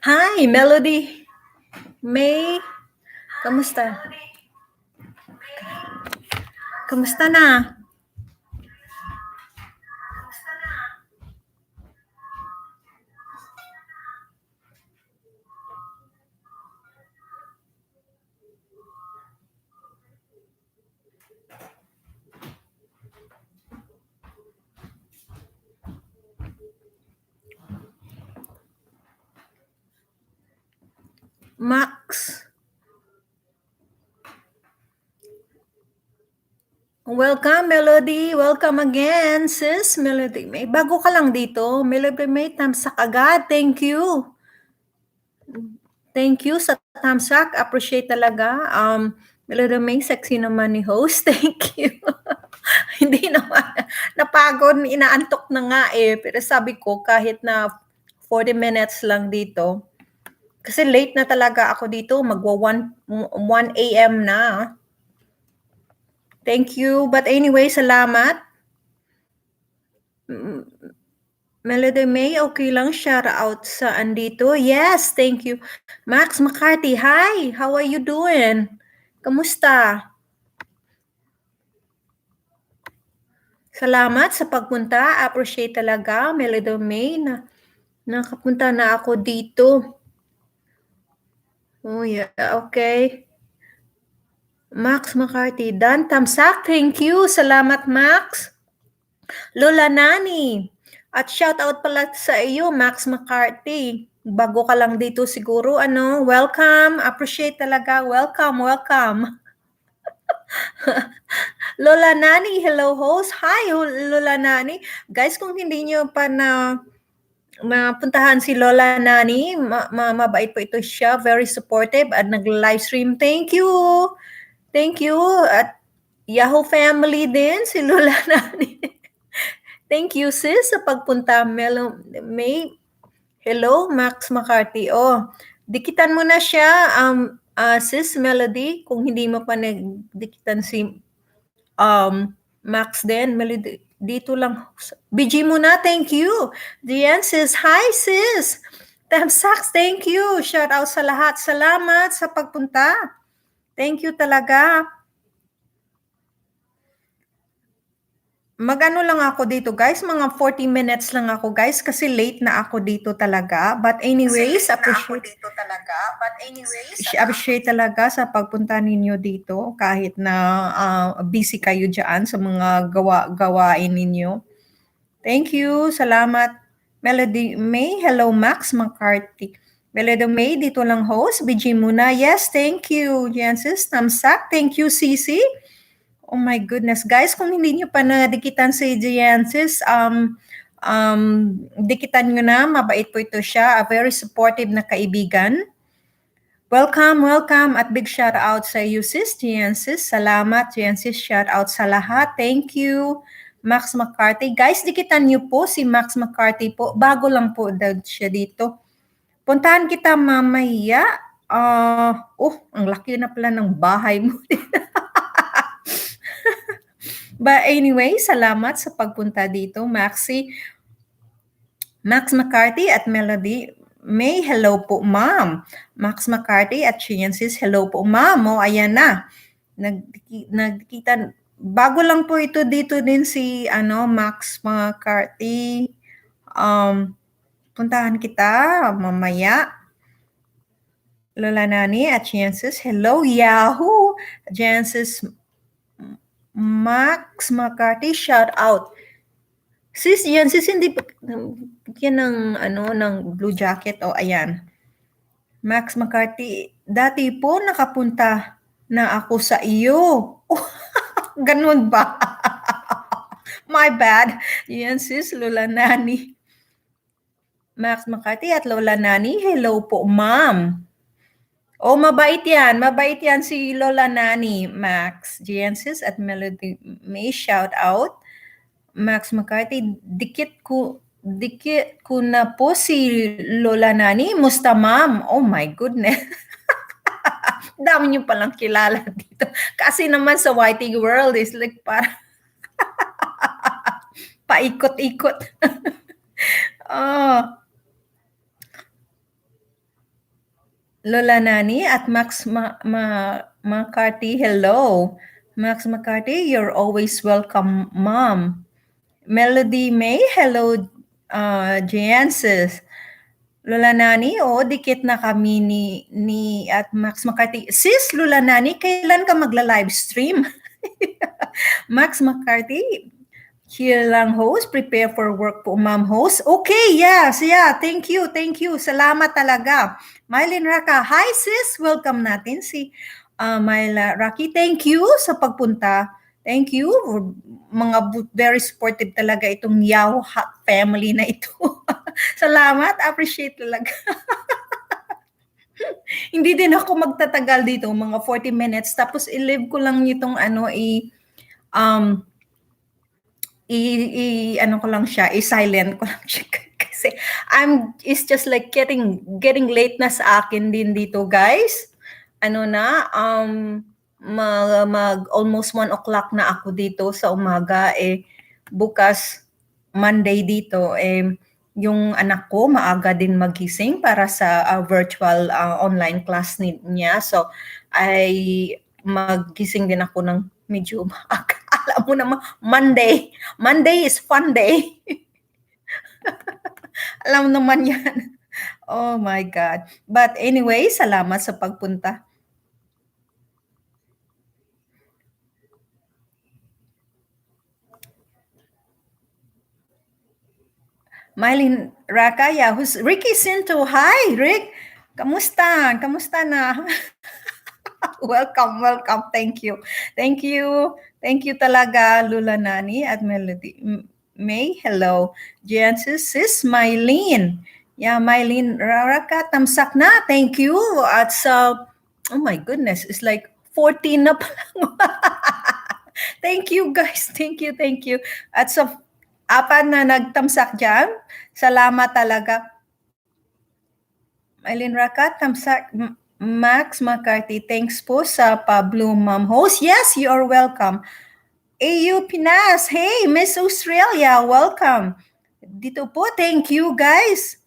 Hi, Melody. May, kamusta? Kamusta na? Max. Welcome, Melody. Welcome again, sis. Melody May. Bago ka lang dito. Melody May, tamsak agad. Thank you. Thank you sa tamsak. Appreciate talaga. Melody May, sexy naman ni host. Thank you. Hindi naman. Napagod, inaantok na nga eh. Pero sabi ko, kahit na 40 minutes lang dito, kasi late na talaga ako dito. Magwa 1 a.m. na. Thank you. But anyway, salamat. Melody May, okay lang. Shout out sa andito. Yes, thank you. Max McCarthy, hi. How are you doing? Kamusta? Salamat sa pagpunta. Appreciate talaga, Melody May, na nakapunta na ako dito. Oh yeah, okay. Max McCarthy, done. Tamsak, thank you. Salamat, Max. Lola Nani. At shout out pala sa iyo, Max McCarthy. Bago ka lang dito siguro, welcome. Appreciate talaga. Welcome, welcome. Lola Nani, hello host. Hi, Lola Nani. Guys, kung hindi nyo pa mapuntahan si Lola Nani, mabait po ito siya. Very supportive at nag-livestream. Thank you. Thank you. At Yahoo family din, si Lola Nani. Thank you, sis, sa pagpunta. May, hello, Max McCarthy. Oh, dikitan mo na siya, sis Melody, kung hindi mo pa nagdikitan si Max din. Melody, dito lang. BG mo na, thank you. Diyan, sis. Hi, sis. Tamsax, thank you. Shout out sa lahat. Salamat sa pagpunta. Thank you talaga. Mag-ano lang ako dito, guys. Mga 40 minutes lang ako, guys, kasi late na ako dito talaga. But anyways, appreciate talaga sa pagpunta ninyo dito kahit na busy kayo dyan sa mga gawain ninyo. Thank you. Salamat. Melody May. Hello, Max McCarthy. Melody May, dito lang host. BG muna. Yes, thank you. Jansis, tamsak. Thank you, Cici. Oh my goodness. Guys, kung hindi nyo pa nadikitan si Jansis, dikitan nyo na. Mabait po ito siya. A very supportive na kaibigan. Welcome, welcome. At big shout out sa you, sis, Jansis. Salamat, Jansis. Shout out sa lahat. Thank you. Max McCarthy. Guys, dikitan nyo po si Max McCarthy po. Bago lang po daw siya dito. Puntahan kita mamaya. Ang laki na pala ng bahay mo. But anyway, salamat sa pagpunta dito, Maxi. Max McCarthy at Melody May, hello po, ma'am. Max McCarthy at Chiensis, hello po, ma'am. O, ayan na. Nagkita, bago lang po ito dito din si Max McCarthy. Puntahan kita mamaya. Lola Nani at Chiensis, hello, Yahoo. Jansis Max McCarthy, shout out. Sis, yan sis hindi pa yan ng ano, ng blue jacket, oh, ayan. Max McCarthy, dati po nakapunta na ako sa iyo. Oh, ganun ba? My bad. Yan sis, Lola Nani. Max McCarthy at Lola Nani, hello po ma'am. Oh, mabait yan. Mabait yan si Lola Nani, Max. Giancis at Melody May, shout out. Max McCarthy, dikit ko na po si Lola Nani. Musta ma'am? Oh my goodness. Dami niyo palang kilala dito. Kasi naman sa YT world is like para paikot-ikot. Oh, Lola Nani at Max McCarthy, hello. Max McCarthy, you're always welcome, mom. Melody May, hello, Jancis. Lola Nani, oh, dikit na kami ni at Max McCarthy. Sis, Lola Nani, kailan ka magla-livestream? Max McCarthy, here lang host, prepare for work po, ma'am host. Okay, yes, yeah, thank you. Salamat talaga. Mylene Raka, hi sis, welcome natin si Myla Raki. Thank you sa pagpunta. Thank you. Mga very supportive talaga itong Yahoo Hot family na ito. Salamat, appreciate talaga. Hindi din ako magtatagal dito, mga 40 minutes. Tapos i-leave ko lang itong um, ano ko lang siya, i-silent ko lang siya. Kasi it's just like getting late na sa akin din dito, guys. Ano na, mag almost 1 o'clock na ako dito sa umaga. Bukas, Monday dito, yung anak ko maaga din magising para sa virtual online class niya. So, ay magising din ako ng medyo maaga. Alam mo naman, Monday is fun day. Alam naman yan. Oh my God. But anyway, salamat sa pagpunta. Mylene Rakaya, who's Ricky Sinto. Hi, Rick. Kamusta? Kamusta na? Welcome. Thank you. Thank you talaga, Lula Nani at Melody May. Hello. Jancis, sis, Mylene. Yeah, Mylene Raraka, tamsak na. Thank you. At sa, oh my goodness, it's like 14 na pa lang. Thank you, guys. Thank you. At sa apat na nagtamsak dyan, salamat talaga. Mylene Raka, tamsak. Max McCarthy, thanks po sa Pablo Ma'am host. Yes, you are welcome. AU Pinas, hey, Miss Australia, welcome. Dito po, thank you guys.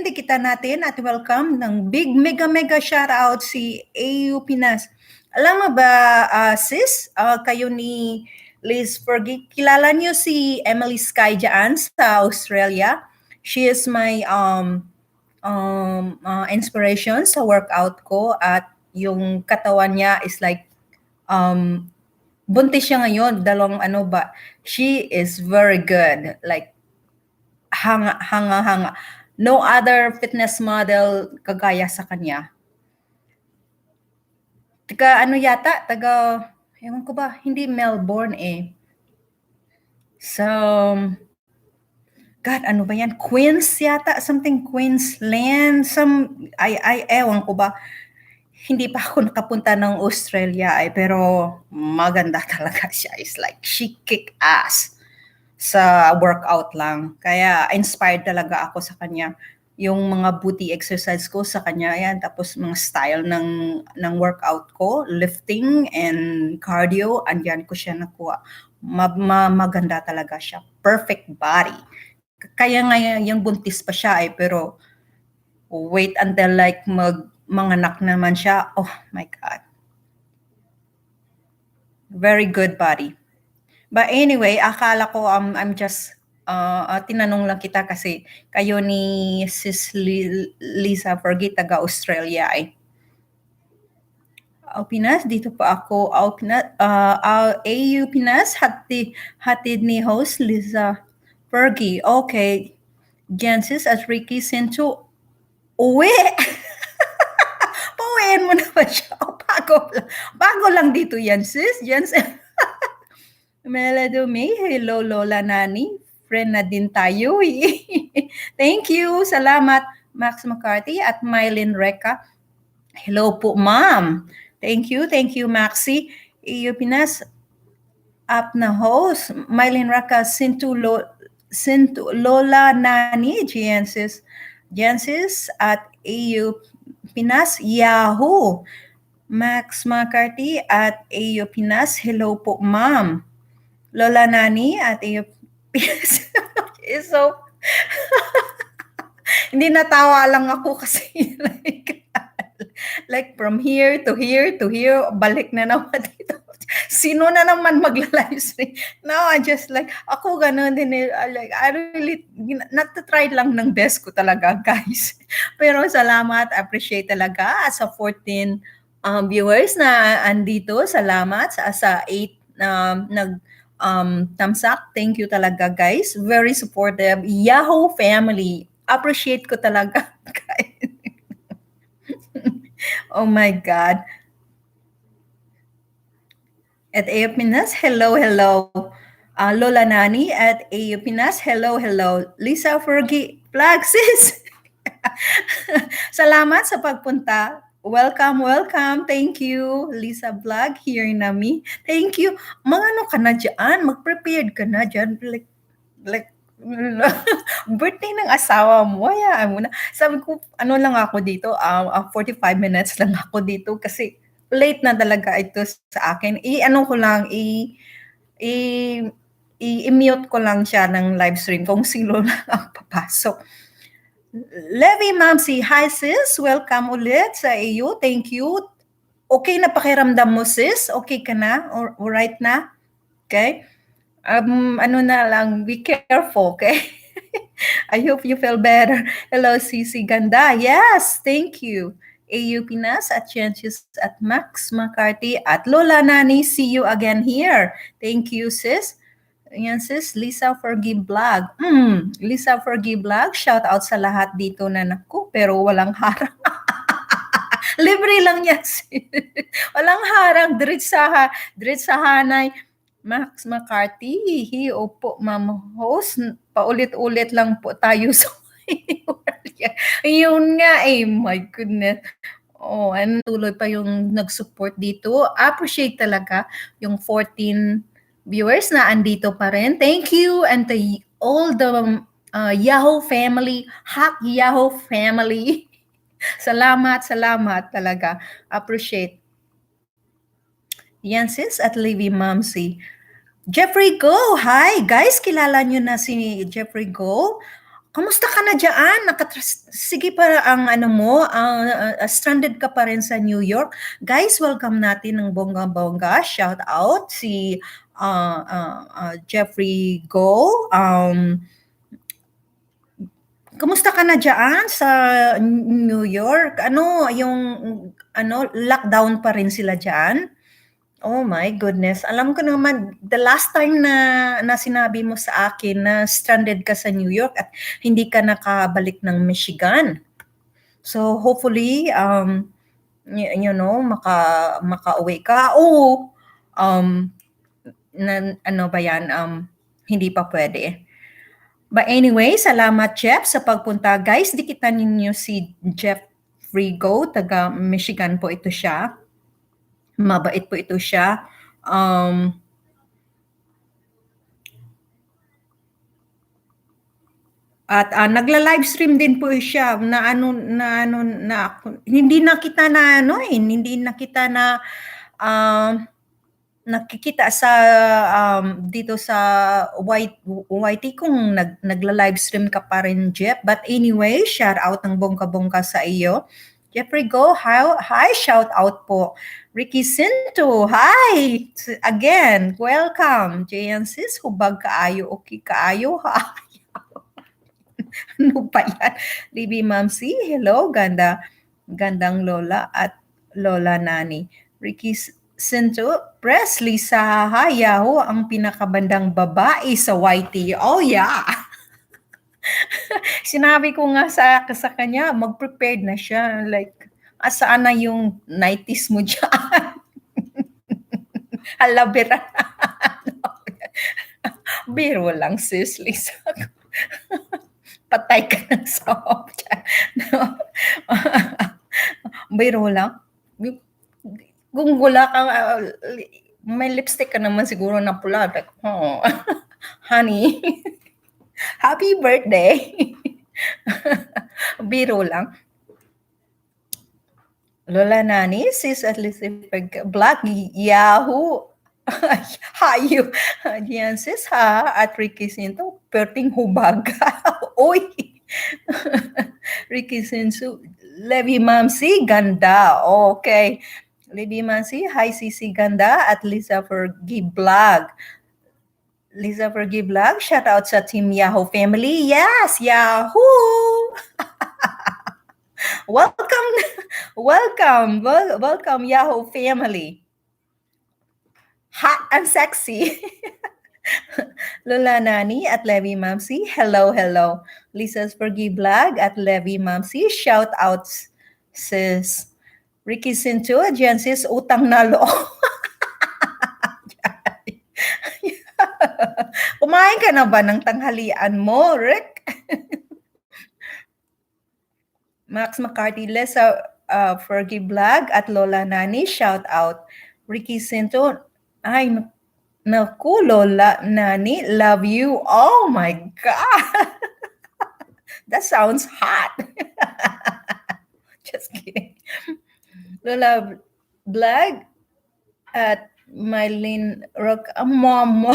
Dikitan natin at welcome ng big mega shout out si AU Pinas. Alam mo ba, sis, kayo ni Liz Fergie, kilala niyo si Emily Sky dyan sa Australia? She is my inspiration sa workout ko at yung katawan niya is like buntis siya ngayon, she is very good, like hanga. No other fitness model kagaya sa kanya. Ewan ko ba, hindi Melbourne So, God, ano ba yan? Queens yata, something Queensland, ewan ko ba. Hindi pa ako nakapunta ng Australia pero maganda talaga siya. It's like, she kick ass sa workout lang. Kaya inspired talaga ako sa kanya. Yung mga booty exercise ko sa kanya yan. Tapos mga style ng workout ko, lifting and cardio, andyan ko siya nakuha. Maganda talaga siya. Perfect body. Kaya nga yung buntis pa siya pero wait until like manganak naman siya. Oh my God. Very good body. But anyway, akala ko I'm just tinanong lang kita kasi kayo ni Sis Lisa Fergie taga Australia Pinas, dito pa ako. AU Pinas, hatid ni host Liza Fergie. Okay. Jensis at Ricky Sinto, uwi! Pauwiin mo na ba siya? O bago lang dito yan, sis. Jensis. Melody May, hello Lola Nani. Friend na din tayo. Thank you. Salamat, Max McCarthy at Mylene Reca. Hello po, ma'am. Thank you, Maxi. Iyo Pinas, up na host. Mylene Reca, Sintu Lola Nani, Jensis at AU Pinas, Yahoo. Max McCarthy at AU Pinas, hello po, ma'am. Lola Nani at AU Pinas. So, hindi natawa lang ako kasi like from here to here to here, balik na naman dito. Sino na naman magla-livestream? No, I just like, ako ganun din. Like, I really, not-try lang ng best ko talaga, guys. Pero salamat, appreciate talaga. Sa 14 viewers na andito, salamat. Sa 8 thumbs up, thank you talaga, guys. Very supportive. Yahoo family. Appreciate ko talaga, guys. Oh my God. At AU Pinas, hello. Lola Nani at AU Pinas, hello. Lisa Fergie, plug sis. Salamat sa pagpunta. Welcome. Thank you, Lisa Vlog, here nami. Thank you. Mga ka na dyan, mag-prepared ka na dyan. Like, birthday ng asawa mo, hayaan mo na. Sabi ko, lang ako dito, 45 minutes lang ako dito kasi late na talaga ito sa akin. I-mute ko lang siya ng live stream kung sino lang ang papasok. Levi Mamsi, hi sis, welcome ulit sa iyo. Thank you. Okay na pakiramdam mo sis? Okay ka na? Alright na? Okay? Na lang, be careful, okay? I hope you feel better. Hello, Cici Ganda. Yes, thank you. AU Pinas at Chances at Max McCarthy at Lola Nani. See you again here. Thank you, sis. Yan, sis. Lisa Forgive Vlog. Lisa Forgive Vlog. Shout out sa lahat dito na naku, pero walang harang. Libre lang yan, sis. Walang harang. Diretsa hanay. Max McCarthy, opo, ma'am host. Paulit-ulit lang po tayo sa yun nga my goodness. Tuloy pa yung nag-support dito. Appreciate talaga yung 14 viewers na andito pa rin. Thank you and all the Yahoo family, hack Yahoo family. Salamat talaga. Appreciate. Yan sis at Livy Mamsi. Jeffrey Go, hi guys, kilala nyo na si Jeffrey Go. Kamusta ka na dyan? Sige pa ang stranded ka pa rin sa New York. Guys, welcome natin ng bongga-bongga. Shout out si Jeffrey Go. Kamusta ka na dyan sa New York? Lockdown pa rin sila dyan? Oh my goodness. Alam ko naman, the last time na sinabi mo sa akin na stranded ka sa New York at hindi ka nakabalik ng Michigan. So hopefully, makauwi ka. Hindi pa pwede. But anyway, salamat Jeff sa pagpunta. Guys, dikitan ninyo si Jeff Frigo, taga Michigan po ito siya. Mabait po ito siya. At nagla-livestream din po siya na hindi na kita nakikita sa dito sa YT kung nagla-livestream ka pa rin, Jeff. But anyway, shout out ng bongga-bongga sa iyo. Jeffrey Go, hi, shout out po. Ricky Sinto, hi! Again, welcome. Jayan sis, hubag kaayo, okay kaayo, ha? Ano pa yan? Libby Mamsi, hello, gandang Lola at Lola Nani. Ricky Sinto, Presley sa Yahoo ang pinakabandang babae sa YT. Oh yeah! Sinabi ko nga sa kanya, mag-prepared na siya. Like, asaan na yung 90s mo dyan? Halabira. Biro lang, sis, Lisa. Patay ka ng sawap dyan. No? Biro lang. Kung gula ka, may lipstick ka naman siguro na pula. Like, oh, honey, happy birthday. Biro lang. Lola Nani, sis at least if black, Yahoo. Hayo. Diyan sis ha, at Ricky Sinto, perting hubaga. Uy. Ricky Sinto, Levi Mamsi, ganda. Okay. Levi Mamsi, hi Sisi Ganda at Lisa Forgive Vlog. Lisa Forgive Vlog, shout out sa Team Yahoo family. Yes, Yahoo! Welcome, Yahoo family. Hot and sexy. Lola Nani at Levi Mamsi, hello. Lisa's Forgive Vlog at Levi Mamsi, shout outs sis. Ricky Sinto, dyan sis, utang na loob. Kumain ka na ba ng tanghalian mo, Rick? Max McCarthy, Lisa Forgive Vlog at Lola Nani, shout out. Ricky Sinto, ay, naku, Lola Nani, love you. Oh my God. That sounds hot. Just kidding. Lola Vlog at Mylene Rock, mom.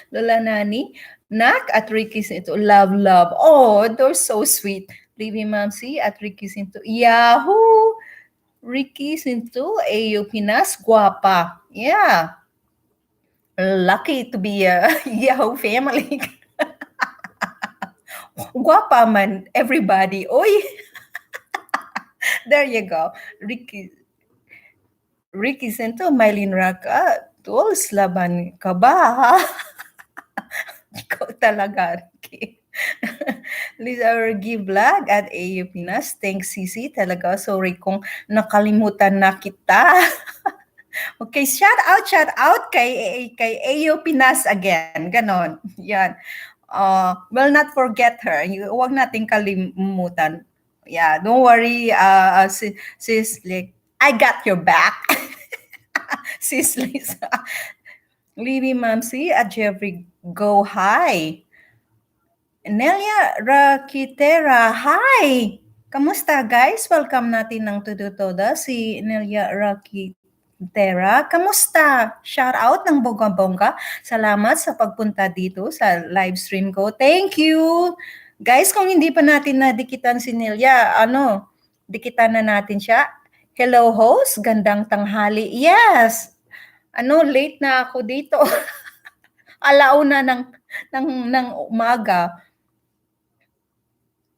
Lola Nani, Nak at Ricky Sinto, love. Oh, they're so sweet. Livy Mamsi at Ricky Sinto, Yahoo! Ricky Sinto, AU Pinas, guapa. Yeah. Lucky to be a Yahoo family. Guapa man, everybody. Oy! There you go. Ricky Sinto, Mylene Raka, tools laban ka ba, ha? Ikaw talaga, Ricky. Lisa Orgi Vlog at AU Pinas. Thanks, Sisi. Talaga, sorry kung nakalimutan na kita. Okay, shout out kay AU Pinas again. Ganon. Yan. Will not forget her. Huwag nating kalimutan. Yeah, don't worry, sis, like, I got your back. Sis Lisa. Libby Mamsi at Jeffrey Go Hi. Nelia Rakitera, hi! Kamusta guys? Welcome natin ng Tudo-Toda, si Nelia Rakitera. Kamusta? Shout out ng bongga-bongga. Salamat sa pagpunta dito sa live stream ko. Thank you! Guys, kung hindi pa natin nadikitan si Nelia, dikitan na natin siya. Hello host, gandang tanghali. Yes! Late na ako dito. Alauna ng umaga.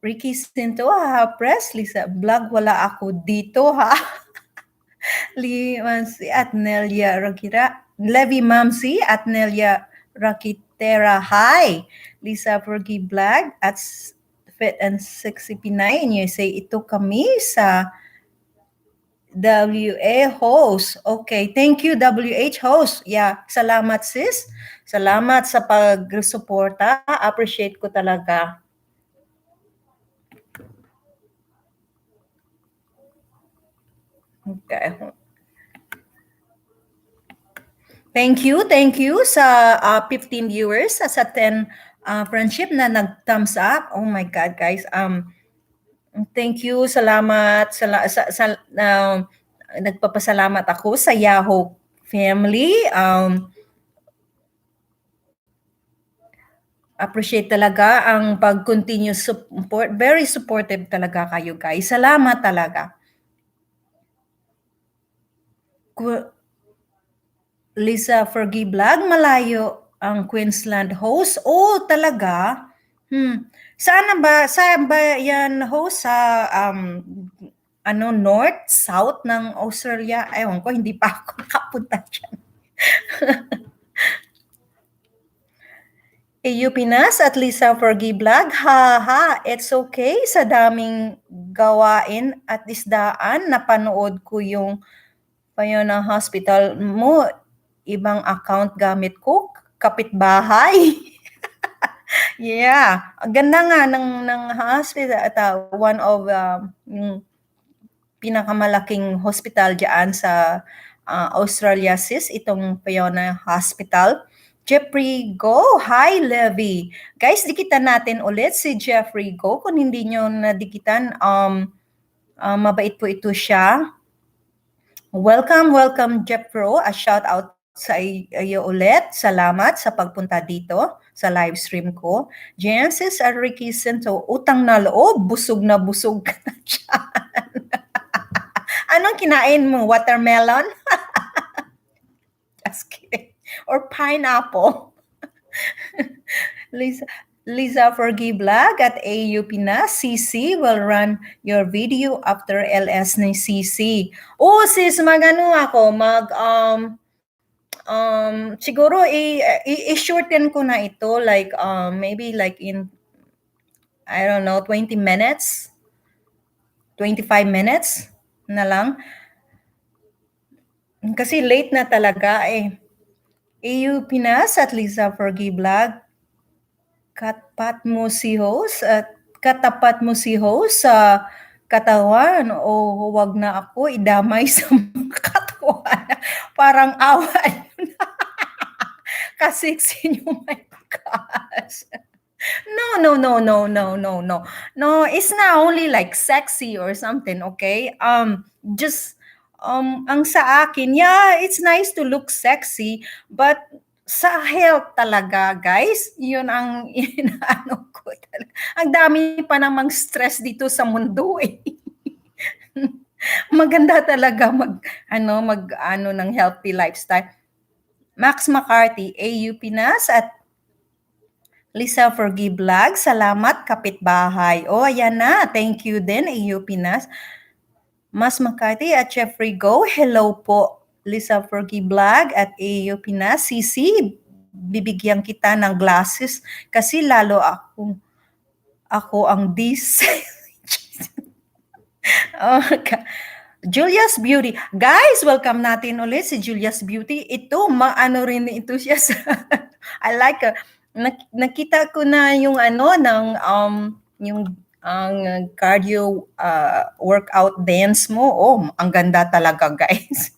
Ricky Sinto, press, Lisa Vlog, wala ako dito, ha? Mamsi at Nelia Rakira, Levi Mamsi at Nelia Rakitera, hi! Lisa Forgive Vlog at Fit and Sexy Pinay, and you say, ito kami sa WA host. Okay, thank you WH host. Yeah, salamat sis. Salamat sa pag-suporta. Appreciate ko talaga. Okay. Thank you sa 15 viewers sa 10 friendship na nag-thumbs up. Oh my God, guys. Thank you. Salamat nagpapasalamat ako sa Yahoo family. Appreciate talaga ang pag-continue support. Very supportive talaga kayo, guys. Salamat talaga. Lisa Forgive Vlog, malayo ang Queensland host. Oh, talaga? Saan ba yan host sa north, south ng Australia. Ewan ko, hindi pa ako nakapunta diyan. EU Pinas at Lisa Forgiblag, haha, it's okay sa daming gawain at isdaan. Napanood ko yung ng hospital mo, ibang account gamit ko, kapitbahay. Yeah, ang ganda nga ng hospital at one of yung pinakamalaking hospital diyan sa Australia, sis, itong Fiona Hospital. Jeffrey Go, hi Levy. Guys, dikitan natin ulit si Jeffrey Go. Kung hindi nyo nadikitan, mabait po ito siya. Welcome Jeff Pro. A shout out sa iyo ulit. Salamat sa pagpunta dito sa live stream ko. Jancis at Ricky Sento, utang na loob, busog na busog ka na dyan. Anong kinain mo? Watermelon? Just kidding. Or pineapple? Lisa Forgiblag at AU Pinas, CC will run your video after LS ni CC. Oh, sis, magano ako, siguro i-shorten ko na ito, like, maybe like in, I don't know, 20 minutes, 25 minutes na lang. Kasi late na talaga eh. AU Pinas at Lisa Forgiblag, katapat mo si host sa katawan o wag na ako idamay sa katawan. Parang awa na. Kasi sinyo my gosh. No. No, it's not only like sexy or something, okay? Just ang sa akin, yeah, it's nice to look sexy, but sa health talaga, guys, yun ang inaano ko talaga. Ang dami pa namang stress dito sa mundo eh. Maganda talaga mag ng healthy lifestyle. Max McCarthy, AU Pinas at Lisa Forgiblag, salamat kapitbahay. Oh, ayan na. Thank you din, AU Pinas. Mas McCarthy at Jeffrey Go, hello po. Lisa Forgiblag at AU Pinas. CC, bibigyan kita ng glasses kasi lalo ako ang this. Okay. Julia's Beauty. Guys, welcome natin ulit si Julia's Beauty. Ito, maano rin ito siya sa I like nakita ko na yung yung ang cardio workout dance mo. Oh, ang ganda talaga, guys.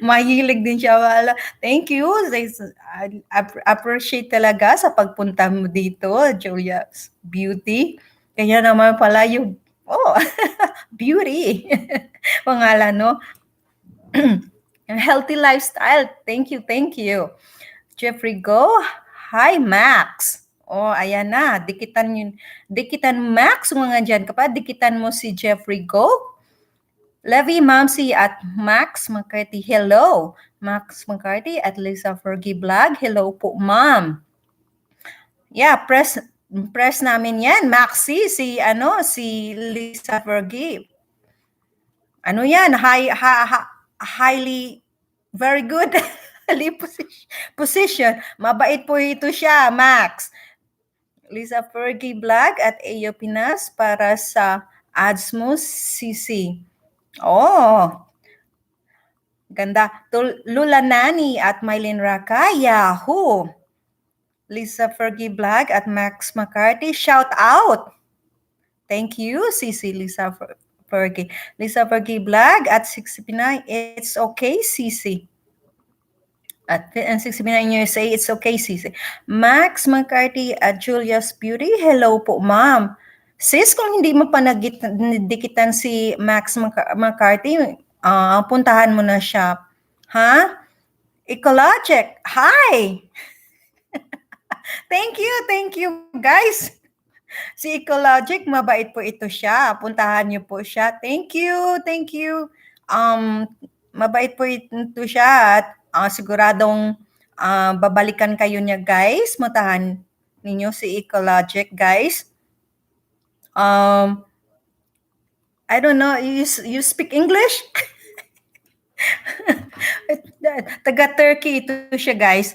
Mahilig din siya. Thank you. I appreciate talaga sa pagpunta mo dito, Julia's Beauty. Kaya naman pala yung beauty. Pangalan, no? Healthy lifestyle. Thank you. Jeffrey Go. Hi, Max. Oh, ayan na. Dikitan Max mga dyan. Kapag dikitan mo si Jeffrey Go, Levy Mamsi at Max McCarthy. Hello. Max McCarthy at Lisa Forgiblag. Hello po, ma'am. Yeah, press namin yan. Maxi, si Lisa Forgib. Ano yan? Highly, very good. Position. Mabait po ito siya, Max. Lisa Forgiblag at AO Pinas para sa ads mo, CC. Oh, ganda. Lula Nani at Mylene Raka, Yahoo! Lisa Forgiblag at Max McCarthy, shout out! Thank you, CC Lisa Fergie. Lisa Forgiblag at 69, it's okay, CC. At 69 USA, it's okay, CC. Max McCarthy at Julia's Beauty, hello po, ma'am. Sis, kung hindi mo pa nagdikitan si Max McCarthy, puntahan mo na siya. Ha? Ecologic, hi! Thank you, guys. Si Ecologic, mabait po ito siya. Puntahan niyo po siya. Thank you. Mabait po ito siya at siguradong babalikan kayo niya, guys. Puntahan ninyo si Ecologic, guys. I don't know, you speak English? Taga Turkey ito siya, guys.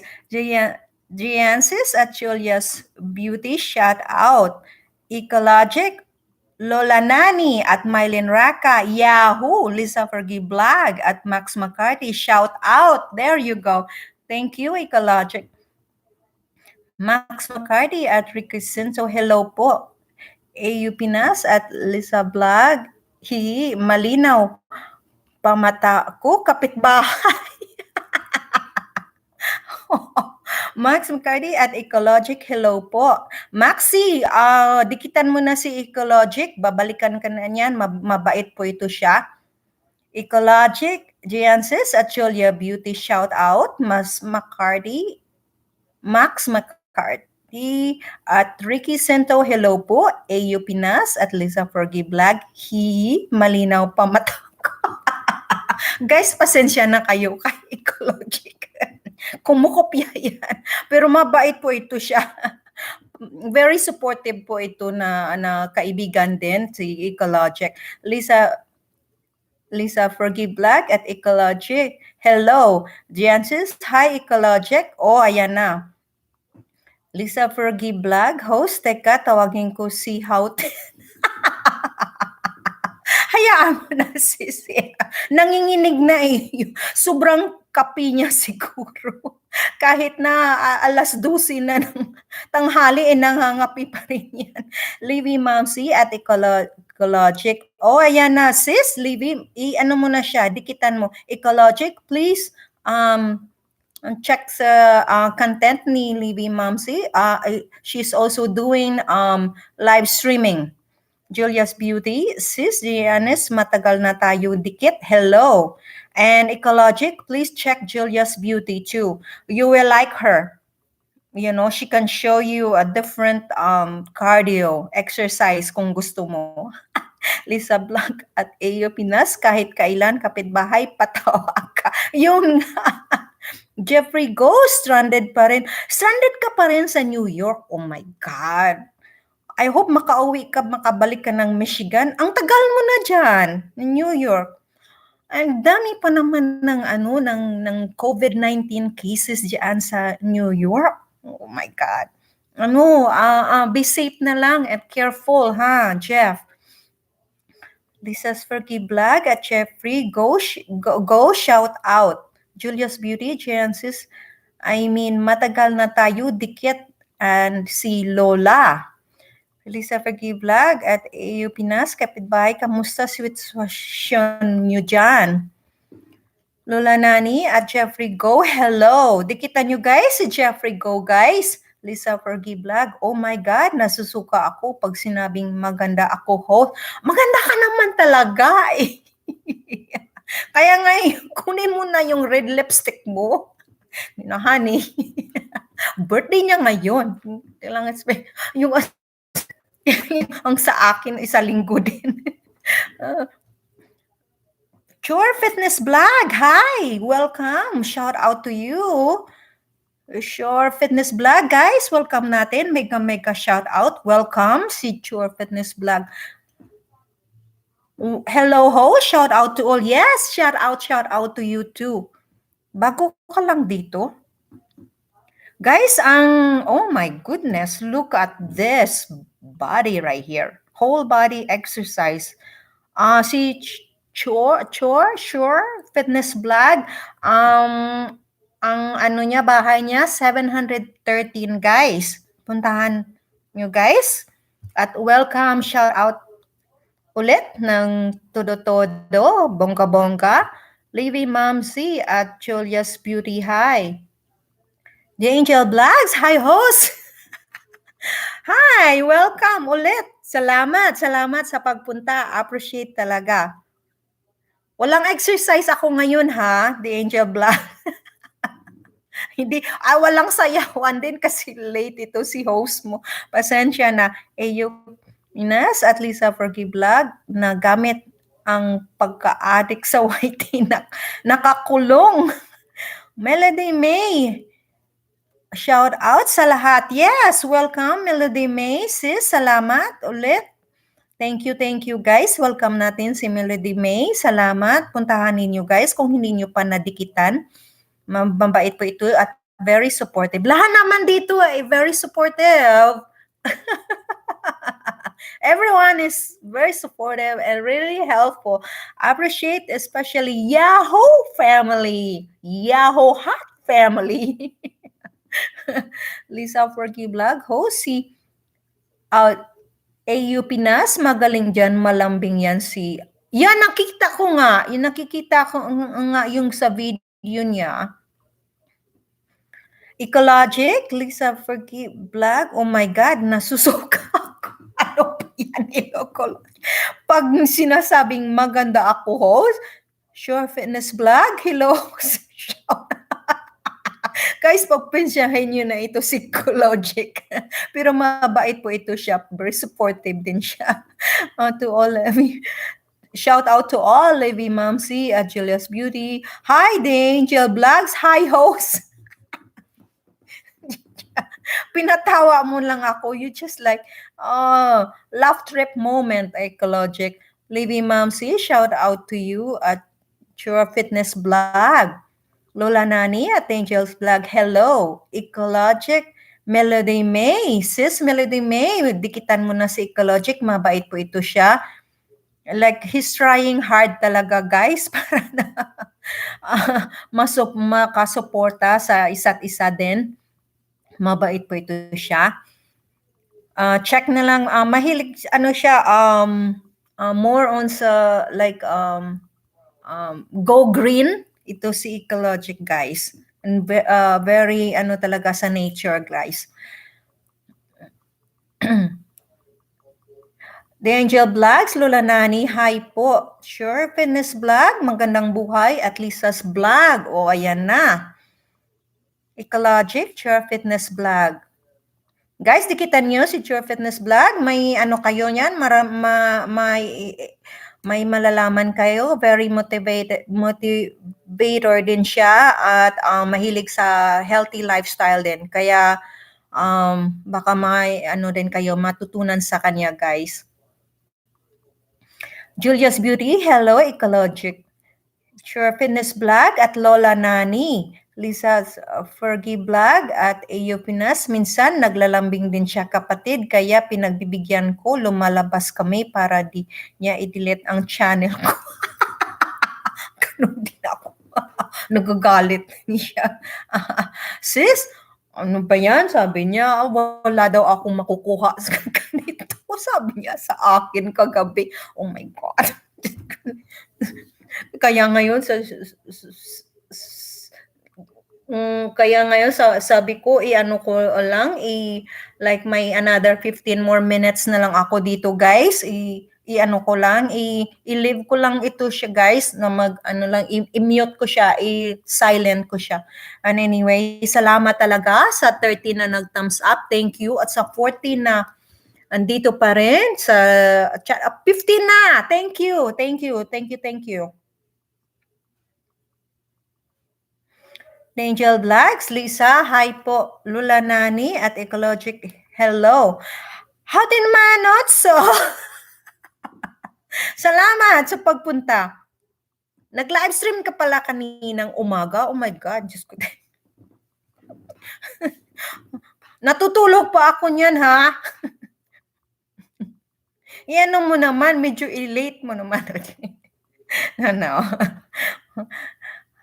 Giancis at Julia's Beauty, shout out. Ecologic, Lola Nani at Mylene Raka, Yahoo, Lisa Fergie Blag at Max McCarthy, shout out. There you go. Thank you, Ecologic. Max McCarthy at Ricky Cinto, hello po. AU Pinas at Lisa Blag, malinaw. Pamata ko, kapitbahay. Max McCarty at Ecologic, hello po. Maxi, dikitan mo na si Ecologic, babalikan ka na niyan, mabait po ito siya. Ecologic, Giancis at Julia Beauty, shout out. Max McCarty at Ricky Sento, hello po. AU Pinas at Lisa Fergie Blag, malinaw pa mata ko. Guys, pasensya na kayo kay Ecologic. Kumukopya yan. Pero mabait po ito siya. Very supportive po ito na kaibigan din, si Ecologic. Lisa Fergie Black at Ecologic. Hello. Giancis, hi Ecologic. Oh, ayan na. Lisa Fergie Black, host. Teka, tawagin ko si Houten. Hayaan mo na, sis. Nanginginig na eh. Sobrang kapi niya siguro. Kahit na alas 12 na ng tanghali, nangangapi pa rin yan. Livy Mamsi at Ecologic. Oh, ayan na, sis. Livy, ano mo na siya, dikitan mo. Ecologic, please, check sa content ni Livy Mamsi. She's also doing live streaming. Julia's Beauty, Sis Giannis, matagal na tayo dikit. Hello. And Ecologic, please check Julia's Beauty too. You will like her. You know, she can show you a different cardio exercise kung gusto mo. Lisa Blanc at AO Pinas, kahit kailan kapitbahay, patawa ka. Yung Jeffrey Go, stranded pa rin. Stranded ka pa rin sa New York. Oh my God. I hope makabalik ka ng Michigan. Ang tagal mo na dyan, New York. Ang dami pa naman ng COVID-19 cases diyan sa New York. Oh my God. Be safe na lang at careful, ha, Jeff. Lisa's Fergie Black at Jeffrey, go shout out. Julia's Beauty, Jancis, matagal na tayo dikit, and si Lola. Lisa Fergie Vlog at AU Pinas, kapitbahay, kamusta sitwasyon nyo dyan? Lola Nani at Jeffrey Go, hello! Dikitan nyo guys, si Jeffrey Go guys. Lisa Fergie Vlog, oh my God, nasusuka ako pag sinabing maganda ako host. Maganda ka naman talaga eh. Kaya nga kunin mo na yung red lipstick mo. Honey. Birthday niya ngayon. Yung ang sa akin, isa linggo din. Sure Fitness Blog, hi! Welcome! Shout out to you. Sure Fitness Blog, guys, welcome natin. Mega shout out. Welcome si Sure Fitness Blog. Hello ho, shout out to all. Yes, shout out to you too. Bago ka lang dito. Guys, oh my goodness, look at this body right here. Whole body exercise. Si Sure Fitness Blog, ang niya, bahay niya, 713 guys. Puntahan nyo guys. At welcome, shout out ulit ng Todo, Bongga, Livy Mamsi at Julia's Beauty High. The Angel Vlogs, hi host! Hi, welcome ulit. Salamat sa pagpunta. Appreciate talaga. Walang exercise ako ngayon ha, The Angel Vlog. Hindi, walang sayawan din kasi late ito si host mo. Pasensya na. Ines at Lisa Fergie Vlog na gamit ang pagka-addict sa white na nakakulong. Melody May, shout out sa lahat. Yes, welcome Melody May, sis. Salamat ulit. Thank you guys. Welcome natin si Melody May. Salamat. Puntahan ninyo guys kung hindi nyo pa nadikitan. Mabait po ito at very supportive. Lahat naman dito ay very supportive. Everyone is very supportive and really helpful. Appreciate especially Yahoo family. Yahoo Hot family. Lisa Forky Vlog, host si AU Pinas, magaling dyan, malambing yan si... Yan, nakita ko nga. Yung nakikita ko nga yung sa video niya. Ecologic, Lisa Forky Vlog, oh my God, nasusuka ako. Ano ba yan, Ecologic? Pag sinasabing maganda ako, host, Sure Fitness Vlog, hello. Guys, pagpensyahin nyo na ito si Ecologic. Pero mabait po ito siya. Very supportive din siya. To all of you. Shout out to all Levi Mamsi at Julia's Beauty. Hi, the Angel Vlogs. Hi, host. Pinatawa mo lang ako. You just like, laugh trip moment, Ecologic. Levi Mamsi, shout out to you at Your Fitness Vlog. Lola Nani at Angel's Vlog, hello. Ecologic, Melody May. Sis Melody May, dikitan mo na si Ecologic. Mabait po ito siya. Like, he's trying hard talaga, guys, para na makasuporta sa isa't isa din. Mabait po ito siya. Check na lang, mahilig, ano siya, more on sa, like, go green. Ito si Ecologic, guys. And very, ano talaga sa nature, guys. The Angel Vlogs, Lola Nani, hi po. Sure Fitness Vlog, magandang buhay at Lisa's Vlog. O, ayan na. Ecologic, Sure Fitness Vlog. Guys, dikitan nyo si Sure Fitness Vlog. May ano kayo niyan, may malalaman kayo. Very motivator din siya at mahilig sa healthy lifestyle din. Kaya baka may ano din kayo matutunan sa kanya, guys. Julia's Beauty, hello, Ecologic. Sure Fitness Vlog at Lola Nani. Lisa's Fergie Vlog at AU Pinas. Minsan naglalambing din siya, kapatid, kaya pinagbibigyan ko, lumalabas kami para di niya i-delete ang channel ko. Ganun din ako. Nagagalit niya. Sis, ano ba yan? Sabi niya, wala daw akong makukuha sa ganito. Sabi niya sa akin kagabi. Oh my God. Kaya ngayon sabi ko ano ko lang like may another 15 more minutes na lang ako dito, guys. I-ano ko lang, i-leave ko lang ito siya, guys, na i-mute ko siya, i-silent ko siya. And anyway, salamat talaga sa 30 na nag-thumbs up. Thank you. At sa 40 na andito pa rin sa chat. 15 na. Thank you. Angel Vlogs, Lisa, hi po. Lula Nani at Ecologic, hello. Hatin manot, so salamat sa pagpunta. Nag-livestream ka pala kaninang umaga. Oh my God, Diyos ko. Natutulog pa ako niyan, ha? Yan mo naman, medyo late mo naman. No.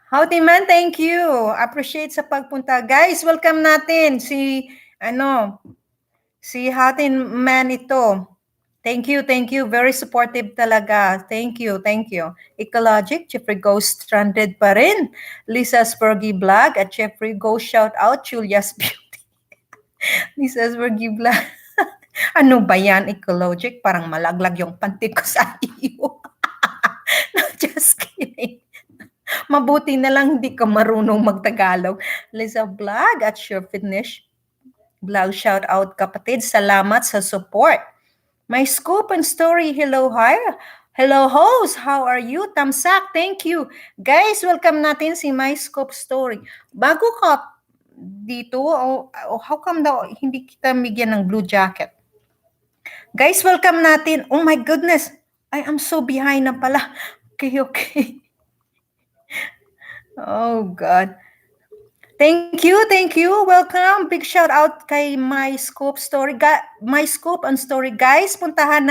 Howdy man, thank you. Appreciate sa pagpunta. Guys, welcome natin si Howdy man ito. Thank you. Very supportive talaga. Thank you. Ecologic, Jeffrey Goes Stranded pa rin. Lisa's Fergie Vlog at Jeffrey Goes shout out, Julia's Beauty. Lisa's Fergie Vlog. Ano ba yan, Ecologic? Parang malaglag yung panty ko sa iyo. No, just kidding. Mabuti na lang hindi ka marunong magtagalog. Lisa Vlog at Sure Fitness Vlog, shout out, kapatid. Salamat sa support. My Scoop and Story, hello, hi. Hello, host. How are you? Tamsak, thank you. Guys, welcome natin si My Scoop Story. Bago ka dito, how come daw hindi kita bigyan ng blue jacket? Guys, welcome natin. Oh my goodness. I am so behind na pala. Okay, okay. Oh God. Thank you, thank you. Welcome. Big shout out kay My Scoop Story. My Scoop and Story, guys. Puntahan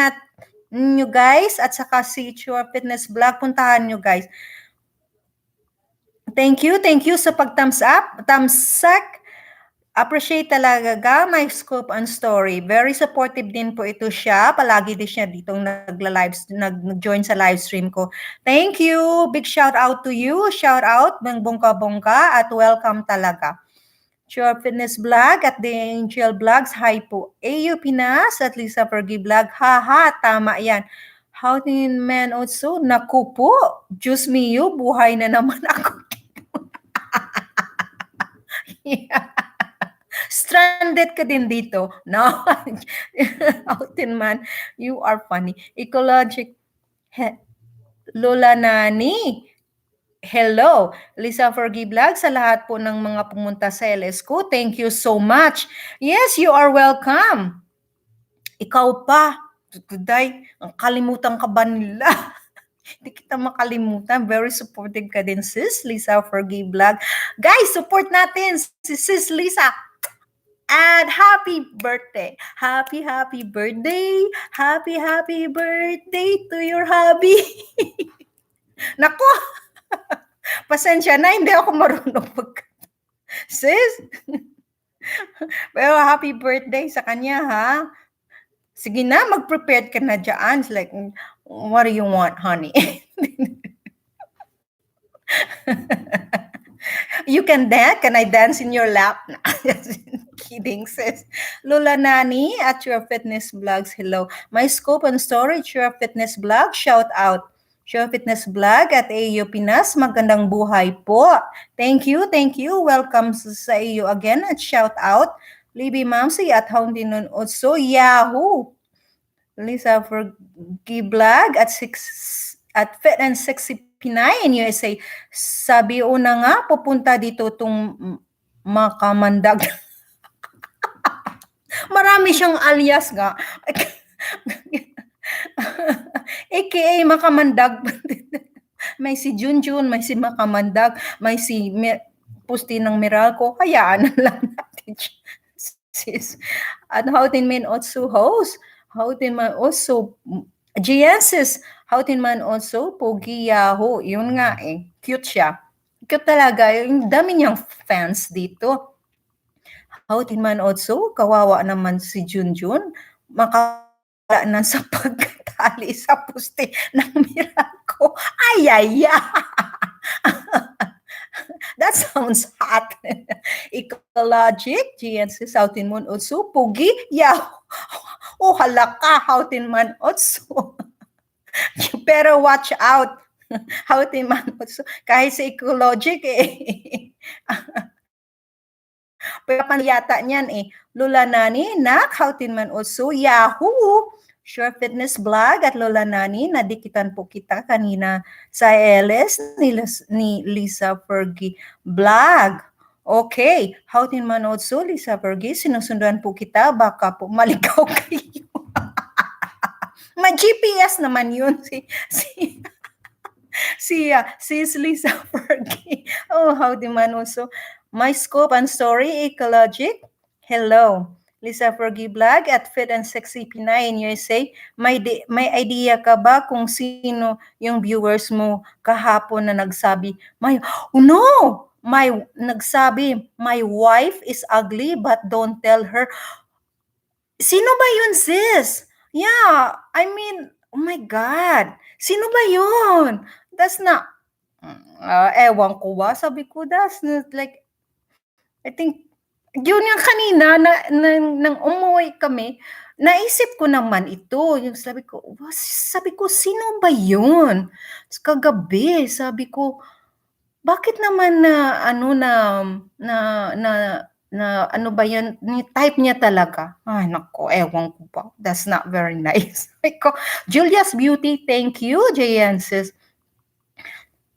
nyo guys at saka si Your Fitness Vlog. Puntahan nyo guys. Thank you sa pag-thumbs up, thumbs up. Appreciate talaga My Scoop and Story. Very supportive din po ito siya. Palagi din siya ditong nag-join sa live stream ko. Thank you. Big shout out to you. Shout out ng bongga-bongga at welcome talaga. Sure Fitness Vlog at The Angel Vlogs. Hi po. AU Pinas at Lisa Fergie Vlog. Haha, tama yan. How din man also? Naku po. Diyos mio, buhay na naman ako. Yeah. Stranded ka din dito. No. Outin man, you are funny. Ecologic. Lola Nani. Hello, Lisa Fergie Vlog, sa lahat po ng mga pumunta sa LS ko. Thank you so much. Yes, you are welcome. Ikaw pa. Tuday, ang kalimutan ka ba nila? Hindi kita makalimutan. Very supportive ka din, sis Lisa Fergie Vlog. Guys, support natin si sis Lisa. And happy birthday. Happy birthday. Happy birthday to your hubby. Nako. Pasensya na, hindi ako marunong Sis. Pero happy birthday sa kanya, ha? Sige na, mag-prepared ka na dyan. It's like, what do you want, honey? You can dance? Can I dance in your lap? Kidding, sis. Lola Nani at Your Fitness Vlogs. Hello. My Scope and Storage, Your Fitness Vlog. Shout out. Your Fitness Vlog at AU Pinas. Magandang buhay po. Thank you. Welcome sa AU again at shout out. Libby Mamsi at Houndin nun also. Yahoo! Lisa Fergie Vlog at Fit and Sexy Pinay in USA. Sabi una nga, pupunta dito itong makamandag. Marami siyang alias nga. AKA makamandag. May si Junjun, may si makamandag, may si Pusti ng Meralco. Hayaan na lang natin. Sis. At how din man also host. How din man also Giensis. How din man also Pogi Yahoo. Yun nga cute siya. Cute talaga. Yung dami niyang fans dito. How din man also, kawawa naman si Junjun. Makawala na sa pagkatali sa puste ng Miracle. Ay. That sounds hot. Ecologic, GNC, Southern Moon also, Pugi, Yahoo. Oh, halaka, Houghton man also. Pero watch out. Houghton man also. Kahit sa Ecologic, Pagkapan yata niyan Lola Nani, Nak, Houghton man also, Yahoo. Sure Fitness Vlog at Lola Nani, nadikitan po kita kanina sa LS ni Lisa Fergie Vlog. Okay, Houghton man also, Lisa Fergie, sinusundan po kita, baka po maligaw kayo. May GPS naman yun si Lisa Fergie. Oh, Houghton man also. My Scope and Story, Ecologic. Hello. Lisa Fergie Vlog at Fit and Sexy Pinay in USA. May idea ka ba kung sino yung viewers mo kahapon na nagsabi, nagsabi, my wife is ugly but don't tell her. Sino ba yun, sis? Yeah, I mean, oh my God. Sino ba yun? That's not, ewan ko ba? Sabi ko, that's not like, I think, yun yung kanina, nang umuwi kami, naisip ko naman ito. Yung sabi ko, sino ba yun? Kagabi, sabi ko, bakit naman ano ba yun? Type niya talaga. Ay, nako, ewan ko pa. That's not very nice. Sabi ko, Julia's Beauty, thank you, Jayansis.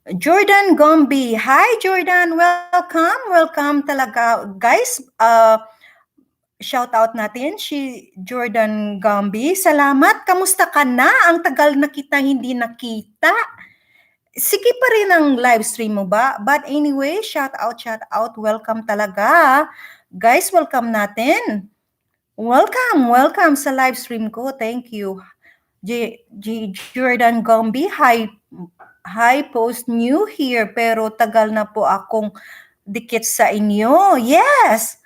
Jordan Gombi. Hi, Jordan. Welcome talaga. Guys, shout out natin si Jordan Gambi. Salamat. Kamusta ka na? Ang tagal na kita hindi nakita. Sige pa rin ang live stream mo ba? But anyway, shout out, welcome talaga. Guys, welcome natin. Welcome sa live stream ko. Thank you. Jordan Gombi, hi post new here, pero tagal na po akong dikit sa inyo. Yes!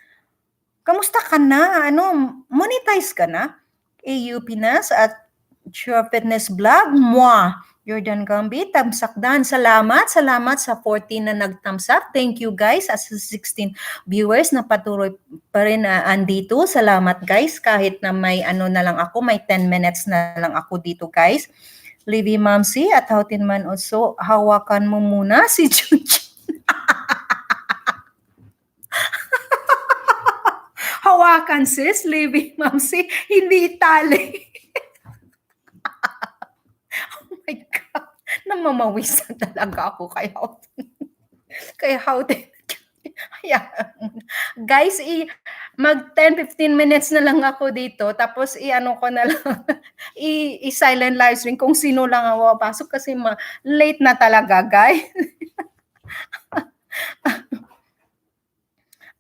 Kamusta ka na? Monetize ka na? AU Pinas at Sure Fitness Vlog. Jordan Gambi, tamsakdan. Salamat sa 14 na nag-thumbs up. Thank you guys. As 16 viewers na patuloy pa rin andito. Salamat guys. Kahit na may na lang ako, may 10 minutes na lang ako dito guys. Livy Mamsi at Houtin man also, hawakan mo muna si Junjun. Hawakan sis, Livy Mamsi, hindi tali. My God, namamawisan talaga ako kay Houtin. Kay Houtin. Guys, mag 10-15 minutes na lang ako dito, tapos ko na lang, i-silent live stream kung sino lang ang papasok kasi late na talaga, guys.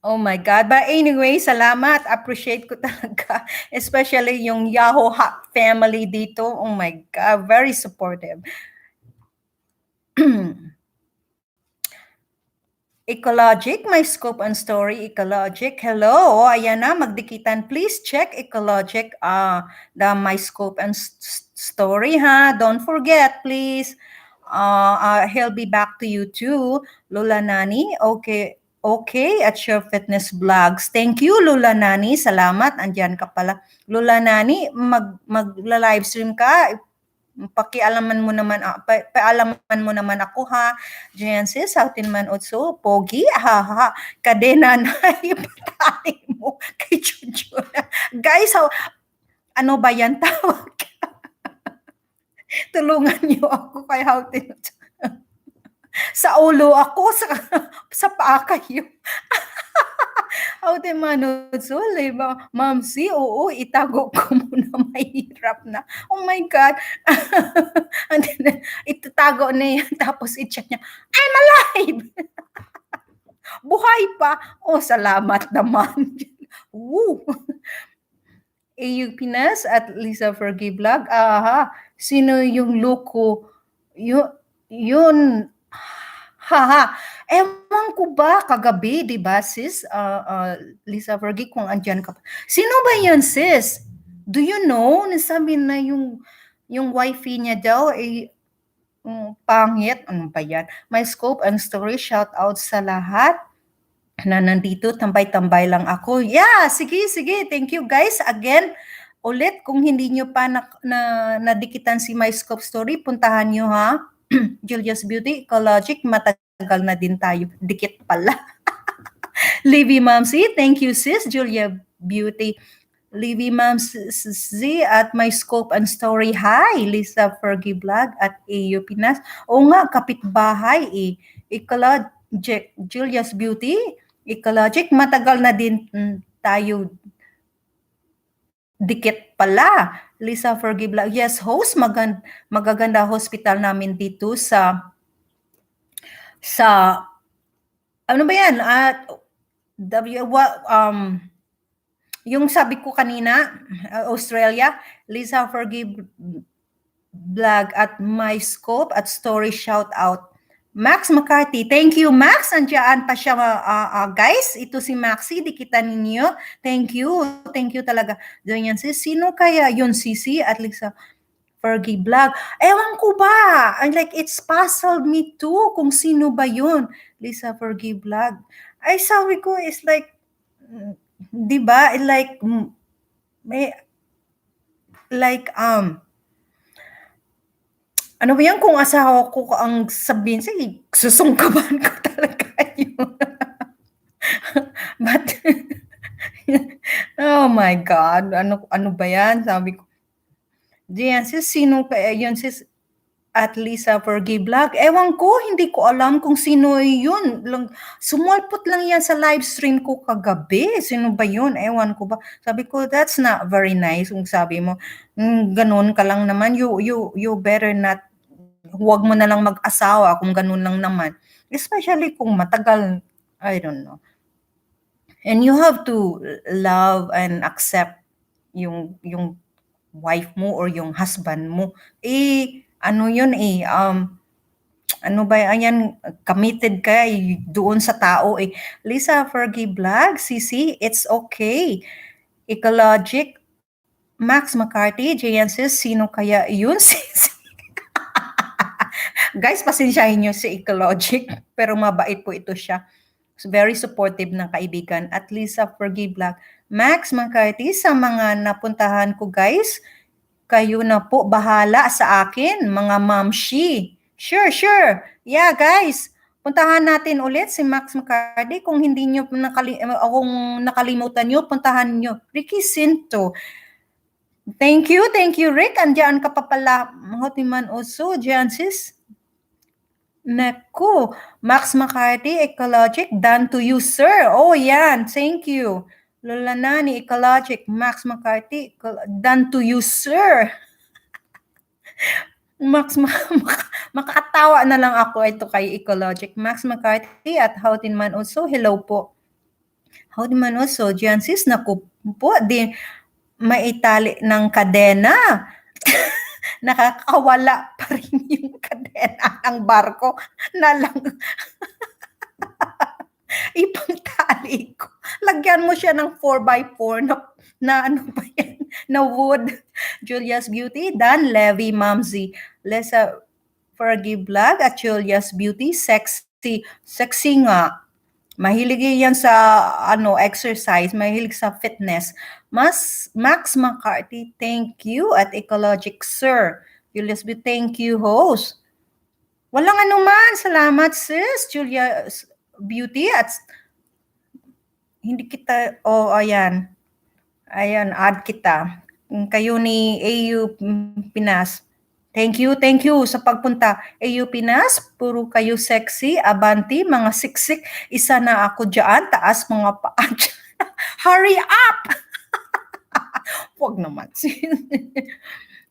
Oh my God. But anyway, salamat. Appreciate ko talaga. Especially yung Yahoo family dito. Oh my God. Very supportive. Ecologic, my scope and story, Ecologic. Hello, ayan na, magdikitan. Please check Ecologic, the my scope and story, ha? Don't forget, please. He'll be back to you too. Lola Nani, okay, at Sure Fitness Vlogs. Thank you, Lola Nani. Salamat, andyan ka pala. Lola Nani, mag-live stream ka. Pakialaman mo naman, paalaman mo naman ako ha. Diyan sis, Soutin man also, Pogi, ha. Kadena na ipatay mo kay Chuchu. Guys, ano ba yan tawag? Tulungan niyo ako kay Houtin. Sa ulo ako, sa paa kayo. Houtin manod so, ba? Mamsi, oo, itago ko muna, mahirap na. Oh my God. And then, itatago na yan, tapos i-check niya, I'm alive! Buhay pa. Oh, salamat naman. Woo! AU Pinas at Lisa Fergie Vlog. Aha, sino yung loko? Yun. Haha. Ewan ko ba kagabi, di ba sis? Lisa Fergie, kung andyan ka pa. Sino ba yan sis? Do you know? Nasabi na yung wifey niya daw ay pangit. Ano ba yan? My scope and story, shout out sa lahat na nandito. Tambay-tambay lang ako. Yeah, sige. Thank you guys. Again, ulit, kung hindi nyo pa nadikitan si My Scope Story, puntahan nyo ha. Julia's Beauty, Ecologic, matagal na din tayo. Dikit pala. Livy Mamsi, thank you sis. Julia Beauty. Livy Mamsi at My Scope and Story. Hi, Lisa Fergie Vlog at AU Pinas. O nga, kapitbahay eh. Ecologic, Julia's Beauty, Ecologic, matagal na din tayo dikit pala. Lisa Fergie Vlog. Yes, host, magaganda hospital namin dito sa ano ba yan? Yung sabi ko kanina, Australia, Lisa Fergie Vlog at My Scope at Story, shout out. Max McCarthy, thank you Max, andyan pa siya guys, ito si Maxi, dikitan ninyo, thank you talaga. Diyan yan sino kaya yun, Sisi at Lisa Fergie Vlog, ewan ko ba, like it's puzzled me too kung sino ba yun, Lisa Fergie Vlog. Ay sabi ko, it's like, di ba, like ano ba yan kung asawa ko ang sabihin, sige, susungkaban ko talaga yun. But, oh my God, ano ba yan? Sabi ko, diyan sis, sino kaya yun sis? at Lisa Forgive Vlog. Ewan ko, hindi ko alam kung sino yun. Sumulpot lang yan sa live stream ko kagabi. Sino ba yun? Ewan ko ba. Sabi ko, that's not very nice. Kung sabi mo, ganun ka lang naman, you better not, huwag mo na lang mag-asawa kung ganun lang naman. Especially kung matagal, I don't know. And you have to love and accept yung wife mo or yung husband mo. Ano yun ano ba ayan, committed ka doon sa tao Lisa Fergie Vlog, Sisi, it's okay. Ecologic, Max McCarthy, JNC, sino kaya yun? Sisi. Guys, pasensyahin nyo si Ecologic, pero mabait po ito siya. Very supportive ng kaibigan. At Lisa Fergie Vlog, Max McCarthy, sa mga napuntahan ko guys, kayo na po bahala sa akin, mga mamshi. Sure. Yeah, guys. Puntahan natin ulit si Max McCarthy. Kung hindi nyo kung nakalimutan nyo, puntahan nyo. Ricky Cinto. Thank you, Rick. Andiyan ka pa pala. Hotiman also, Jansis. Naku, Max McCarthy, Ecologic, done to you, sir. Oh, yan. Thank you. Lola Nani, Ecologic, Max McCarthy, done to you, sir. Max, makakatawa na lang ako ito kay Ecologic. Max McCarthy at Houtinman also, hello po. Houtinman also, Jansis, naku po, di maitali ng kadena. Nakakawala pa rin yung kadena ng barko na lang. Ipangtali ko. Lagyan mo siya ng 4x4 na ano ba yan? Na wood. Julia's Beauty, Dan Levy, Mamzi. Lesa Fergie Vlog at Julia's Beauty, sexy. Sexy nga. Mahilig yan sa exercise, mahilig sa fitness. Max McCarthy, thank you. At Ecologic Sir. Julia's Beauty, thank you, host. Walang anuman. Salamat, sis. Julia's Beauty at hindi kita, ayan. Ayan, add kita. Kayo ni AU Pinas. Thank you sa pagpunta. AU Pinas, puro kayo sexy, abanti, mga siksik. Isa na ako dyan, taas mga paa. Hurry up! Huwag naman.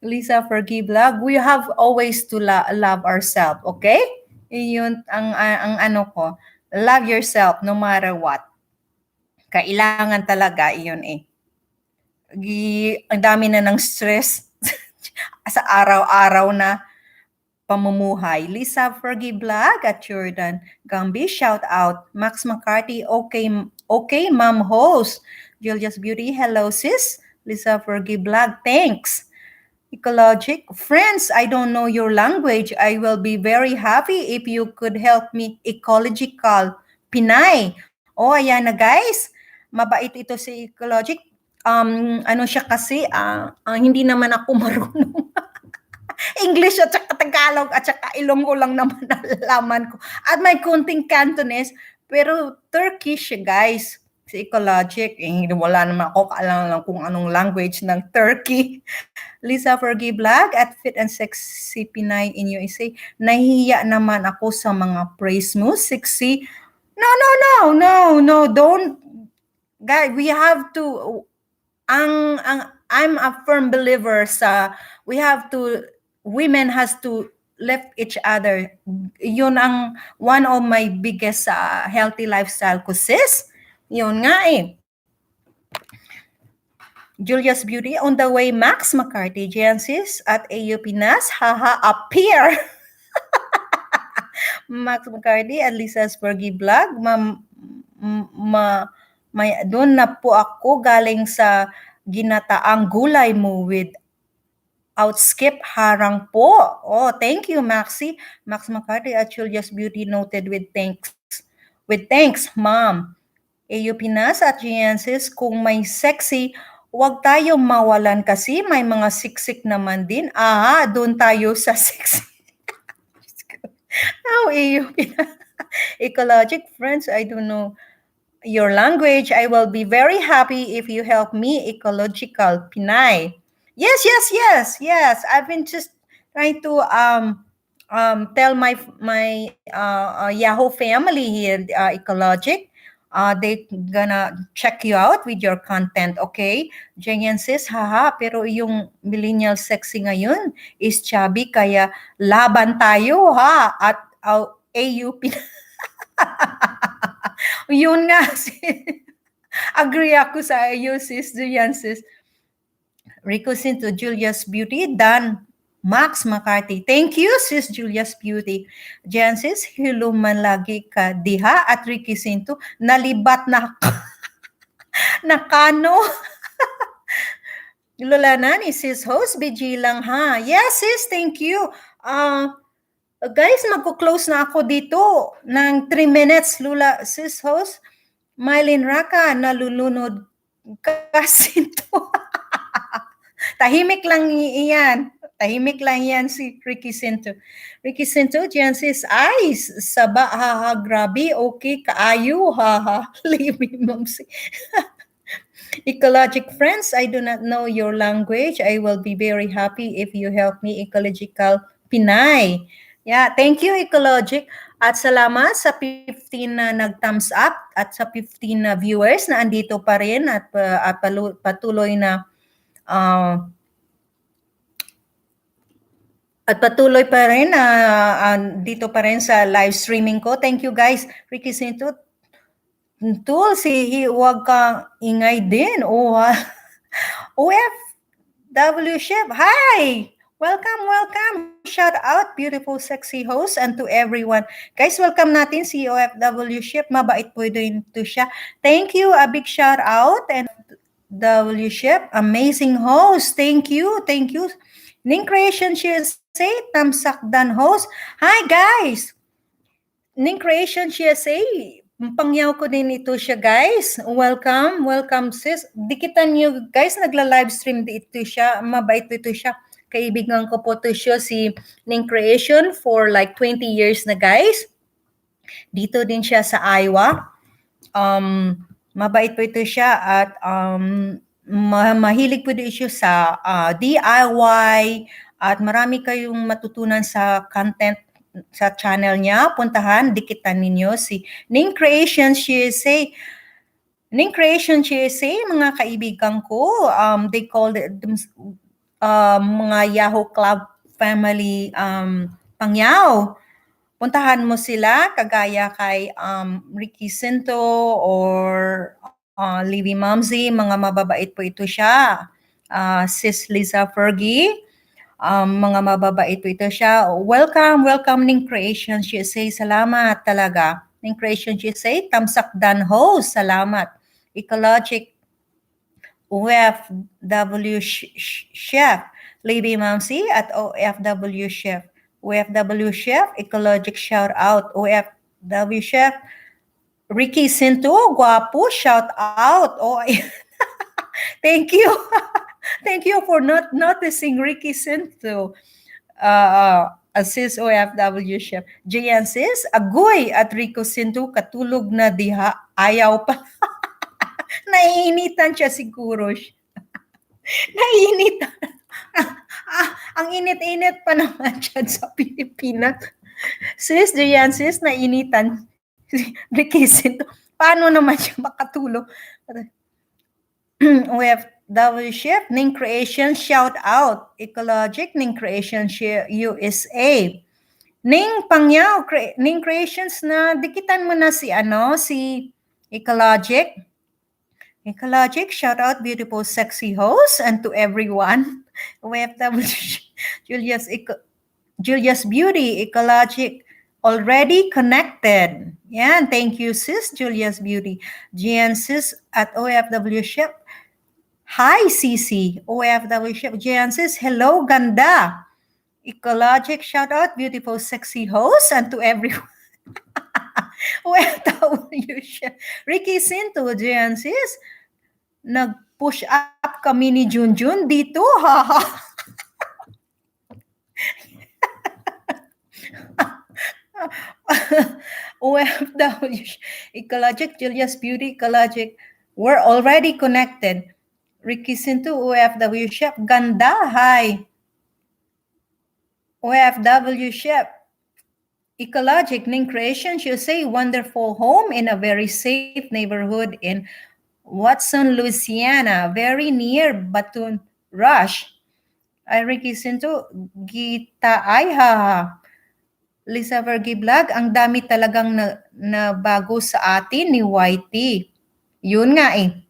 Lisa Fergie Vlog, we have always to love ourselves, okay? Yun ang ano ko. Love yourself no matter what. Kailangan talaga yun ang dami na ng stress sa araw-araw na pamumuhay. Lisa Fergie Vlog at Jordan Gambi, shout out. Max McCarthy, okay ma'am host. Julia's Beauty, hello sis. Lisa Fergie Vlog, thanks. Ecologic, friends, I don't know your language. I will be very happy if you could help me. Ecological, Pinay. Ayan na guys. Mabait ito si Ecologic. Ano siya kasi, hindi naman ako marunong. English at saka Tagalog at saka Ilonggo lang naman nalalaman ko. At may kunting Cantonese, pero Turkish guys. Si Ecologic, wala naman ako kaalam lang kung anong language ng Turkey. Lisa Fergie Vlog at Fit and Sexy Pinay in USA. Nahihiya naman ako sa mga praise mo, sexy. No, don't. Guys, we have to, I'm a firm believer sa, women has to lift each other. Yun ang one of my biggest healthy lifestyle ko, sis. Yun nga Julia's Beauty, on the way, Max McCarthy, Jansis at AU Pinas, haha, appear. Max McCarthy at Lisa's Fergie Vlog, doon na po ako galing sa ginataang gulay mo with outskip harang po. Oh, thank you, Maxi. Max McCarthy at Julia's Beauty noted with thanks. With thanks, ma'am. AU Pinas at Giensis, kung may sexy, huwag tayo mawalan kasi may mga siksik naman din. Doon tayo sa sexy. AU Pinas. Ecologic friends, I don't know your language. I will be very happy if you help me. Ecological Pinay. Yes. I've been just trying to tell my Yahoo family here, Ecologic. They gonna check you out with your content, okay? Janyan says, haha, pero yung millennial sexy ngayon is chubby, kaya laban tayo, ha? At AUP. Yun nga, agree ako sa iyo, sis. Janyan sis. Rico Cinto, Julia's Beauty, Dan Max McCarthy. Thank you, sis Julia's Beauty. Jan sis, hiluman lagi ka diha at Ricky Cinto, nalibat na nakano. Lola Nani, sis host, BG lang ha. Yes, sis, thank you. Guys, magko-close na ako dito ng 3 minutes, Lula, sis host. Mylene Raka, nalulunod ka, Cinto. Tahimik lang iyan. Tahimik lang yan si Ricky Cinto. Ricky Cinto, dyan sis, ay, saba, haha, grabe, okay, kaayo, haha, leave me, momsi. Ecologic friends, I do not know your language. I will be very happy if you help me, Ecological Pinay. Yeah, thank you, Ecologic. At salamat sa 15 na nag-thumbs up at sa 15 na viewers na andito pa rin at patuloy na at patuloy pa rin dito pa rin sa live streaming ko. Thank you guys. Ricky Cinto, Tool, huwag kang ingay din. OFW Chef, hi! Welcome. Shout out, beautiful, sexy host, and to everyone. Guys, welcome natin si OFW Chef. Mabait po din to siya. Thank you. A big shout out. And W Chef, amazing host. Thank you. Ning Creation CSA, Tamsakdan host. Hi, guys. Ning Creation CSA, pangyaw ko din ito siya, guys. Welcome, sis. Dikitan nyo, guys, nagla-live stream dito siya. Mabait ito siya. Kaibigan ko po ito siya, si Ning Creation, for like 20 years na, guys. Dito din siya sa Iowa. Mabait po ito siya at mahilig po din siya sa DIY at marami kayong matutunan sa content sa channel niya. Puntahan, dikitan ninyo si Ning Creation CSA. Ning Creation CSA, mga kaibigan ko, they call it mga Yahoo Club family pangyaw. Puntahan mo sila, kagaya kay Ricky Cinto or Libby Mamsi, mga mababait po ito siya. Sis Lisa Fergie, mga mababait po ito siya. Welcome Ning Creation CSA, salamat talaga. Ning Creation CSA, Tamsakdan host, salamat. Ecologic OFW Chef, Libby Mamsi at OFW Chef. OFW Chef, Ecologic shout out. OFW Chef, Ricky Cinto, guwapo, shout out. Thank you. Thank you for not noticing Ricky Cinto. Sis OFW Chef. Jayan sis, agoy at Rico Cinto, katulog na diha, ayaw pa. Naiinitan siya siguro. Naiinitan. Ang init-init pa naman dyan sa Pilipinas. Sis, Jayan sis, nainitan. Ricky Cinto. Paano naman siya makatulog? OFW Chef, Ning Creation, shout out. Ecologic, Ning Creation USA. Ning Pangyaw, Ning Creations na dikitan mo na si Ecologic. Ecologic, shout out, beautiful, sexy host, and to everyone. OFW Julia's Beauty, Ecologic, already connected. Yan, thank you, sis, Julia's Beauty. Gian sis at OFW Chef. Hi, CC, OFW Chef. Gian sis, hello, ganda. Ecologic, shout out, beautiful, sexy host, and to everyone. OFW Chef. Ricky Cinto, Gian sis, nag-push up kami ni Junjun dito, haha. OFW, Ecologic, Julia's Beauty, Ecologic, we're already connected. Ricky Cinto, OFW Chef, ganda, hi. OFW Chef, Ecologic Ning Creations, you say wonderful home in a very safe neighborhood in Watson, Louisiana, very near Baton Rouge. I rekisin to Gita ay ha. Lisa Vergiblag, ang dami talagang na bago sa atin ni Whitey. Yun nga eh.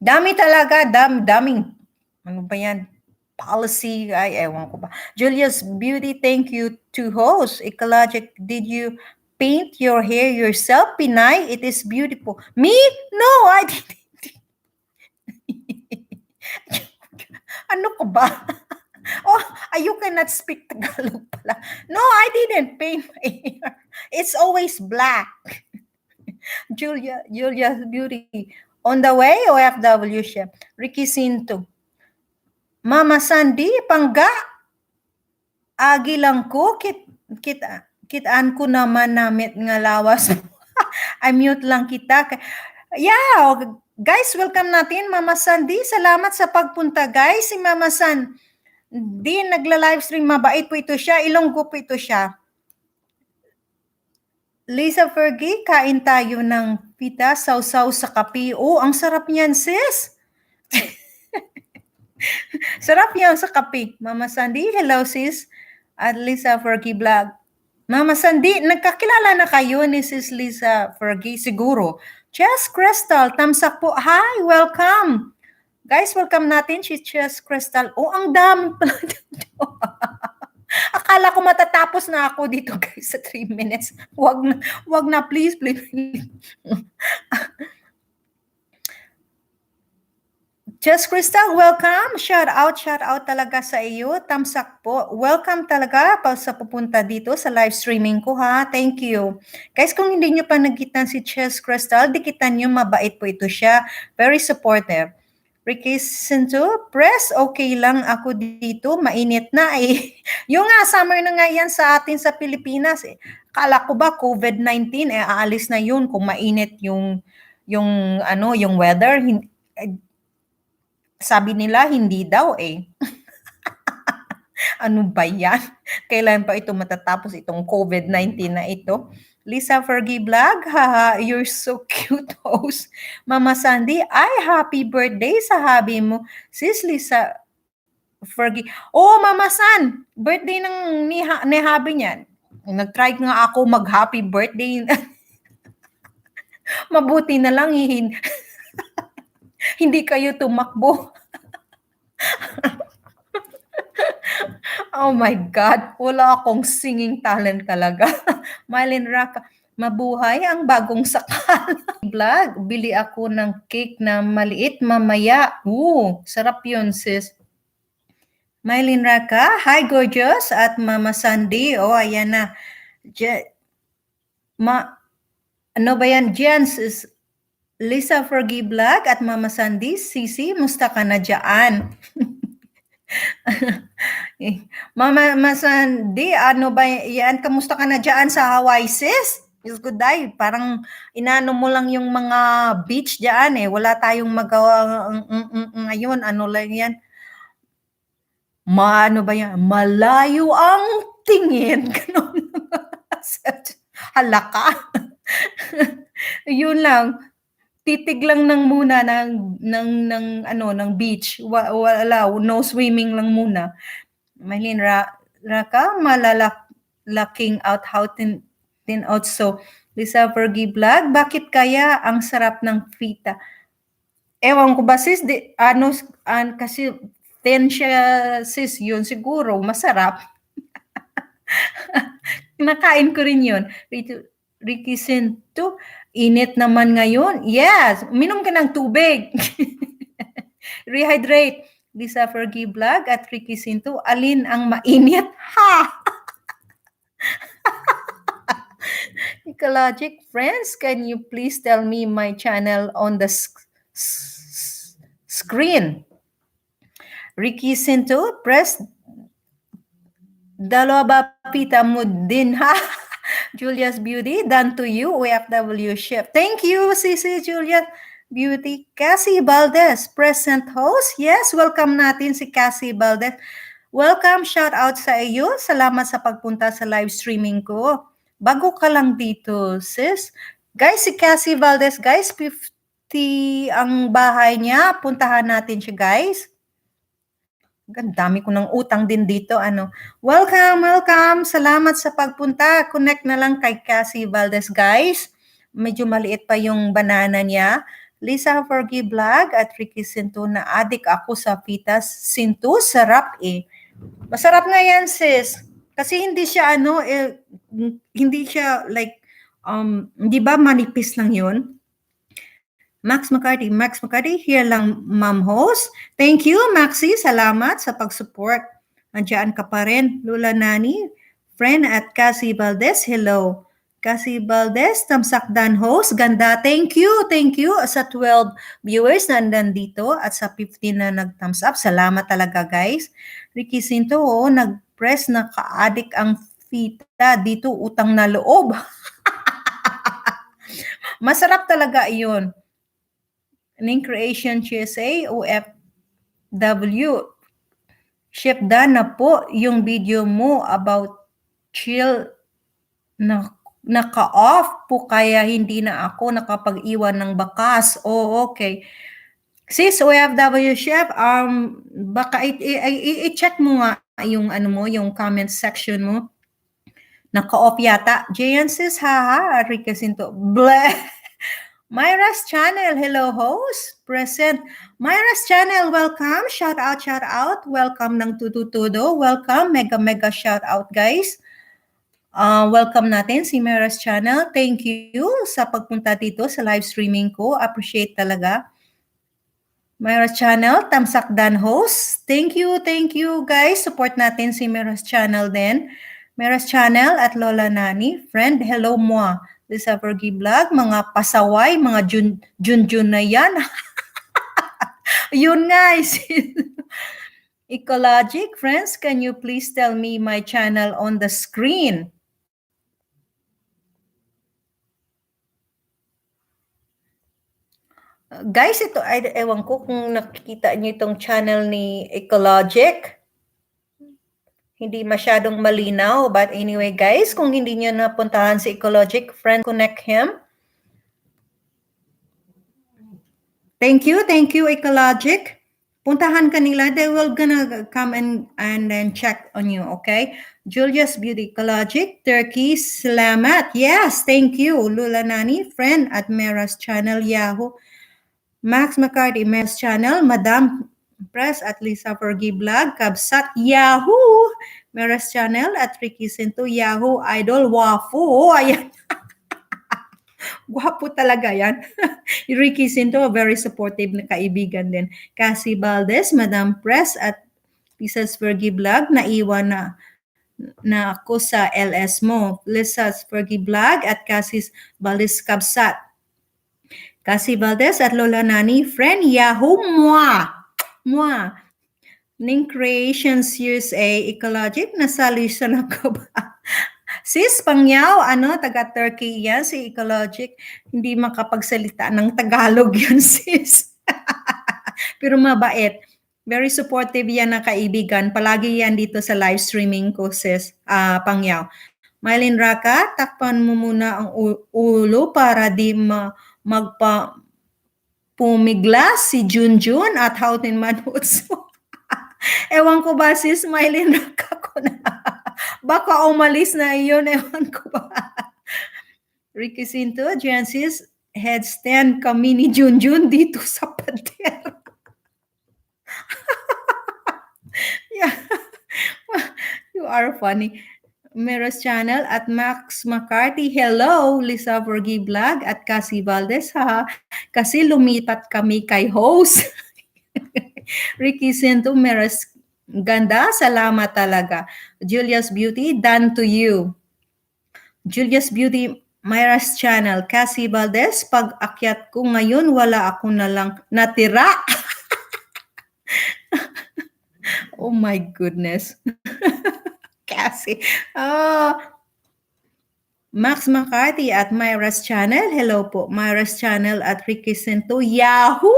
Dami talaga, daming. Ano ba yan? Policy, ay ewan ko ba. Julia's Beauty, thank you to host. Ecologic, did you paint your hair yourself, Pinay? It is beautiful. Me? No, I didn't. Ano ko ba? Oh, you cannot speak Tagalog pala. No, I didn't paint my hair. It's always black. Julia's Beauty. On the way, OFW siya. Ricky Sinto. Mama Sandy, pangga. Agi lang ko, kitaan ko naman namit nga lawas. I mute lang kita. Yeah, guys, welcome natin, Mama Sandy. Salamat sa pagpunta, guys. Si Mama San, di nagla-livestream, mabait po ito siya. Ilonggo po ito siya. Lisa Fergie, kain tayo ng pita, sausaw sa kape. Oh, ang sarap niyan, sis. Sarap yan sa kape. Mama Sandy, hello sis. At Lisa Fergie Vlog. Mama Sandy, nagkakilala na kayo ni Sis Lisa Fergie siguro. Chess Crystal, tamsak po. Hi, welcome. Guys, welcome natin si Chess Crystal. Oh, ang dami pala dito. Akala ko matatapos na ako dito guys sa 3 minutes. Wag na please. Just Crystal, welcome. Shout out talaga sa iyo. Tamsak po. Welcome talaga pa sa pupunta dito sa live streaming ko ha. Thank you. Guys, kung hindi nyo pa nagkitan si Chess Crystal, dikitan nyo, mabait po ito siya. Very supportive. Ricky Sinto, press, okay lang ako dito. Mainit na eh. Yung nga, summer na nga yan sa atin sa Pilipinas eh. Kala ko ba COVID-19 eh aalis na yun kung mainit yung weather. Sabi nila, hindi daw eh. Ano ba yan? Kailan pa ito matatapos itong COVID-19 na ito? Lisa Fergie Vlog, haha, you're so cute host. Mama Sandy, ay happy birthday sa habi mo. Sis Lisa Fergie. Oh, Mama San, birthday ng ni habi niyan. Nag-try nga ako mag-happy birthday. Mabuti na lang hindi kayo tumakbo. Oh my God, wala akong singing talent talaga. Mylene Raka, mabuhay ang bagong sakal. Vlog, bili ako ng cake na maliit mamaya. Sarap yun sis. Mylene Raka, hi gorgeous at Mama Sandy. Oh, ayan na. Ano ba yan? Jens is Lisa Fergie Vlog at Mama Sandy. Sisi, musta ka na dyan? Mama Sandy, ano ba yan? Kamusta ka na dyan sa Hawaii, sis? Is good day. Parang inano mo lang yung mga beach dyan eh. Wala tayong magawa ngayon. Ano lang yan? Ano ba yan? Malayo ang tingin. Ganun. Halaka. Yun lang. Titig lang muna ng beach. Wala, no swimming lang muna. Maylin Raka, malalaking out how tin out. So, Lisa Fergie Vlog, bakit kaya ang sarap ng fita? Ewan ko ba sis, kasi thin siya sis, yun siguro, masarap. Nakain ko rin yun. Ricky Sinto, init naman ngayon. Yes, minom ka ng tubig. Rehydrate. Lisa Fergie Vlog at Ricky Sinto, alin ang mainit? Ha! Ecologic friends, can you please tell me my channel on the screen? Ricky Sinto, press dalawa ba pita mo din ha? Julia's Beauty, done to you, OFW ship. Thank you, Sisi Julia Beauty. Cassie Valdez, present host. Yes, welcome natin si Cassie Valdez. Welcome, shout out sa iyo. Salamat sa pagpunta sa live streaming ko. Bago ka lang dito, sis. Guys, si Cassie Valdez, guys, 50 ang bahay niya. Puntahan natin siya, guys. Ang dami ko ng utang din dito. Welcome. Salamat sa pagpunta. Connect na lang kay Cassie Valdez, guys. Medyo maliit pa yung banana niya. Lisa Forgy Vlog at Ricky Sinto na adik ako sa pitas. Sinto, sarap eh. Masarap nga yan, sis. Kasi hindi siya hindi siya like, di ba manipis lang yun? Max McCarty, here lang, ma'am host. Thank you, Maxi. Salamat sa pag-support. Andiyan ka pa rin. Lula Nani, friend at Cassie Valdez, hello. Cassie Valdez, tamsakdan host. Ganda, thank you. Sa 12 viewers na nandito at sa 15 na nag-thumbs up. Salamat talaga, guys. Ricky Sinto, nag-press na ka-addict ang fita. Dito, utang na loob. Masarap talaga iyon. Ning Creation USA, OFW. Chef Dan na po yung video mo about chill na naka-off po kaya hindi na ako nakapag-iwan ng bakas. Oh, okay. Sis, OFW Chef, baka i-check mo nga yung yung comment section mo. Naka-off yata. Jayan sis, haha, Rica Sinto. Bleh. Myra's Channel, hello host, present. Myra's Channel, welcome, shout out. Welcome ng Tudo. Welcome, mega shout out guys. Welcome natin si Myra's Channel. Thank you sa pagpunta dito sa live streaming ko. Appreciate talaga. Myra's Channel, tamsakdan host. Thank you guys. Support natin si Myra's Channel din. Myra's Channel at Lola Nani. Friend, hello mo. Lisa Forgy Vlog, mga pasaway, mga jun na yan. Yun guys. Ecologic, friends, can you please tell me my channel on the screen? Guys, ito, ewan ko kung nakikita niyo itong channel ni Ecologic. Hindi masyadong malinaw. But anyway, guys, kung hindi niyo napuntahan si Ecologic, friend, connect him. Thank you, Ecologic. Puntahan ka nila. They will gonna come and then check on you, okay? Julia's Beauty Ecologic, Turkey, salamat. Yes, thank you. Lula Nani, friend at Mera's Channel, Yahoo. Max McCarty, Mera's Channel, Madam Press at Lisa Forgy Vlog, Kabsat, Yahoo! Mera's Channel at Ricky Sinto, Yahoo! Idol, Wafu! Ayan. Gwapo talaga yan. Ricky Sinto, very supportive na kaibigan din. Cassie Valdez, Madam Press at Lisa's Forgy Vlog, naiwan na ako sa LS mo. Lisa's Forgy Vlog at Cassie's Valdez Kabsat. Cassie Valdez at Lola Nani, friend, Yahoo! Mwah! Ning Creations USA Ecologic, nasali siya na ko ba? Sis, Pangyaw, taga Turkey yan, si Ecologic. Hindi makapagsalita ng Tagalog yun, sis. Pero mabait. Very supportive yan na kaibigan. Palagi yan dito sa live streaming ko, sis, Pangyaw. Mylene Raka, takpan mo muna ang ulo para di pumiglas si Junjun at Houghton Manutso. Ewan ko ba, sis, Mylene Raka ko na. Baka umalis na iyon, ewan ko ba. Ricky Sinto, Jancis, headstand kami ni Junjun dito sa pader. Yeah. You are funny. Mera's Channel at Max McCarty. Hello, Lisa Forgy Vlog at Cassie Valdez. Ha? Kasi lumipat kami kay host. Ricky Sinto, Mera's ganda. Salamat talaga. Julia's Beauty, done to you. Julia's Beauty, Myra's Channel. Cassie Valdez, pag akyat ko ngayon, wala ako na lang natira. Oh my goodness. Cassie. Max McCarty at Myra's Channel. Hello po. Myra's Channel at Ricky Sinto. Yahoo!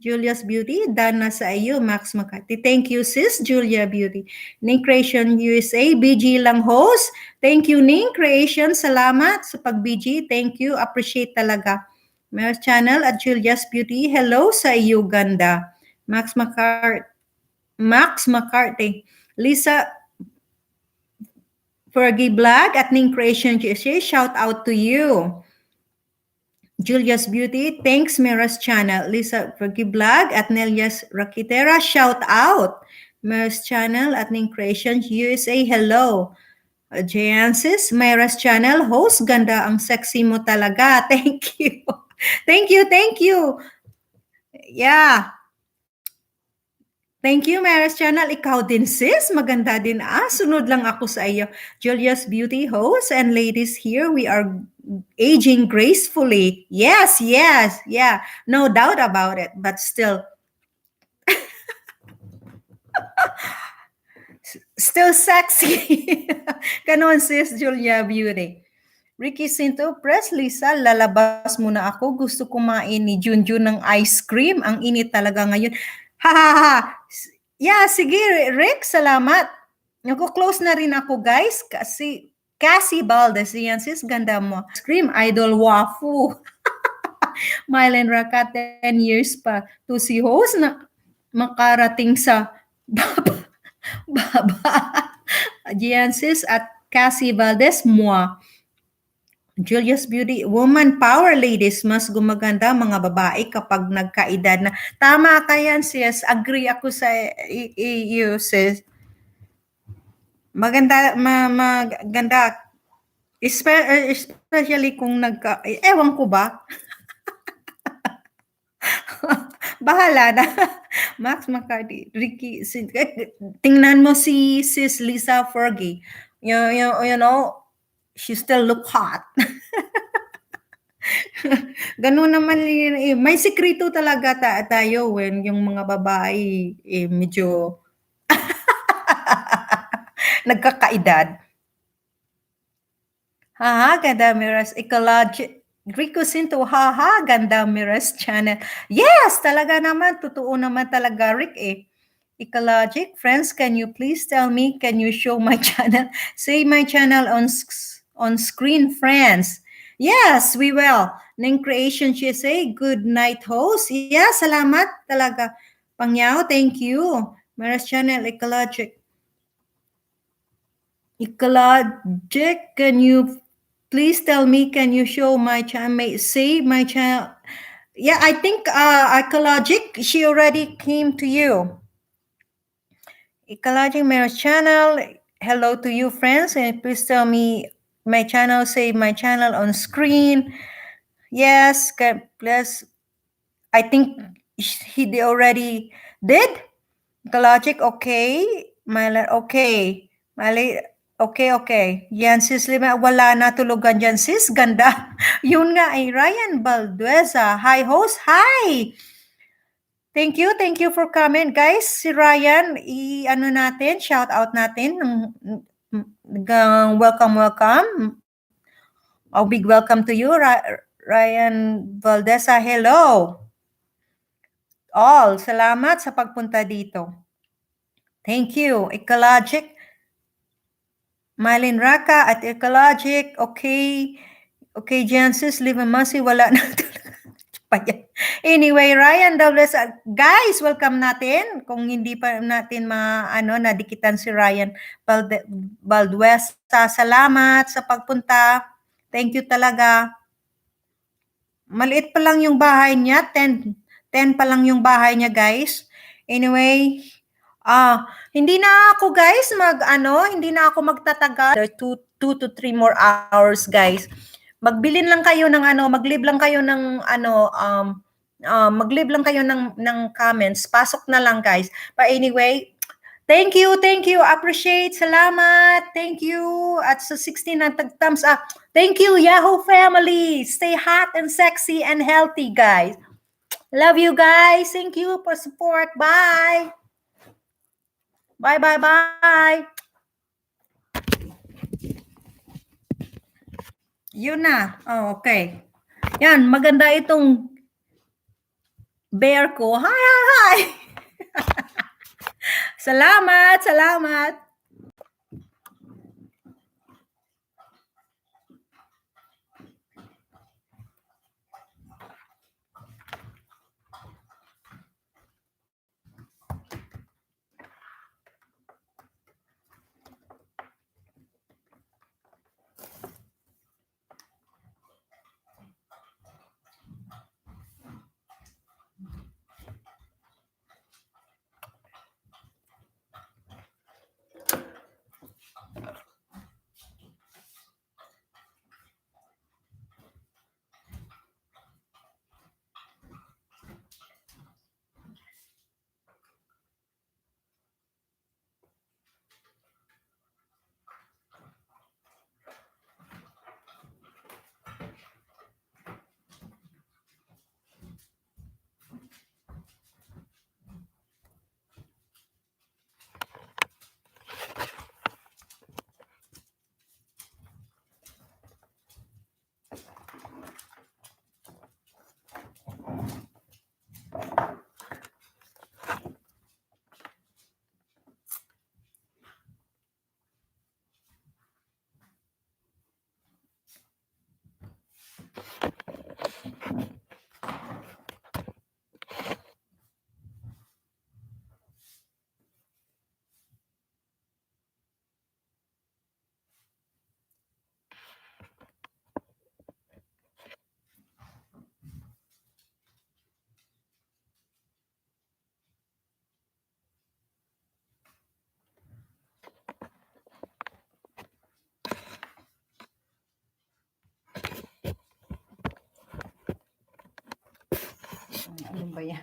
Julia's Beauty, done na sa iyo, Max Makati. Thank you, sis, Julia Beauty. Ning Creation USA, BG lang host. Thank you, Ning Creation. Salamat sa pag-BG. Thank you. Appreciate talaga. Mayor's Channel at Julia's Beauty. Hello sa iyo, ganda. Max McCarthy. Lisa Fergie Black at Ning Creation USA. Shout out to you. Julia's Beauty, thanks Mira's Channel. Lisa Vlog at Nelias Rakitera, shout out. Mira's Channel at Ning Creations USA, hello. Jancis, Mira's Channel, host, ganda ang sexy mo talaga. Thank you. Thank you. Yeah. Thank you, Mira's Channel. Ikaw din, sis. Maganda din. Sunod lang ako sa iyo. Julia's Beauty host and ladies here, we are aging gracefully. Yes. Yeah. No doubt about it. But still sexy. Ganon, sis, Julia Beauty. Ricky Cinto, press Lisa, lalabas muna ako. Gusto kumain ni Junjun ng ice cream. Ang init talaga ngayon. Ha. Yeah, sige, Rick, salamat. Nagko-close na rin ako, guys. Kasi Cassie Valdez, yan sis, ganda mo. Scream, Idol Wafu. Mylen Raka, 10 years pa. To si host na makarating sa baba. Yan sis at Cassie Valdez, moi. Julia's Beauty, woman power ladies, mas gumaganda mga babae kapag nagkaedad na. Tama ka yan, sis. Agree ako sa iyo, sis. Maganda. Especially kung ewan ko ba? Bahala na. Max McCarthy, Ricky, tingnan mo si sis Lisa Fergie. You know, she still look hot. Ganun naman, may sikreto talaga tayo when yung mga babae medyo nagkakaedad. Ganda Miras Ecology. Rico Cinto, ganda Miras Channel. Yes, talaga naman, totoo naman talaga, Rick Ecologic, friends, can you please tell me, can you show my channel? Say my channel on screen, friends. Yes, we will. Ning Creation, she say, good night, host. Yeah, salamat talaga. Pangyaw, thank you. Miras Channel, Ecologic. Ecologic, can you please tell me, can you show my channel? Say my channel. Yeah, I think Ecologic, she already came to you. Ecologic Mirror's Channel, hello to you, friends, and please tell me my channel, say my channel on screen. Yes, please. I think he already did. Ecologic, okay. Okay. Okay. Yan, sis Lima, wala na tulugan dyan, sis. Ganda. Yun nga ay Ryan Baldueza. Hi, host. Hi. Thank you for coming. Guys, si Ryan, shout out natin. Welcome. A big welcome to you, Ryan Valdesa. Hello. All, salamat sa pagpunta dito. Thank you. Ecologic. Mylene Raka at Ecologic. Okay, Jancis, live Masi, wala na. Anyway, Ryan Douglas, guys, welcome natin. Kung hindi pa natin nadikitan si Ryan Balduesa, salamat sa pagpunta. Thank you talaga. Maliit pa lang yung bahay niya, 10 pa lang yung bahay niya, guys. Anyway, hindi na ako, guys, hindi na ako magtatagal. 2 to 3 more hours, guys. Magbilin lang kayo ng mag-leave lang kayo ng mag-leave lang kayo ng comments. Pasok na lang, guys. But anyway, thank you. Appreciate. Salamat. Thank you. At sa 16 na thumbs up. Thank you, Yahoo family. Stay hot and sexy and healthy, guys. Love you, guys. Thank you for support. Bye. Bye. Yun na. Okay. Yan, maganda itong bear ko. Hi, hi, hi! Salamat, salamat. Ano ba yan?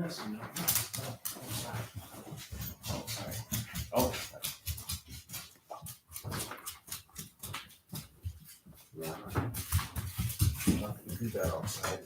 That's enough. Oh, sorry. Oh. Yeah. Not gonna do that outside.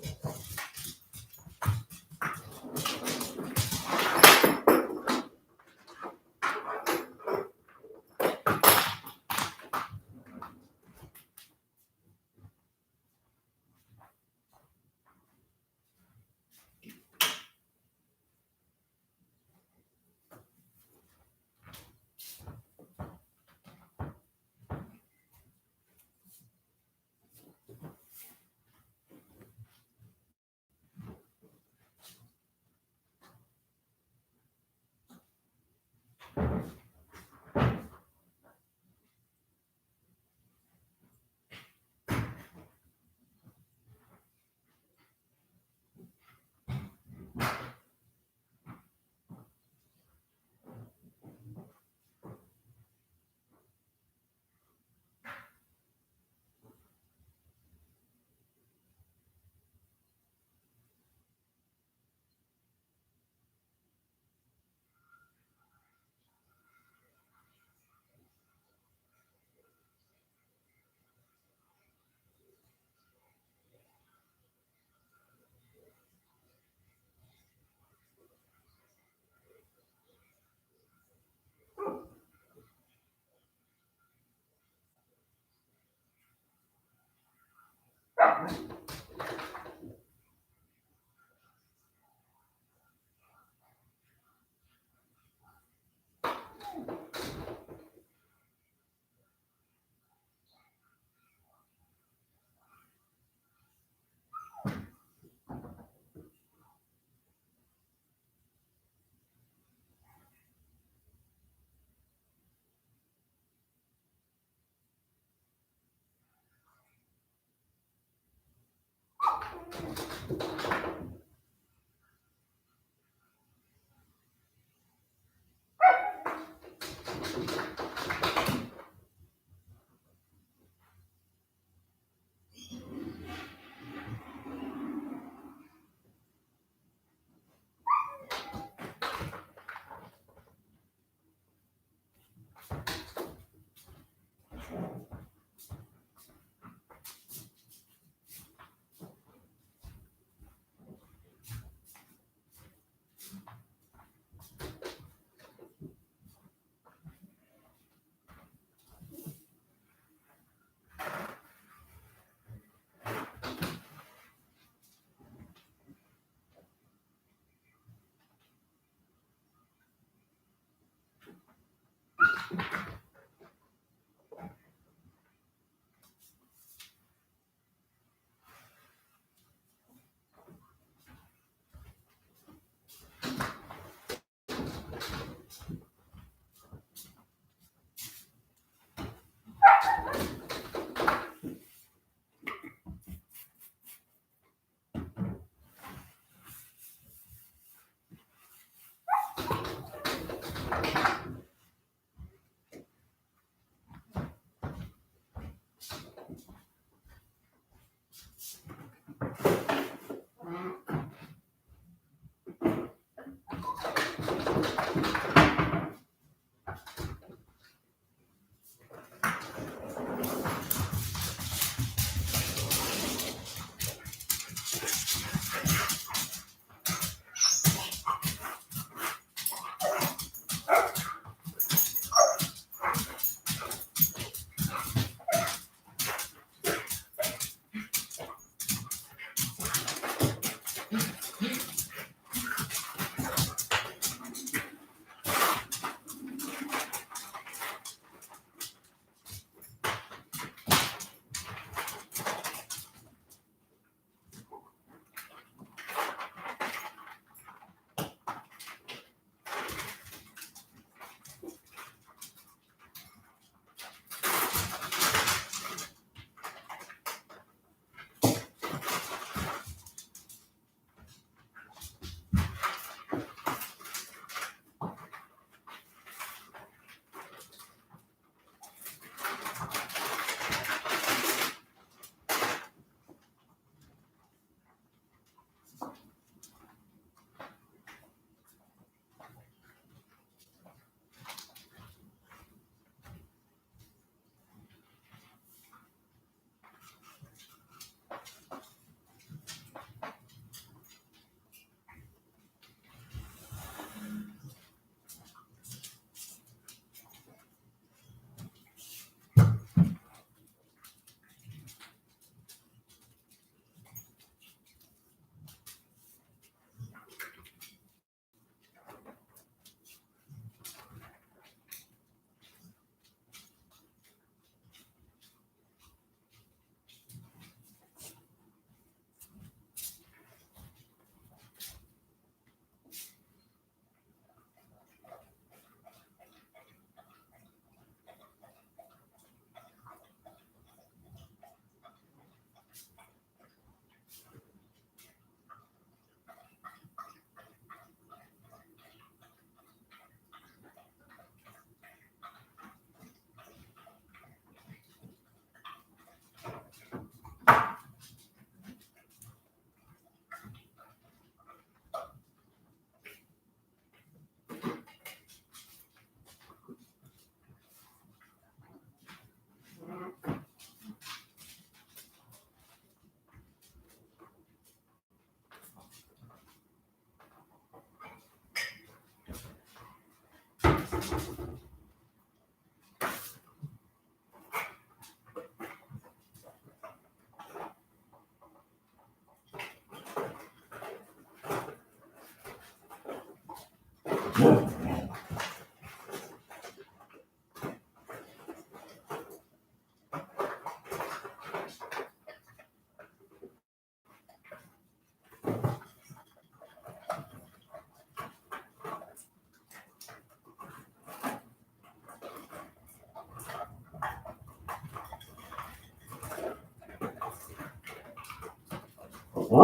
Go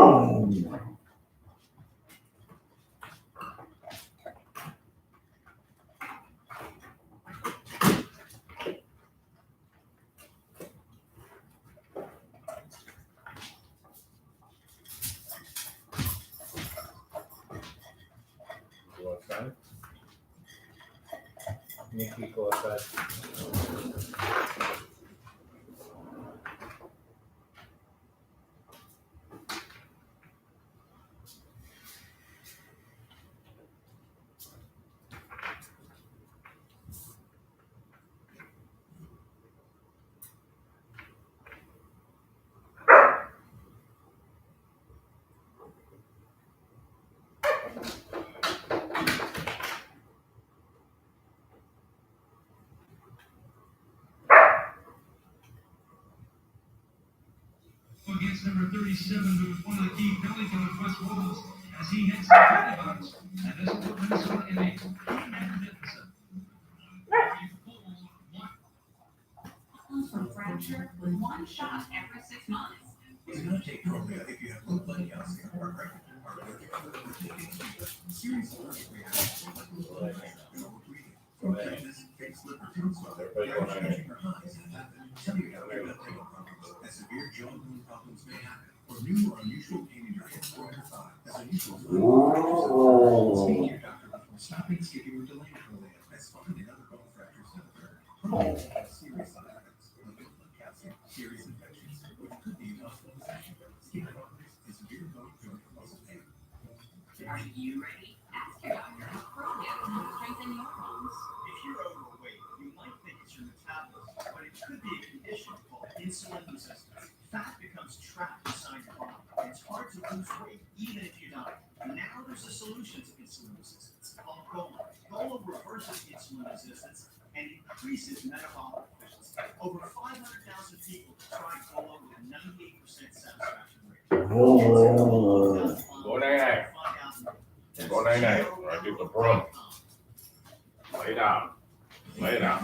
outside. Nikki, go outside. Against number 37, who was one of the key penalties on the West Wolves as he hits the penalty box and doesn't put Minnesota in a two-man deficit. From fracture with one shot every 6 months. Do not take Prolia if you have low blood calcium or pregnant or allergic to taking serious allergic reactions like low blood pressure and overbreathing. From tetanus, fixed liver tongue swelling, changing or highs have happened. Tell your doctor about taking problems, as severe jaw wound problems may happen, or new or unusual pain in your hips or your thigh, as unusual fractures. Speak to your doctor before stopping, skipping, or delaying Prolia, as found in other bone fractures have occurred. Prolia has serious side effects, low blood calcium, serious infections, which could be hospitalization, skin problems, and severe bone joint muscle pain. Are you ready? Ask your doctor about Prolia to strengthen your bones. If you're overweight, you might think it's your metabolism, but it could be a condition called insulin resistance. Fat becomes trapped inside your body. It's hard to lose weight even if you diet. Now there's a solution to insulin resistance called GOLO. GOLO reverses insulin resistance and increases metabolic efficiency. Over 500,000 people tried GOLO with a 98% satisfaction rate. Go night-night. Go night-night, or I get the broom. Lay down. Lay down.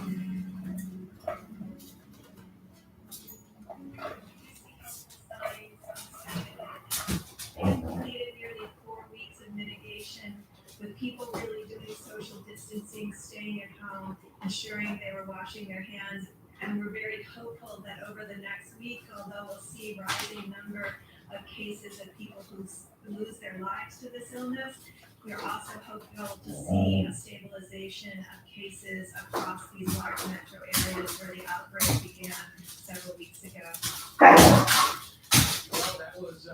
Completed nearly 4 weeks of mitigation with people really doing social distancing, staying at home, ensuring they were washing their hands. And we're very hopeful that over the next week, although we'll see rising number of cases of people who lose their lives to this illness, we're also hopeful to see a stabilization of cases across these large metro areas where the outbreak began several weeks ago. Well, that was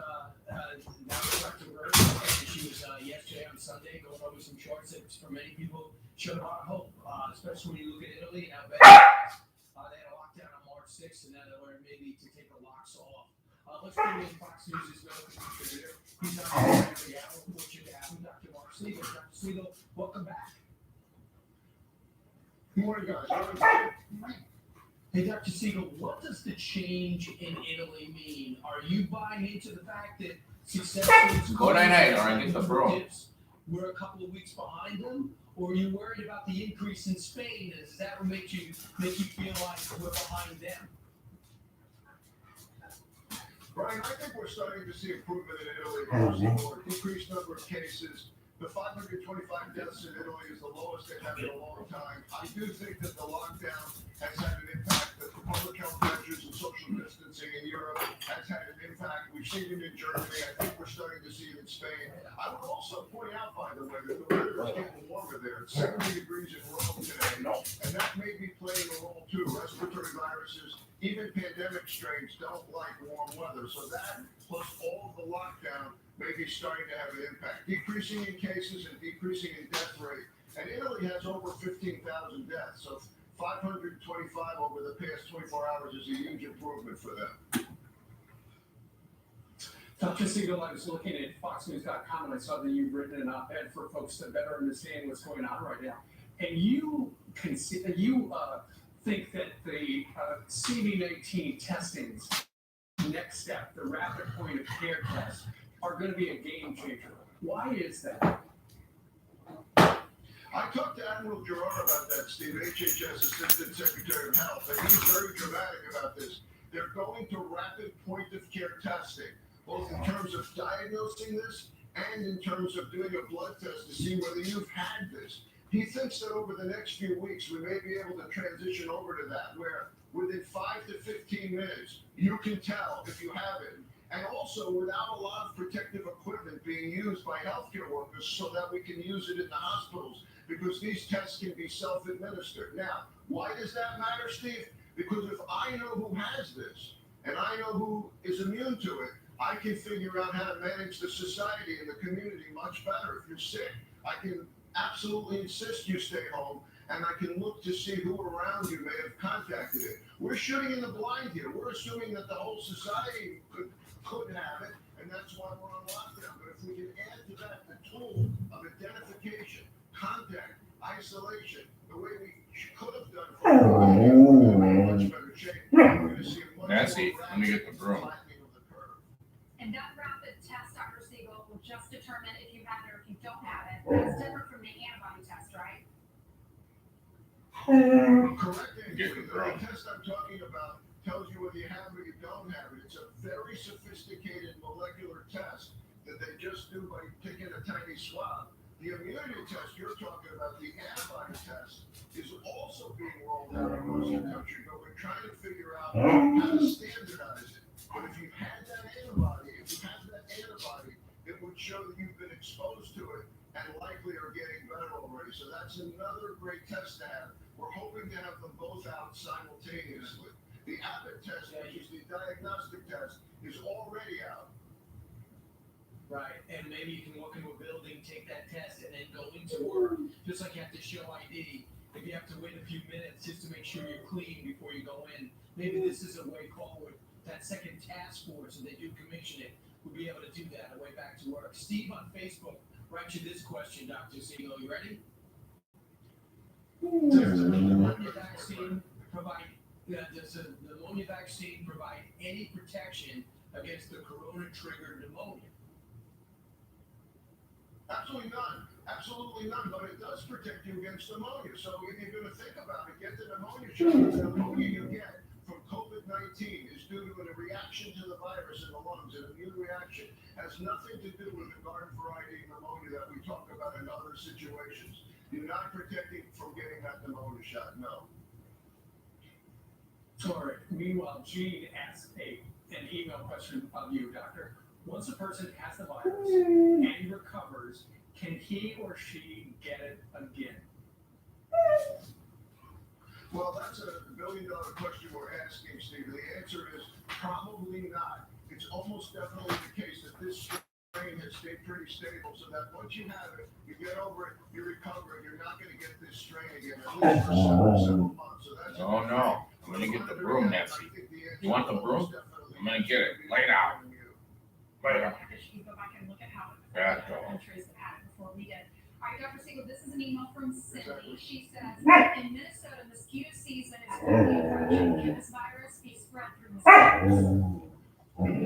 Dr. Bird. She was yesterday on Sunday going over some charts that for many people showed a lot of hope, especially when you look at Italy and how bad they had a lockdown on March 6th, and now they learned maybe to take the locks off. Let's bring in Fox News' medical contributor. He's on the hour. Fortunate to have him, Dr. Mark Siegel. Dr. Siegel, welcome back. Good morning, guys. Hey, Dr. Siegel, what does the change in Italy mean? Are you buying into the fact that successful Go night-night, or I get the broom. we're a couple of weeks behind them? Or are you worried about the increase in Spain? Does that make you feel like we're behind them? Brian, I think we're starting to see improvement in Italy across the board. Decreased number of cases. The 525 deaths in Italy is the lowest they've had in a long time. I do think that the lockdown has had an impact, that the public health measures and social distancing in Europe has had an impact. We've seen it in Germany. I think we're starting to see it in Spain. I would also point out, by the way, that the weather is getting warmer there. It's 70 degrees in Rome today, and that may be playing a role too. Respiratory viruses, even pandemic strains, don't like warm weather. So that, plus all of the lockdown, may be starting to have an impact. Decreasing in cases and decreasing in death rate. And Italy has over 15,000 deaths. So 525 over the past 24 hours is a huge improvement for them. Dr. Siegel, I was looking at FoxNews.com and I saw that you've written an op-ed for folks to better understand what's going on right now. And you think that the CV-19 testings, next step, the rapid point of care test, are going to be a game changer. Why is that? I talked to Admiral Gerard about that, Steve, HHS Assistant Secretary of Health, and he's very dramatic about this. They're going to rapid point-of-care testing. both in terms of diagnosing this and in terms of doing a blood test to see whether you've had this. He thinks that over the next few weeks, we may be able to transition over to that, where within 5 to 15 minutes, you can tell if you have it. And also without a lot of protective equipment being used by healthcare workers so that we can use it in the hospitals, because these tests can be self-administered. Now, why does that matter, Steve? Because if I know who has this, and I know who is immune to it, I can figure out how to manage the society and the community much better. If you're sick, I can absolutely insist you stay home, and I can look to see who around you may have contacted it. We're shooting in the blind here. We're assuming that the whole society could have it, and that's why we're on lockdown. But if we can add to that the tool of identification, contact, isolation, the way we could have done for much better shape, we're going to see a much Nancy, more let me get the rapid broom. flattening of the curve. And that rapid test, Dr. Siegel, will just determine if you have it or if you don't have it. That's different from the antibody test, right? Correct, Anthony. Get the The broom. test I'm talking about tells you whether you have it or you don't have it. It's a very sophisticated molecular test that they just do by taking a tiny swab. The immunity test you're talking about, the antibody test, is also being rolled out across the country, but we're trying to figure out how to standardize it. But if you've had that antibody, it would show that you've been exposed to it and likely are getting better already. So that's another great test to have. We're hoping to have them both out simultaneously. The Abbott test, which is the diagnostic test, is already out. Right, and maybe you can walk into a building, take that test, and then go into work, just like you have to show ID. If you have to wait a few minutes just to make sure you're clean before you go in, maybe this is a way forward. That second task force, and they do commission it, we'll be able to do that, a way back to work. Steve on Facebook writes you this question, Dr. Siegel. You ready? Does the pneumonia vaccine provide any protection against the corona-triggered pneumonia? Absolutely none. Absolutely none. But it does protect you against pneumonia. So if you're going to think about it, get the pneumonia shot. The pneumonia you get from COVID-19 is due to a reaction to the virus in the lungs, an immune reaction. Has nothing to do with the garden variety pneumonia that we talk about in other situations. You're not protecting from getting that pneumonia shot, no. All right. Meanwhile, Gene asks an email question of you, Doctor. Once a person has the virus and recovers, can he or she get it again? Well, that's a billion-dollar question we're asking, Steve. The answer is probably not. It's almost definitely the case that this strain has stayed pretty stable, so that once you have it, you get over it, you recover, and you're not going to get this strain again, at least for several months. So that's Oh no, I'm gonna get the broom, Nancy. You want the broom? I'm gonna get it. Lay down. Lay down. After she go back and look at how Yeah, other go. countries have had it before we did. All right, Dr. Siegel, this is an email from Cindy. She says, in Minnesota, mosquito season is quickly approaching. Can this virus be spread through mosquitoes? There's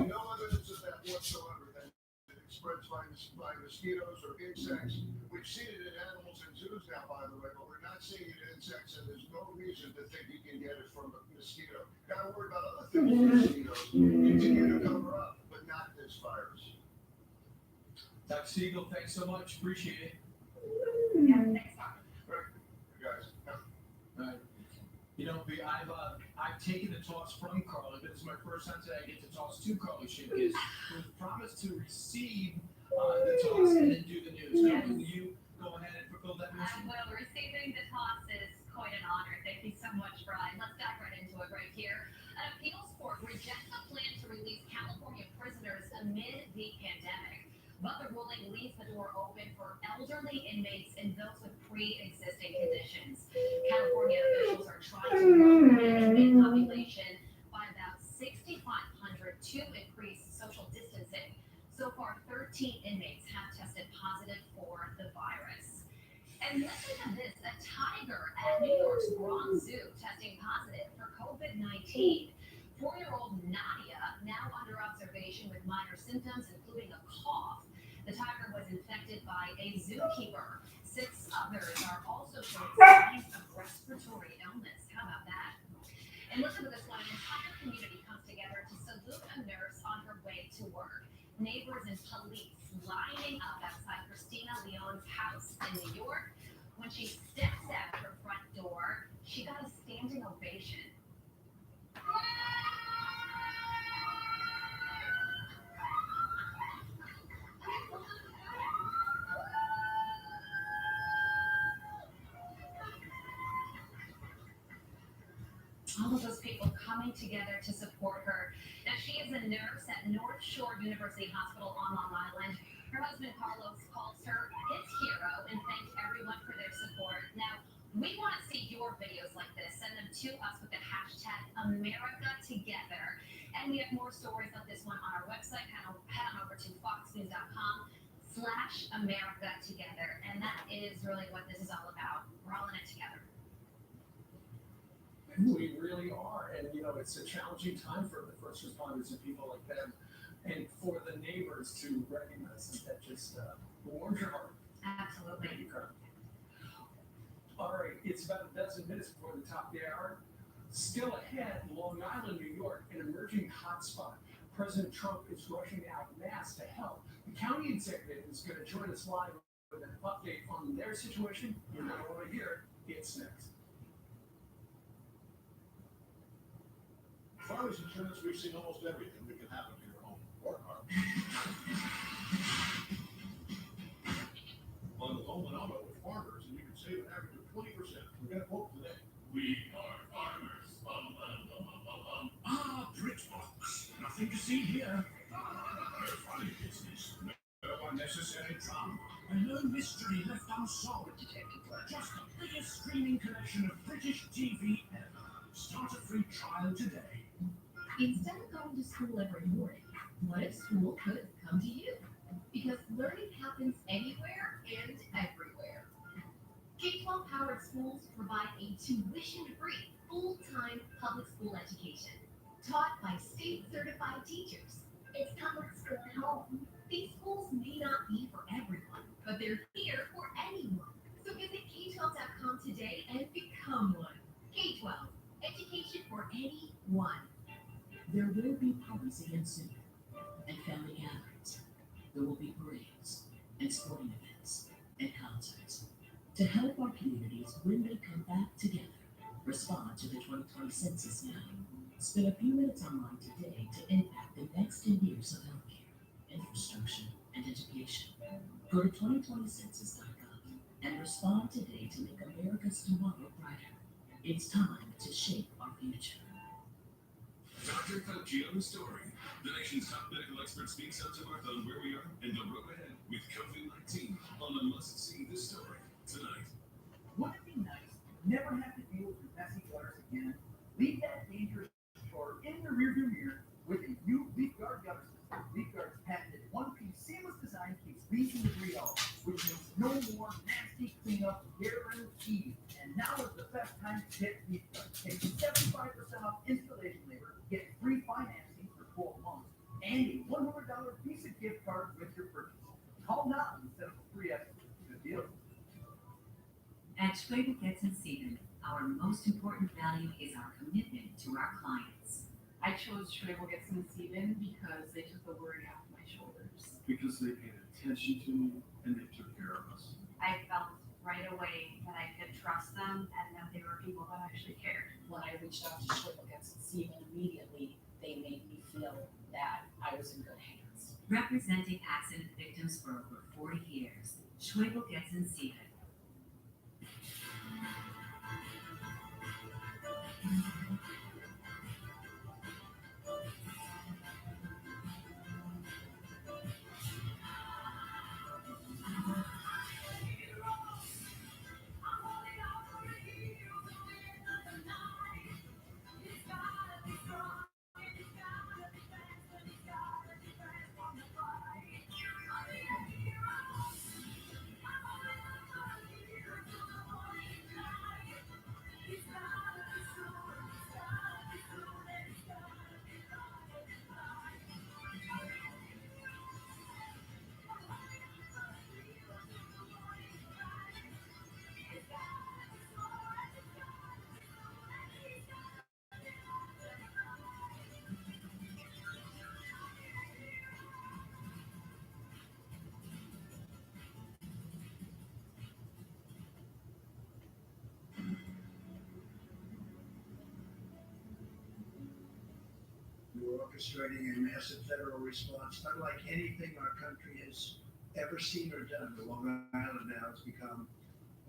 no evidence of that whatsoever, that it spreads by mosquitoes or insects. We've seen it in animals in zoos now, by the way, but we're not seeing it in insects, and there's no reason to think you can get it from a mosquito. Gotta worry about other things with mosquitoes. Continue to cover up, but not this virus. Dr. Siegel, thanks so much. Appreciate it. Yeah, thanks, Doctor. Right, you guys. Right. You know, I've taken the toss from Carly, but it's my first time today I get to toss to Carly Shin because we promised to receive the toss and then do the news. Now, will you go ahead and fulfill that mission? Well, receiving the toss is quite an honor. Thank you so much, Brian. Let's dive right into it right here. An appeals court rejects a plan to release California prisoners amid the pandemic. But the ruling leaves the door open for elderly inmates and those with pre-existing conditions. California officials are trying to lower the inmate population by about 6,500 to increase social distancing. So far, 13 inmates have tested positive for the virus. And listen to this, a tiger at New York's Bronx Zoo testing positive for COVID-19. 4-year-old Nadia, now under observation with minor symptoms, including a cough. The tiger was infected by a zookeeper. 6 others are also showing signs of respiratory illness. How about that? And listen to this one. An entire community comes together to salute a nurse on her way to work. Neighbors and police lining up outside Christina Leon's house in New York. When she steps out her front door, she got a standing ovation. All of those people coming together to support her. Now, she is a nurse at North Shore University Hospital on Long Island. Her husband, Carlos, calls her his hero and thanked everyone for their support. Now, we want to see your videos like this. Send them to us with the hashtag AmericaTogether. And we have more stories like this one on our website. Head on over to foxnews.com/AmericaTogether. And that is really what this is all about. We're all in it together. We really are. And, it's a challenging time for the first responders and people like them, and for the neighbors to recognize that just warms your heart. Absolutely. Thank you, Carl. All right, it's about a dozen minutes before the top of the hour. Still ahead, Long Island, New York, an emerging hotspot. President Trump is rushing out en masse to help. The county executive is going to join us live with an update on their situation. You're going to want to hear it. It's next. Farmers insurance, we've seen almost everything that can happen to your home or car. Bundle home and auto with Farmers, and you can save an average of 20%. We'll get a quote today. We are farmers. Bridgebox. Nothing to see here. Your funny business. No unnecessary drama. And no mystery left unsolved, Detective. Just the biggest streaming collection of British TV ever. Start a free trial today. Instead of going to school every morning, what if school could come to you? Because learning happens anywhere and everywhere. K-12 powered schools provide a tuition-free, full-time public school education, taught by state-certified teachers. It's public school at home. These schools may not be for everyone, but they're here for anyone. So visit K12.com today and become one. K-12, education for anyone. There will be parties against it, and family gatherings. There will be parades, and sporting events, and concerts. To help our communities when they come back together, respond to the 2020 census now. Spend a few minutes online today to impact the next 10 years of healthcare, infrastructure, and education. Go to 2020census.gov and respond today to make America's tomorrow brighter. It's time to shape our future. Dr. Fauci on the story. The nation's top medical expert speaks up to Martha on where we are and the road ahead with COVID-19 on a must-see this story tonight. Wouldn't it be nice to never have to deal with messy gutters again? Leave that dangerous chore in the rearview mirror with a new Leaf Guard gutter system. Leaf Guard's patented one-piece seamless design keeps leaks and debris out, which means no more nasty cleanup guaranteed. And now is the best time to get Leaf Guard. Take 75% off installation labor, get free financing for 12 months, and a $100 Visa gift card with your purchase. Call now instead of a free estimate. Good deal. At Schwebel Getson Sieben, our most important value is our commitment to our clients. I chose Schwebel Getson Sieben because they took the worry off my shoulders. Because they paid attention to me and they took care of us. I felt right away that I could trust them and that they were people that actually cared. When I reached out to Schwebel Getson Sieben immediately, they made me feel that I was in good hands. Representing accident victims for over 40 years, Schwebel Getson Sieben. orchestrating a massive federal response, unlike anything our country has ever seen or done. Long Island now has become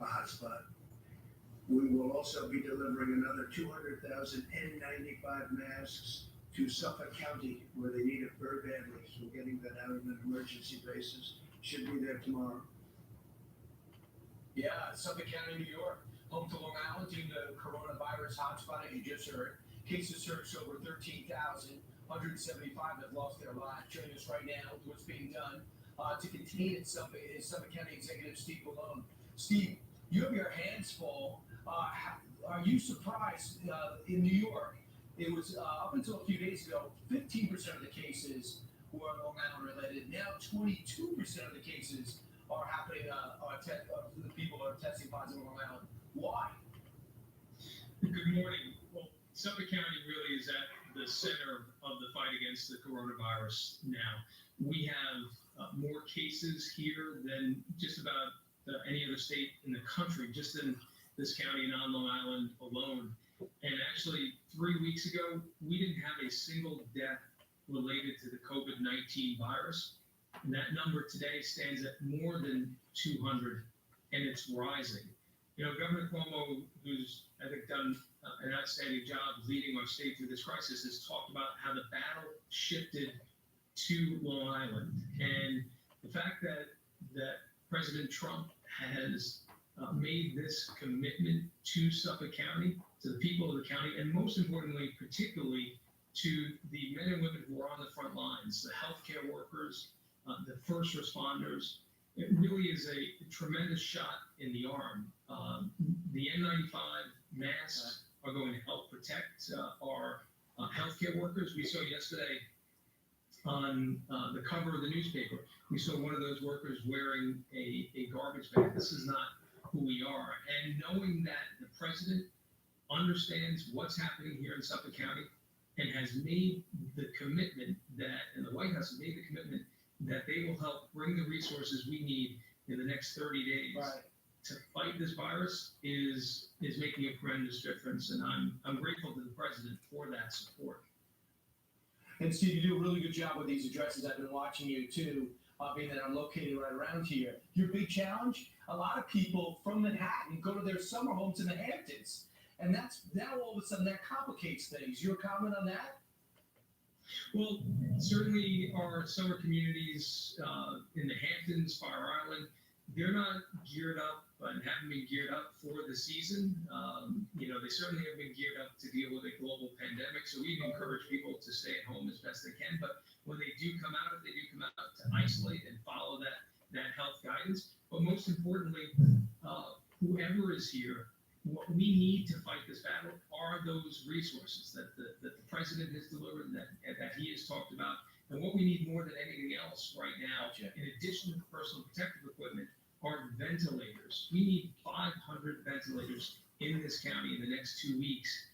a hotspot. We will also be delivering another 200,000 N95 masks to Suffolk County, where they need it very badly. So getting that out on an emergency basis. Should be there tomorrow. Yeah, Suffolk County, New York, home to Long Island, due to the coronavirus hotspot, as you just heard. Cases surged over 13,000. 175 have lost their lives. Joining us right now, what's being done to contain it is Suffolk County Executive Steve Malone. Steve, you have your hands full. Are you surprised in New York? It was up until a few days ago, 15% of the cases were Long Island related. Now 22% of the cases are happening, the people are testing positive on Long Island. Why? Good morning. Well, Suffolk County really is at the center of the fight against the coronavirus now. We have more cases here than just about any other state in the country, just in this county and on Long Island alone. And actually, 3 weeks ago, we didn't have a single death related to the COVID-19 virus. And that number today stands at more than 200, and it's rising. You know, Governor Cuomo, who's, I think, done an outstanding job leading our state through this crisis, has talked about how the battle shifted to Long Island. And the fact that President Trump has made this commitment to Suffolk County, to the people of the county, and most importantly, particularly to the men and women who are on the front lines, the healthcare workers, the first responders. It really is a tremendous shot in the arm. The N95 masks are going to help protect our healthcare workers. We saw yesterday on the cover of the newspaper, we saw one of those workers wearing a garbage bag. This is not who we are. And knowing that the president understands what's happening here in Suffolk County and has made the commitment that, and the White House has made the commitment that they will help bring the resources we need in the next 30 days to fight this virus is making a tremendous difference. And I'm grateful to the president for that support. And Steve, you do a really good job with these addresses. I've been watching you too, being that I'm located right around here. Your big challenge, a lot of people from Manhattan go to their summer homes in the Hamptons. And that's now all of a sudden that complicates things. Your comment on that? Well, certainly our summer communities in the Hamptons, Fire Island, they're not geared up and haven't been geared up for the season. They certainly have been geared up to deal with a global pandemic. So we encourage people to stay at home as best they can. But when they do come out, if they do come out, to isolate and follow that health guidance. But most importantly, whoever is here, what we need to fight this battle are those resources that the president has delivered, that he has talked about. And what we need more than anything else right now, in addition to personal protective equipment, are ventilators. We need 500 ventilators in this county in the next 2 weeks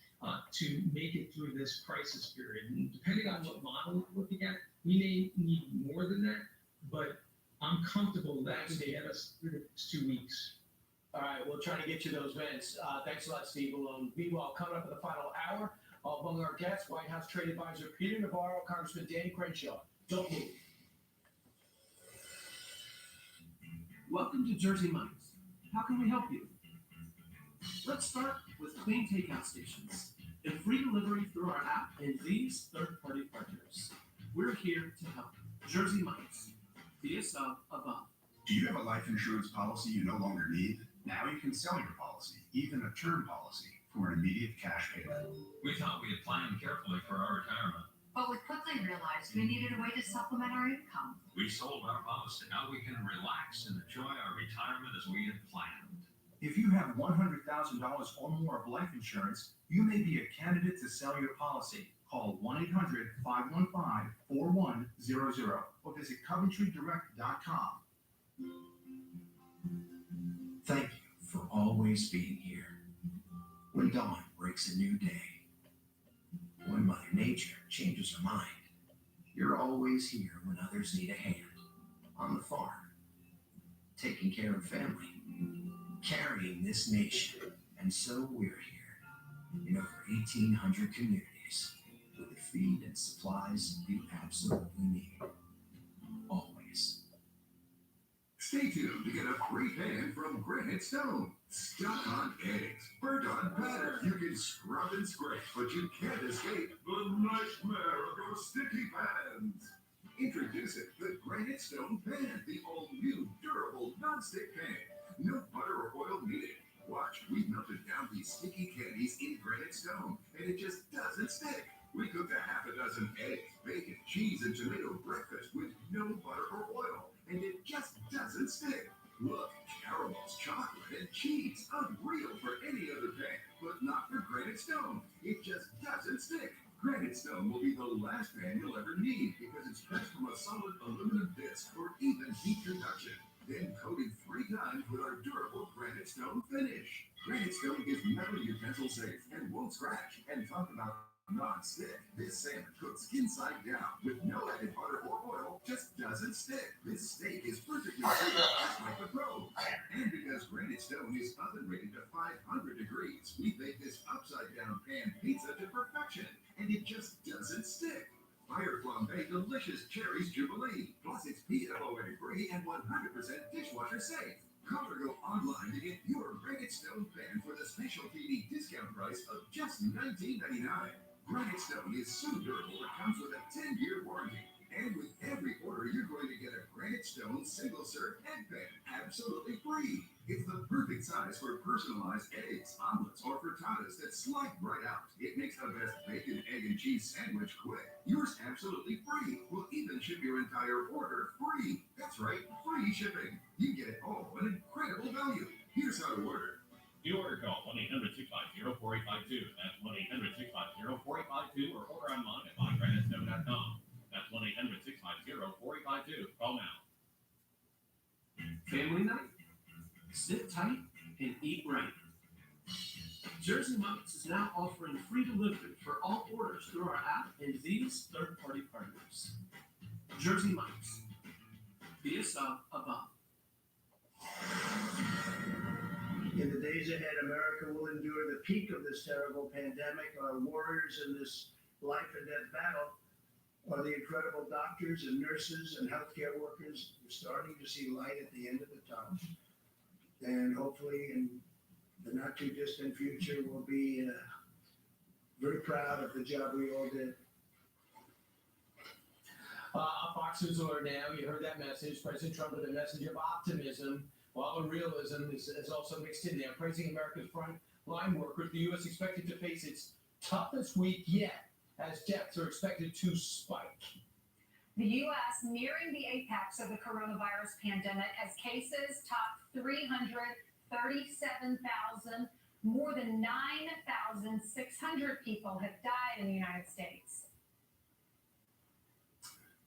to make it through this crisis period. And depending on what model we're looking at, we may need more than that, but I'm comfortable that can get us through the next 2 weeks. All right, we'll try to get you those vents. Thanks a lot, Steve Malone. Meanwhile, coming up in the final hour, among our guests, White House Trade Advisor Peter Navarro, Congressman Dan Crenshaw. Don't move. Welcome to Jersey Mike's. How can we help you? Let's start with clean takeout stations and free delivery through our app and these third-party partners. We're here to help. Jersey Mike's. DSL above. Do you have a life insurance policy you no longer need? Now you can sell your policy, even a term policy, for an immediate cash payment. We thought we had planned carefully for our retirement. But we quickly realized we needed a way to supplement our income. We sold our policy. Now we can relax and enjoy our retirement as we had planned. If you have $100,000 or more of life insurance, you may be a candidate to sell your policy. Call 1-800-515-4100 or visit CoventryDirect.com. Thank you for always being here. When dawn breaks a new day, when Mother Nature changes her mind, you're always here when others need a hand. On the farm, taking care of family, carrying this nation, and so we're here in over 1,800 communities with feed and supplies you absolutely need. Always. Stay tuned to get a free pan from Granite Stone. Stuck on eggs, burnt on batter. You can scrub and scrape, but you can't escape the nightmare of your sticky pans. Introducing the Granite Stone Pan, the all-new, durable, non-stick pan. No butter or oil needed. Watch, we melted down these sticky candies in Granite Stone, and it just doesn't stick. We cooked a half a dozen eggs, bacon, cheese, and tomato breakfast with no butter or oil, and it just doesn't stick. Look, caramels, chocolate, and cheese, unreal for any other pan, but not for Granite Stone. It just doesn't stick. Granite Stone will be the last pan you'll ever need because it's built from a solid aluminum disc for even heat conduction. Then coated 3 times with our durable Granite Stone finish. Granite Stone is metal utensil safe and won't scratch. And talk about non-stick. This salmon cooks inside down with no added butter or oil, just doesn't stick. This steak is perfectly seasoned just like the pro. And because Granite Stone is oven rated to 500 degrees, we bake this upside down pan pizza to perfection, and it just doesn't stick. Fire Flambe Delicious Cherries Jubilee. Plus it's PFOA free and 100% dishwasher safe. Call or go online to get your Granite Stone pan for the special TV discount price of just $19.99. Granite Stone is so durable it comes with a 10-year warranty. And with every order, you're going to get a Granite Stone single-serve egg pan absolutely free. It's the perfect size for personalized eggs, omelets, or frittatas that slide right out. It makes the best bacon, egg, and cheese sandwich quick. Yours absolutely free. We'll even ship your entire order free. That's right, free shipping. You get it all at incredible value. Here's how to order. The order call 1-800-650-4852. That's 1-800-650-4852 or order online at mygranitestone.com. That's 1-800-650-4852. Call now. Family night? Sit tight and eat right. Jersey Mike's is now offering free delivery for all orders through our app and these third-party partners. Jersey Mike's. Be a sub above. In the days ahead, America will endure the peak of this terrible pandemic. Our warriors in this life and death battle are the incredible doctors and nurses and healthcare workers. We're starting to see light at the end of the tunnel. And hopefully in the not too distant future, we'll be very proud of the job we all did. Fox News Alert now. You heard that message. President Trump with a message of optimism, while the realism is also mixed in there. Praising America's frontline workers, the U.S. expected to face its toughest week yet, as deaths are expected to spike. The U.S. nearing the apex of the coronavirus pandemic as cases top 337,000. More than 9,600 people have died in the United States.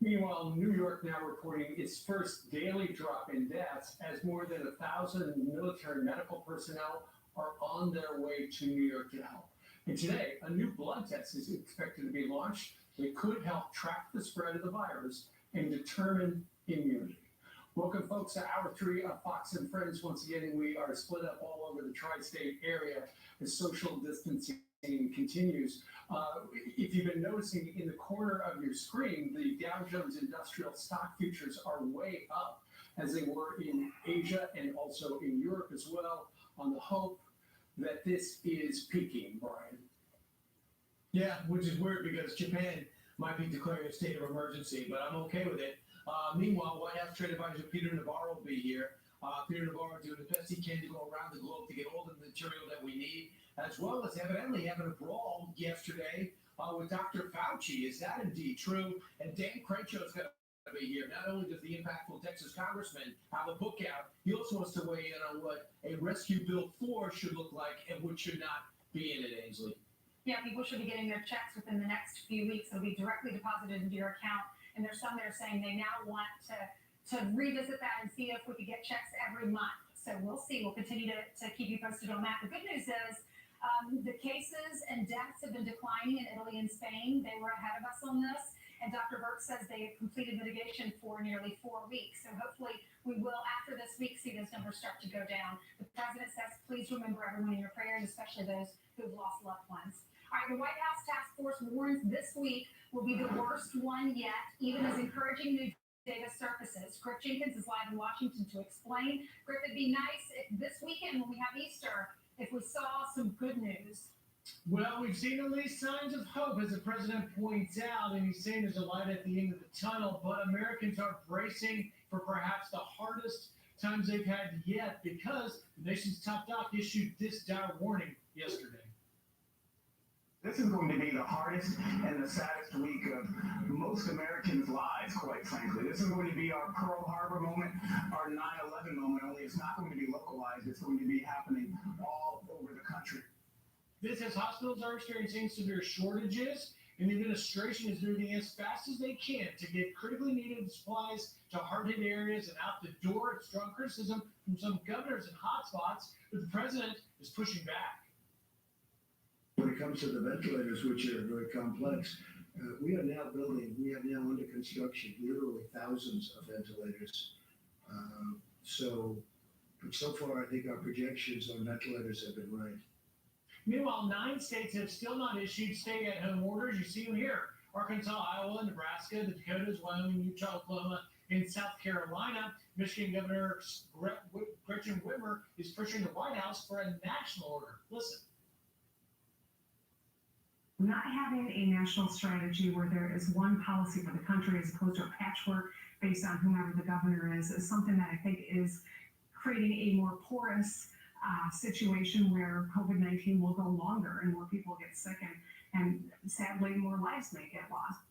Meanwhile, New York now reporting its first daily drop in deaths as more than 1,000 military medical personnel are on their way to New York to help. And today, a new blood test is expected to be launched that could help track the spread of the virus and determine immunity. Welcome, folks, to Hour 3 of Fox and Friends. Once again, we are split up all over the tri-state area as social distancing continues. If you've been noticing in the corner of your screen, the Dow Jones Industrial Stock Futures are way up as they were in Asia and also in Europe as well, on the hope that this is peaking, Brian. Yeah, which is weird because Japan might be declaring a state of emergency, but I'm okay with it. Meanwhile, White House Trade Advisor Peter Navarro will be here. Peter Navarro doing the best he can to go around the globe to get all the material that we need, as well as evidently having a brawl yesterday with Dr. Fauci. Is that indeed true? And Dan Crenshaw is going to be here. Not only does the impactful Texas congressman have a book out, he also wants to weigh in on what a rescue bill 4 should look like and what should not be in it, Ainsley. Yeah, people should be getting their checks within the next few weeks. They'll be directly deposited into your account. And there's some that are saying they now want to revisit that and see if we could get checks every month. So we'll see. We'll continue to keep you posted on that. The good news is the cases and deaths have been declining in Italy and Spain. They were ahead of us on this. And Dr. Burke says they have completed mitigation for nearly 4 weeks. So hopefully we will, after this week, see those numbers start to go down. The president says, please remember everyone in your prayers, especially those who have lost loved ones. All right, the White House task force warns this week will be the worst one yet, even as encouraging new data surfaces. Griff Jenkins is live in Washington to explain. Griff, it'd be nice if this weekend when we have Easter, if we saw some good news. Well, we've seen at least signs of hope, as the president points out, and he's saying there's a light at the end of the tunnel, but Americans are bracing for perhaps the hardest times they've had yet because the nation's top doc issued this dire warning yesterday. This is going to be the hardest and the saddest week of most Americans' lives, quite frankly. This is going to be our Pearl Harbor moment, our 9/11 moment, only it's not going to be localized. It's going to be happening all over the country. This as hospitals are experiencing severe shortages, and the administration is moving as fast as they can to get critically needed supplies to hard-hit areas and out the door. It's strong criticism from some governors and hotspots, but the president is pushing back. When it comes to the ventilators, which are very complex, we have now under construction literally thousands of ventilators. So far, I think our projections on ventilators have been right. Meanwhile, 9 states have still not issued stay-at-home orders. You see them here: Arkansas, Iowa, Nebraska, the Dakotas, Wyoming, Utah, Oklahoma, and South Carolina. Michigan Governor Gretchen Whitmer is pushing the White House for a national order. Listen. Not having a national strategy where there is one policy for the country as opposed to a patchwork based on whomever the governor is something that I think is creating a more porous situation where COVID-19 will go longer and more people get sick and sadly more lives may get lost.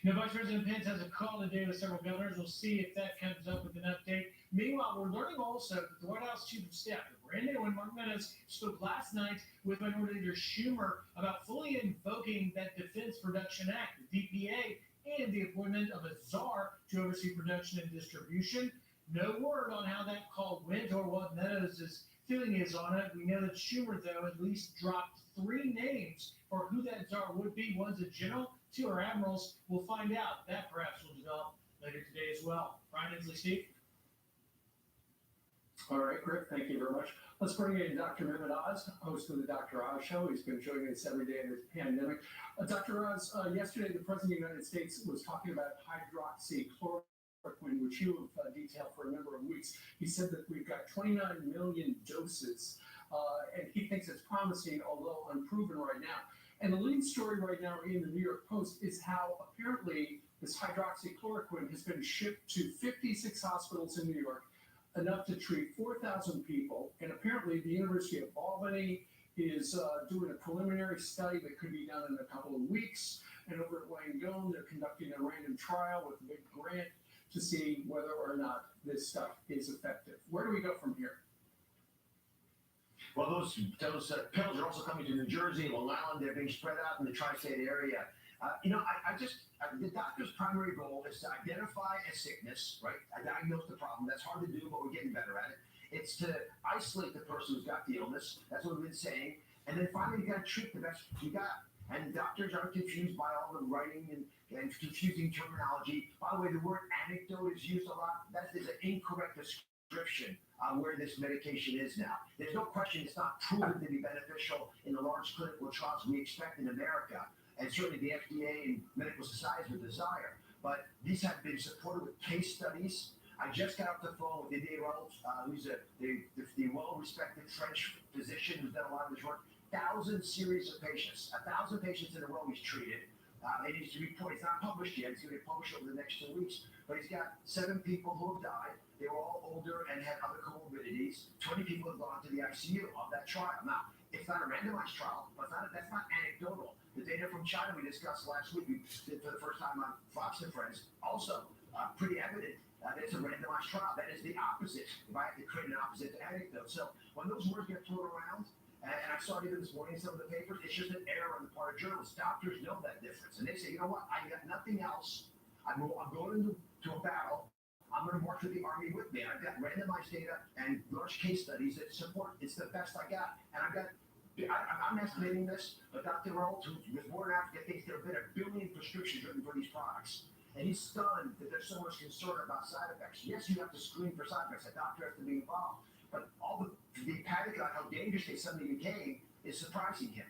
Now, Vice President Pence has a call today with several governors. We'll see if that comes up with an update. Meanwhile, we're learning also that the White House Chief of Staff, brand new one, Mark Meadows, spoke last night with Minority Leader Schumer about fully invoking that Defense Production Act, the DPA, and the appointment of a czar to oversee production and distribution. No word on how that call went or what Meadows' feeling is on it. We know that Schumer, though, at least dropped 3 names for who that czar would be. One's a general, 2 are admirals. We'll find out. That perhaps will develop later today as well. Brian Inslee, Steve. All right, Griff, thank you very much. Let's bring in Dr. Mehmet Oz, host of the Dr. Oz Show. He's been joining us every day in this pandemic. Dr. Oz, yesterday the President of the United States was talking about hydroxychloroquine, which you have detailed for a number of weeks. He said that we've got 29 million doses, and he thinks it's promising, although unproven right now. And the lead story right now in the New York Post is how apparently this hydroxychloroquine has been shipped to 56 hospitals in New York, enough to treat 4,000 people. And apparently the University of Albany is doing a preliminary study that could be done in a couple of weeks. And over at Langone, they're conducting a random trial with a big grant to see whether or not this stuff is effective. Where do we go from here? Well, those pills are also coming to New Jersey, Long Island. They're being spread out in the tri-state area. The doctor's primary goal is to identify a sickness, right? Diagnose the problem. That's hard to do, but we're getting better at it. It's to isolate the person who's got the illness. That's what we've been saying. And then finally, you got to treat the best you got. And doctors aren't confused by all the writing and confusing terminology. By the way, the word anecdote is used a lot. That is an incorrect description on where this medication is now. There's no question it's not proven to be beneficial in the large clinical trials we expect in America. And certainly the FDA and medical societies would desire. But these have been supported with case studies. I just got off the phone with Didier Raoult, who's the well-respected French physician who's done a lot of this work. 1,000 series of patients, 1,000 patients in a row he's treated. It needs to report. It's not published yet. It's going to be published over the next 2 weeks. But he's got 7 people who have died. They were all older and had other comorbidities. 20 people have gone to the ICU of that trial. Now, it's not a randomized trial, but that's not anecdotal. The data from China we discussed last week, we did for the first time on Fox and Friends, also pretty evident that it's a randomized trial. That is the opposite. If I have to create an opposite to anecdote. So when those words get thrown around, and I saw it even this morning in some of the papers, it's just an error on the part of journalists. Doctors know that difference. And they say, you know what, I got nothing else. I'm going into a battle. I'm going to march with the Army with me. I've got randomized data and large case studies that support it's the best I got. And I'm estimating this, but Dr. Raoult, who was born in Africa, thinks there have been 1 billion prescriptions written for these products. And he's stunned that there's so much concern about side effects. Yes, you have to screen for side effects. A doctor has to be involved. But all the panic about how dangerous they suddenly became is surprising him.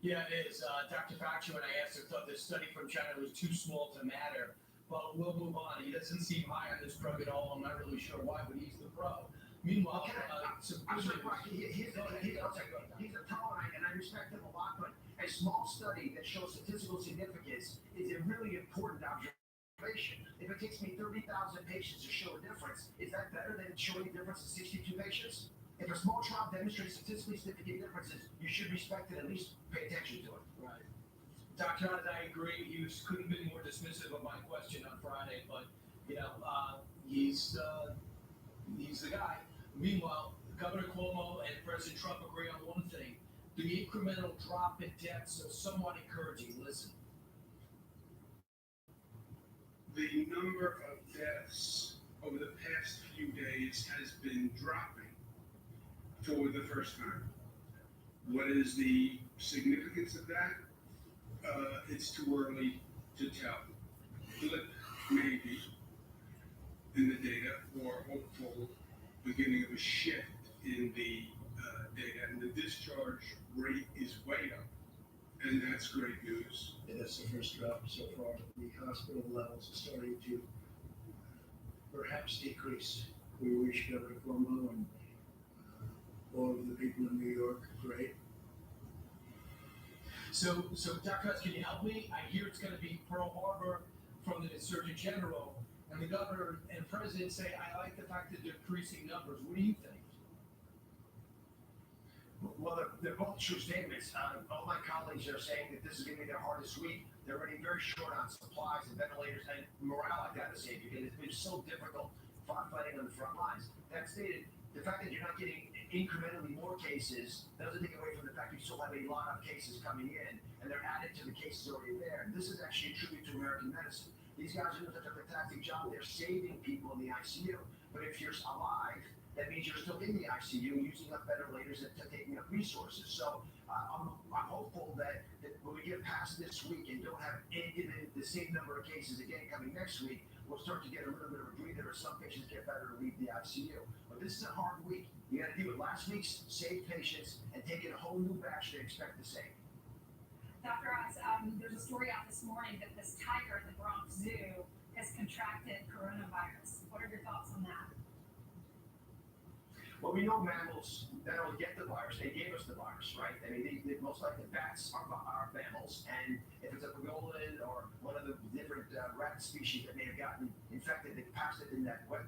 Yeah, it is. Dr. Fauci, when I asked him, thought this study from China was too small to matter. But we'll move on. He doesn't seem high on this drug at all. I'm not really sure why, but he's the pro. Meanwhile, I'm sorry, Mark, he's a pro, and I respect him a lot, but a small study that shows statistical significance is a really important observation. If it takes me 30,000 patients to show a difference, is that better than showing a difference in 62 patients? If a small trial demonstrates statistically significant differences, you should respect it, at least pay attention to it. Right. Dr. Oz, I agree. He couldn't have been more dismissive of my question on Friday, but he's the guy. Meanwhile, Governor Cuomo and President Trump agree on one thing: the incremental drop in deaths are somewhat encouraging. Listen. The number of deaths over the past few days has been dropping for the first time. What is the significance of that? It's too early to tell. Blip, maybe, in the data, or hopeful beginning of a shift in the data, and the discharge rate is way up, and that's great news. And that's the first drop so far. The hospital levels are starting to perhaps decrease. We wish Governor Cuomo and all of the people in New York great. So Dr. Oz, can you help me? I hear it's going to be Pearl Harbor from the Surgeon General, and the governor and president say, I like the fact that they're decreasing numbers. What do you think? Well, they're both true statements. All my colleagues are saying that this is going to be their hardest week. They're running very short on supplies and ventilators and morale, I got to say, because it's been so difficult fighting on the front lines. That stated, the fact that you're not getting incrementally more cases doesn't take away from the fact you still have a lot of cases coming in, and they're added to the cases already there. And this is actually a tribute to American medicine. These guys are doing such a fantastic job. They're saving people in the ICU. But if you're alive, that means you're still in the ICU, using up ventilators and taking up resources. So I'm hopeful that when we get past this week and don't have the same number of cases again coming next week, we'll start to get a little bit of a breather, or some patients get better to leave the ICU. But this is a hard week. You got to deal with last week's saved patients and take in a whole new batch to expect the same. Dr. Oz, there's a story out this morning that this tiger at the Bronx Zoo has contracted coronavirus. What are your thoughts on that? Well, we know mammals not only get the virus, they gave us the virus, right? I mean, they most likely bats are mammals, and if it's a pangolin or one of the different rat species that may have gotten infected, they passed it in that wet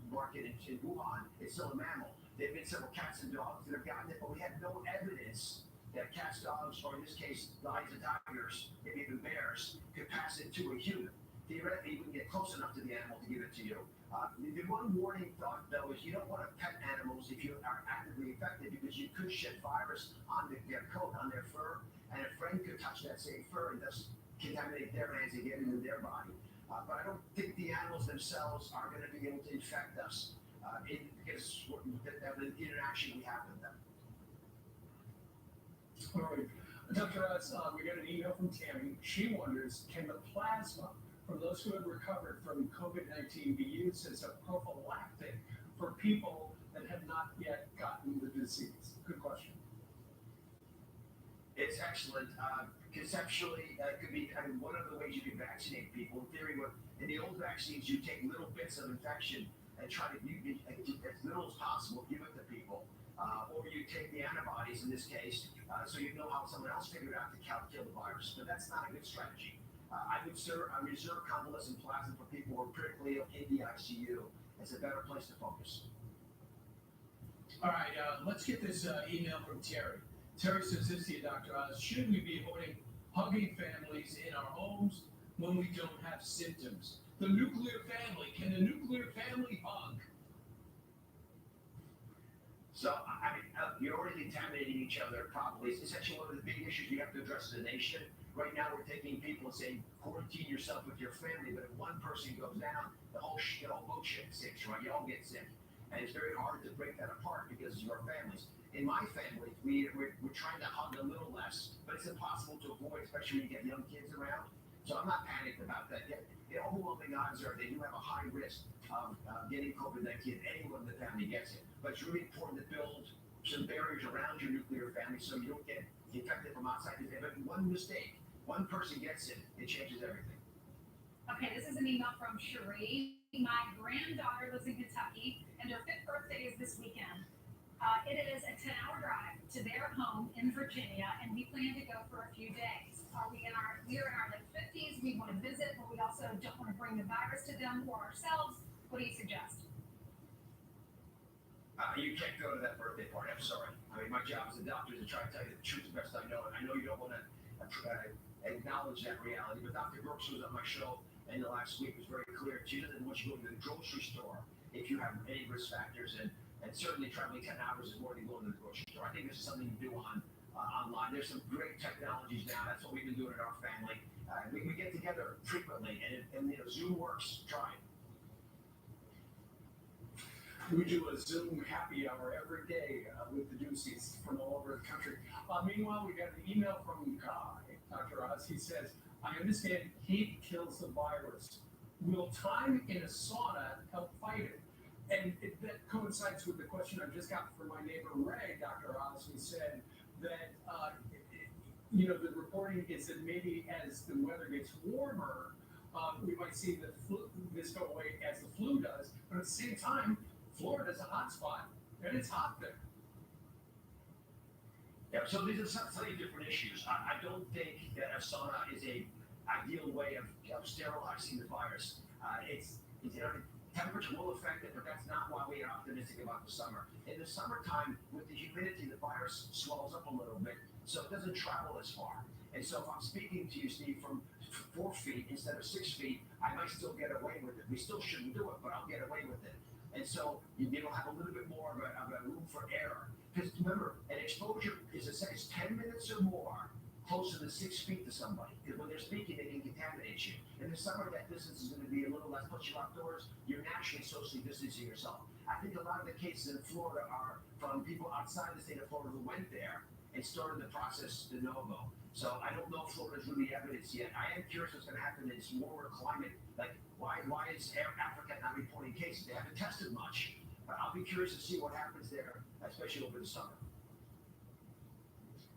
market in Wuhan, it's still a mammal. There have been several cats and dogs that have gotten it, but we have no evidence that cats, dogs, or in this case, lions and tigers, maybe even bears, could pass it to a human. Theoretically, you wouldn't get close enough to the animal to give it to you. The one warning thought, though, is you don't want to pet animals if you are actively infected, because you could shed virus on their coat, on their fur, and a friend could touch that same fur and thus contaminate their hands and get into their body. But I don't think the animals themselves are going to be able to infect us because of the interaction we have with them. All right. Dr. Oz, we got an email from Tammy. She wonders, can the plasma from those who have recovered from COVID-19 be used as a prophylactic for people that have not yet gotten the disease? Good question. It's excellent. Conceptually, it could be one of the ways you can vaccinate people. In theory, in the old vaccines, you take little bits of infection and try to as little as possible give it to people. Or you take the antibodies in this case, so you know how someone else figured out to kill the virus. But that's not a good strategy. I reserve convalescent plasma for people who are critically ill in the ICU. It's a better place to focus. All right, let's get this email from Terry. Terry says this to you, Dr. Oz. Should we be hugging families in our homes when we don't have symptoms? The nuclear family. Can the nuclear family hug? So, you're already contaminating each other probably. It's actually one of the big issues we have to address as a nation. Right now, we're taking people and saying, quarantine yourself with your family, but if one person goes down, the whole boat ship sinks, right? You all get sick. And it's very hard to break that apart because your families. In my family, we're trying to hug a little less, but it's impossible to avoid, especially when you get young kids around. So I'm not panicked about that yet. The overwhelming odds are they do have a high risk of getting COVID-19. Anyone in the family gets it. But it's really important to build some barriers around your nuclear family so you don't get infected from outside. But one mistake, one person gets it, it changes everything. Okay, this is an email from Cherie. My granddaughter lives in Kentucky, and her 5th birthday is this weekend. It is a 10-hour drive to their home in Virginia, and we plan to go for a few days. We are in our late 50s. We want to visit, but we also don't want to bring the virus to them or ourselves. What do you suggest? You can't go to that birthday party. I'm sorry. I mean, my job as a doctor is to try to tell you the truth the best I know. And I know you don't want to acknowledge that reality, but Dr. Brooks was on my show in the last week was very clear. She doesn't want you to go to the grocery store if you have any risk factors, and certainly traveling 10 hours is more than going to the grocery store. I think this is something you do online. There's some great technologies now. That's what we've been doing in our family. We get together frequently, and Zoom works. Try it. We do a Zoom happy hour every day with the Deuces from all over the country. Meanwhile, we got an email from Guy, Dr. Oz. He says, I understand heat kills the virus. Will time in a sauna help fight it? And that coincides with the question I just got from my neighbor Ray, Dr. Oz, who said that, the reporting is that maybe as the weather gets warmer, we might see this go away as the flu does. But at the same time, Florida's a hot spot, and it's hot there. Yeah, so these are slightly different issues. I don't think that a sauna is a ideal way of sterilizing the virus. Temperature will affect it, but that's not why we are optimistic about the summer. In the summertime, with the humidity, the virus swells up a little bit, so it doesn't travel as far. And so if I'm speaking to you, Steve, from 4 feet instead of 6 feet, I might still get away with it. We still shouldn't do it, but I'll get away with it. And so you'll have a little bit more of a room for error. Because remember, an exposure is 10 minutes or more closer than 6 feet to somebody. Because when they're speaking, they can contaminate you. In the summer, that distance is going to be a little less. Plus, you're outdoors, you're naturally socially distancing yourself. I think a lot of the cases in Florida are from people outside the state of Florida who went there and started the process de novo. So I don't know if Florida's really evidence yet. I am curious what's going to happen in this warmer climate. Like, why is Africa not reporting cases? They haven't tested much. But I'll be curious to see what happens there, especially over the summer.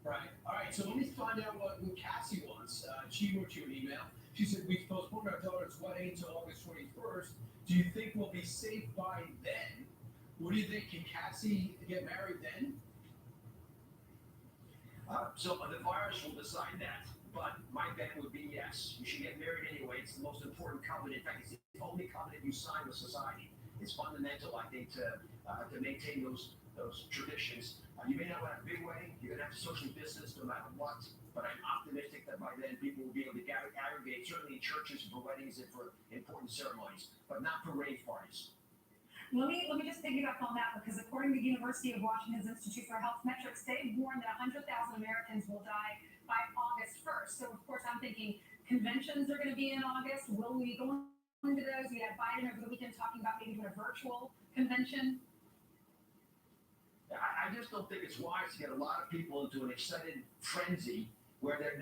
Right. All right. So let me find out what Cassie wants. She wrote you an email. She said, we postponed our daughter's wedding until August 21st. Do you think we'll be safe by then? What do you think? Can Cassie get married then? So the virus will decide that. But my bet would be yes. You should get married anyway. It's the most important covenant. In fact, it's the only covenant you sign with society. It's fundamental, I think, to maintain those traditions. You may not have a big wedding. You're going to have to socially distance no matter what. But I'm optimistic that by then people will be able to aggregate, certainly in churches for weddings and for important ceremonies, but not for rave parties. Let me just piggyback on that, because according to the University of Washington's Institute for Health Metrics, they warned that 100,000 Americans will die by August 1st. So of course I'm thinking conventions are going to be in August. Will we go into those? We had Biden over the weekend talking about maybe doing a virtual convention. I just don't think it's wise to get a lot of people into an excited frenzy where they're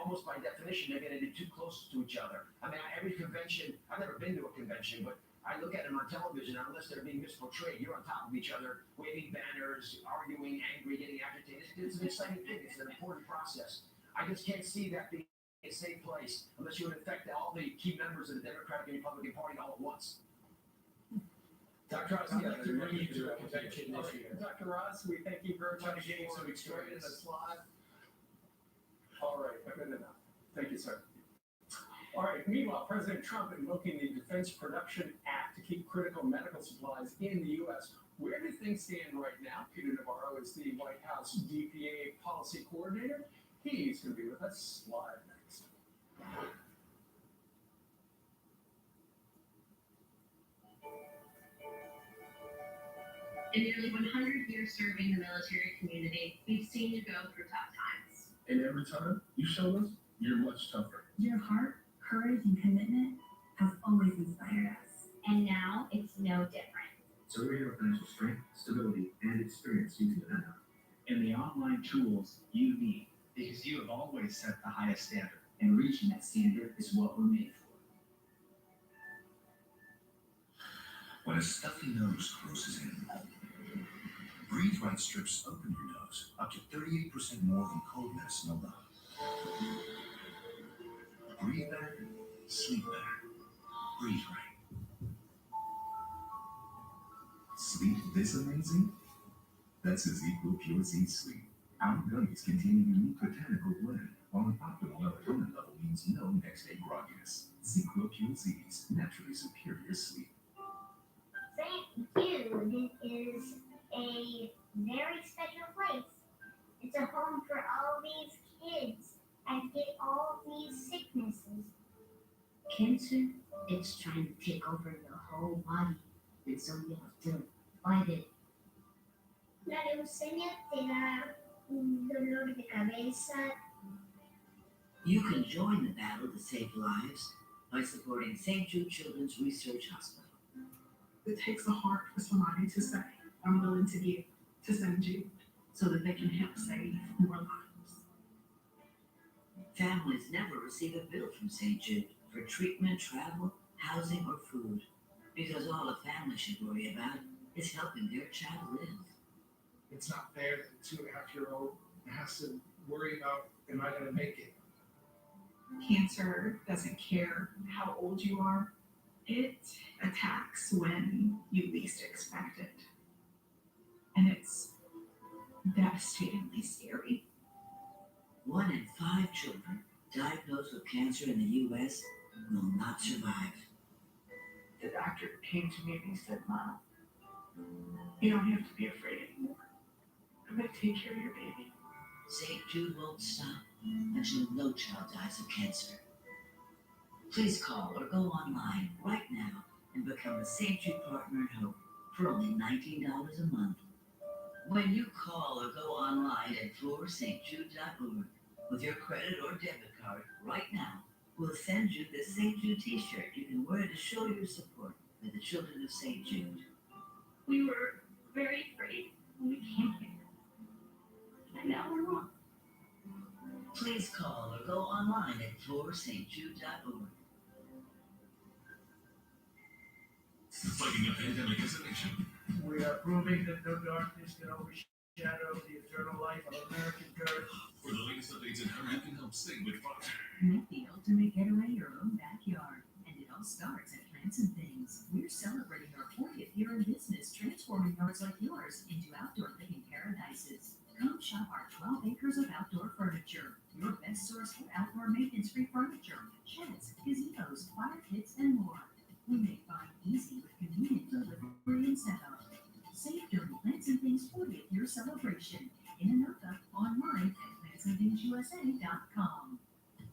almost by definition, they're going to be too close to each other. I mean, every convention, I've never been to a convention, but I look at them on television, unless they're being misportrayed, you're on top of each other, waving banners, arguing, angry, getting agitated. It's an exciting thing. It's an important process. I just can't see that being a safe place unless you would infect all the key members of the Democratic and Republican Party all at once. Dr. Ross, I'd like to bring you to a convention this year. Dr. Ross, we thank you very much for getting so excited in us live. All right, good enough. Thank you, sir. All right, meanwhile, President Trump invoking the Defense Production Act to keep critical medical supplies in the U.S. Where do things stand right now? Peter Navarro is the White House DPA policy coordinator. He's going to be with us live next. In nearly 100 years serving the military community, we've seen you go through tough times. And every time you show us, you're much tougher. Your heart, courage, and commitment has always inspired us. And now it's no different. So we have financial strength, stability, and experience you can depend on. And the online tools you need, because you have always set the highest standard. And reaching that standard is what we're made for. When a stuffy nose closes in, Breathe Right strips open your nose up to 38% more than cold medicine alone. Breathe better, sleep better. Breathe Right. Sleep this amazing? That's Ezekiel Pure Z Sleep. Our gummies contain a unique botanical blend, while an optimal melatonin level means no next day grogginess. Ezekiel Pure Z's naturally superior sleep. St. Jude is a very special place. It's a home for all these kids and get all these sicknesses. Cancer, it's trying to take over the whole body, and so you have to fight it. La leucemia te da un dolor de cabeza. You can join the battle to save lives by supporting St. Jude Children's Research Hospital. It takes a heart for somebody to say, I'm willing to give to St. Jude so that they can help save more lives. Families never receive a bill from St. Jude for treatment, travel, housing, or food, because all a family should worry about is helping their child live. It's not fair that a 2.5-year-old has to worry about, am I going to make it? Cancer doesn't care how old you are. It attacks when you least expect it. And it's devastatingly scary. 1 in 5 children diagnosed with cancer in the U.S. will not survive. The doctor came to me and he said, Mom, you don't have to be afraid anymore. I'm going to take care of your baby. St. Jude won't stop until no child dies of cancer. Please call or go online right now and become a St. Jude Partner in Hope for only $19 a month. When you call or go online at floorstjude.org with your credit or debit card right now, we'll send you this St. Jude t-shirt you can wear to show your support for the children of St. Jude. We were very afraid when we came here. And now we're not. Please call or go online at floorstjude.org. Fighting a pandemic is a mission. We are proving that no darkness can overshadow the eternal life of American courage. For the latest updates and how you can help sing with Fox. Make the ultimate getaway your own backyard. And it all starts at Plants and Things. We're celebrating our 40th year in business, transforming yards like yours into outdoor living paradises. Come shop our 12 acres of outdoor furniture. Your best source for outdoor maintenance-free furniture, sheds, gazebos, fire pits, and more. We make buying easy with convenient delivery and setup. Save during Plants and Things 40th year celebration in Anoka, online at plantsandthingsusa.com.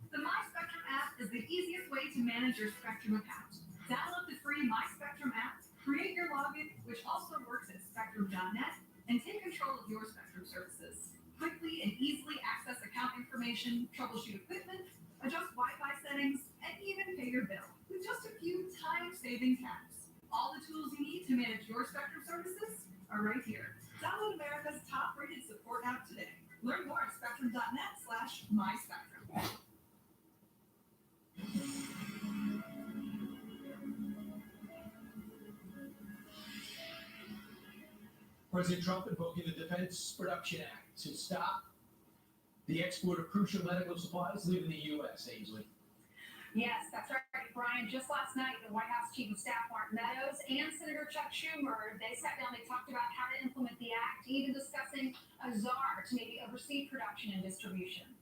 The My Spectrum app is the easiest way to manage your Spectrum account. Download the free My Spectrum app, create your login, which also works at spectrum.net, and take control of your Spectrum services. Quickly and easily access account information, troubleshoot equipment, adjust Wi-Fi settings, and even pay your bill with just a few time-saving taps. All the tools you need to manage your Spectrum services are right here. Download America's top-rated support app today. Learn more at spectrum.net/myspectrum. President Trump invoking the Defense Production Act to stop the export of crucial medical supplies leaving the U.S., Ainsley. Yes, that's right, Brian. Just last night, the White House Chief of Staff Mark Meadows and Senator Chuck Schumer, they sat down, they talked about how to implement the act, even discussing a czar to maybe oversee production and distribution.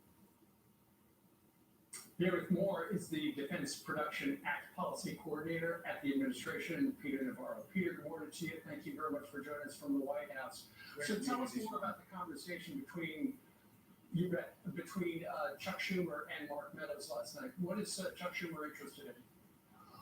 Here with more is the Defense Production Act Policy Coordinator at the administration, Peter Navarro. Peter, good morning to you. Thank you very much for joining us from the White House. So tell us more about the conversation between Chuck Schumer and Mark Meadows last night. What is Chuck Schumer interested in?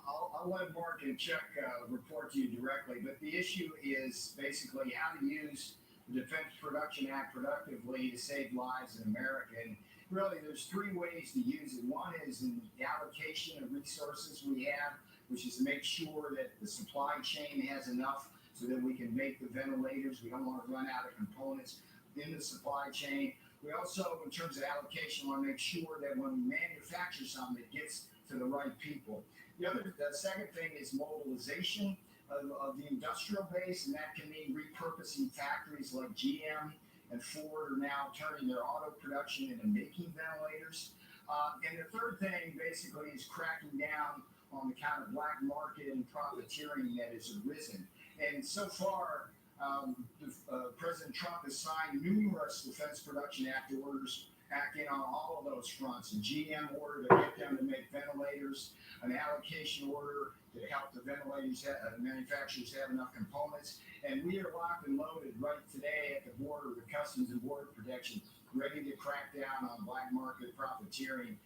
I'll let Mark and Chuck report to you directly, but the issue is basically how to use the Defense Production Act productively to save lives in America. And really, there's 3 ways to use it. One is in the allocation of resources we have, which is to make sure that the supply chain has enough so that we can make the ventilators. We don't want to run out of components in the supply chain. We also, in terms of allocation, want to make sure that when we manufacture something, it gets to the right people. The second thing is mobilization. of the industrial base, and that can mean repurposing factories like GM and Ford are now turning their auto production into making ventilators. And the third thing basically is cracking down on the kind of black market and profiteering that has arisen. And so far, President Trump has signed numerous Defense Production Act orders acting on all of those fronts. A GM order to get them to make ventilators, an allocation order to help the manufacturers have enough components. And we are locked and loaded right today at the border with Customs and Border Protection, ready to crack down on black market profiteering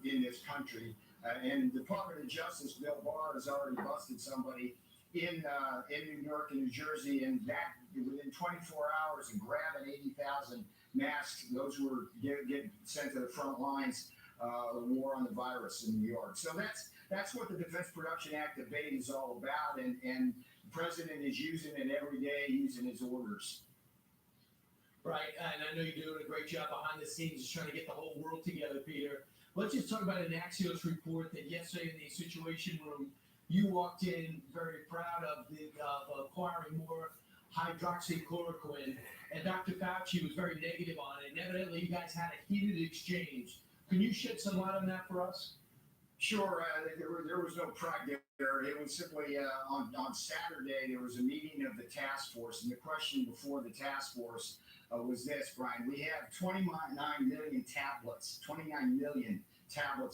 in this country. And the Department of Justice, Bill Barr, has already busted somebody in New York and New Jersey, and that within 24 hours, and grabbing 80,000 masks. Those were get sent to the front lines of the war on the virus in New York. So that's what the Defense Production Act debate is all about, and the president is using it every day, using his orders. Right, and I know you're doing a great job behind the scenes, just trying to get the whole world together, Peter. Let's just talk about an Axios report that yesterday in the Situation Room, you walked in very proud of acquiring more hydroxychloroquine, and Dr. Fauci was very negative on it. And evidently, you guys had a heated exchange. Can you shed some light on that for us? Sure. There was no pride there. It was simply on Saturday, there was a meeting of the task force, and the question before the task force was this, Brian. We have 29 million tablets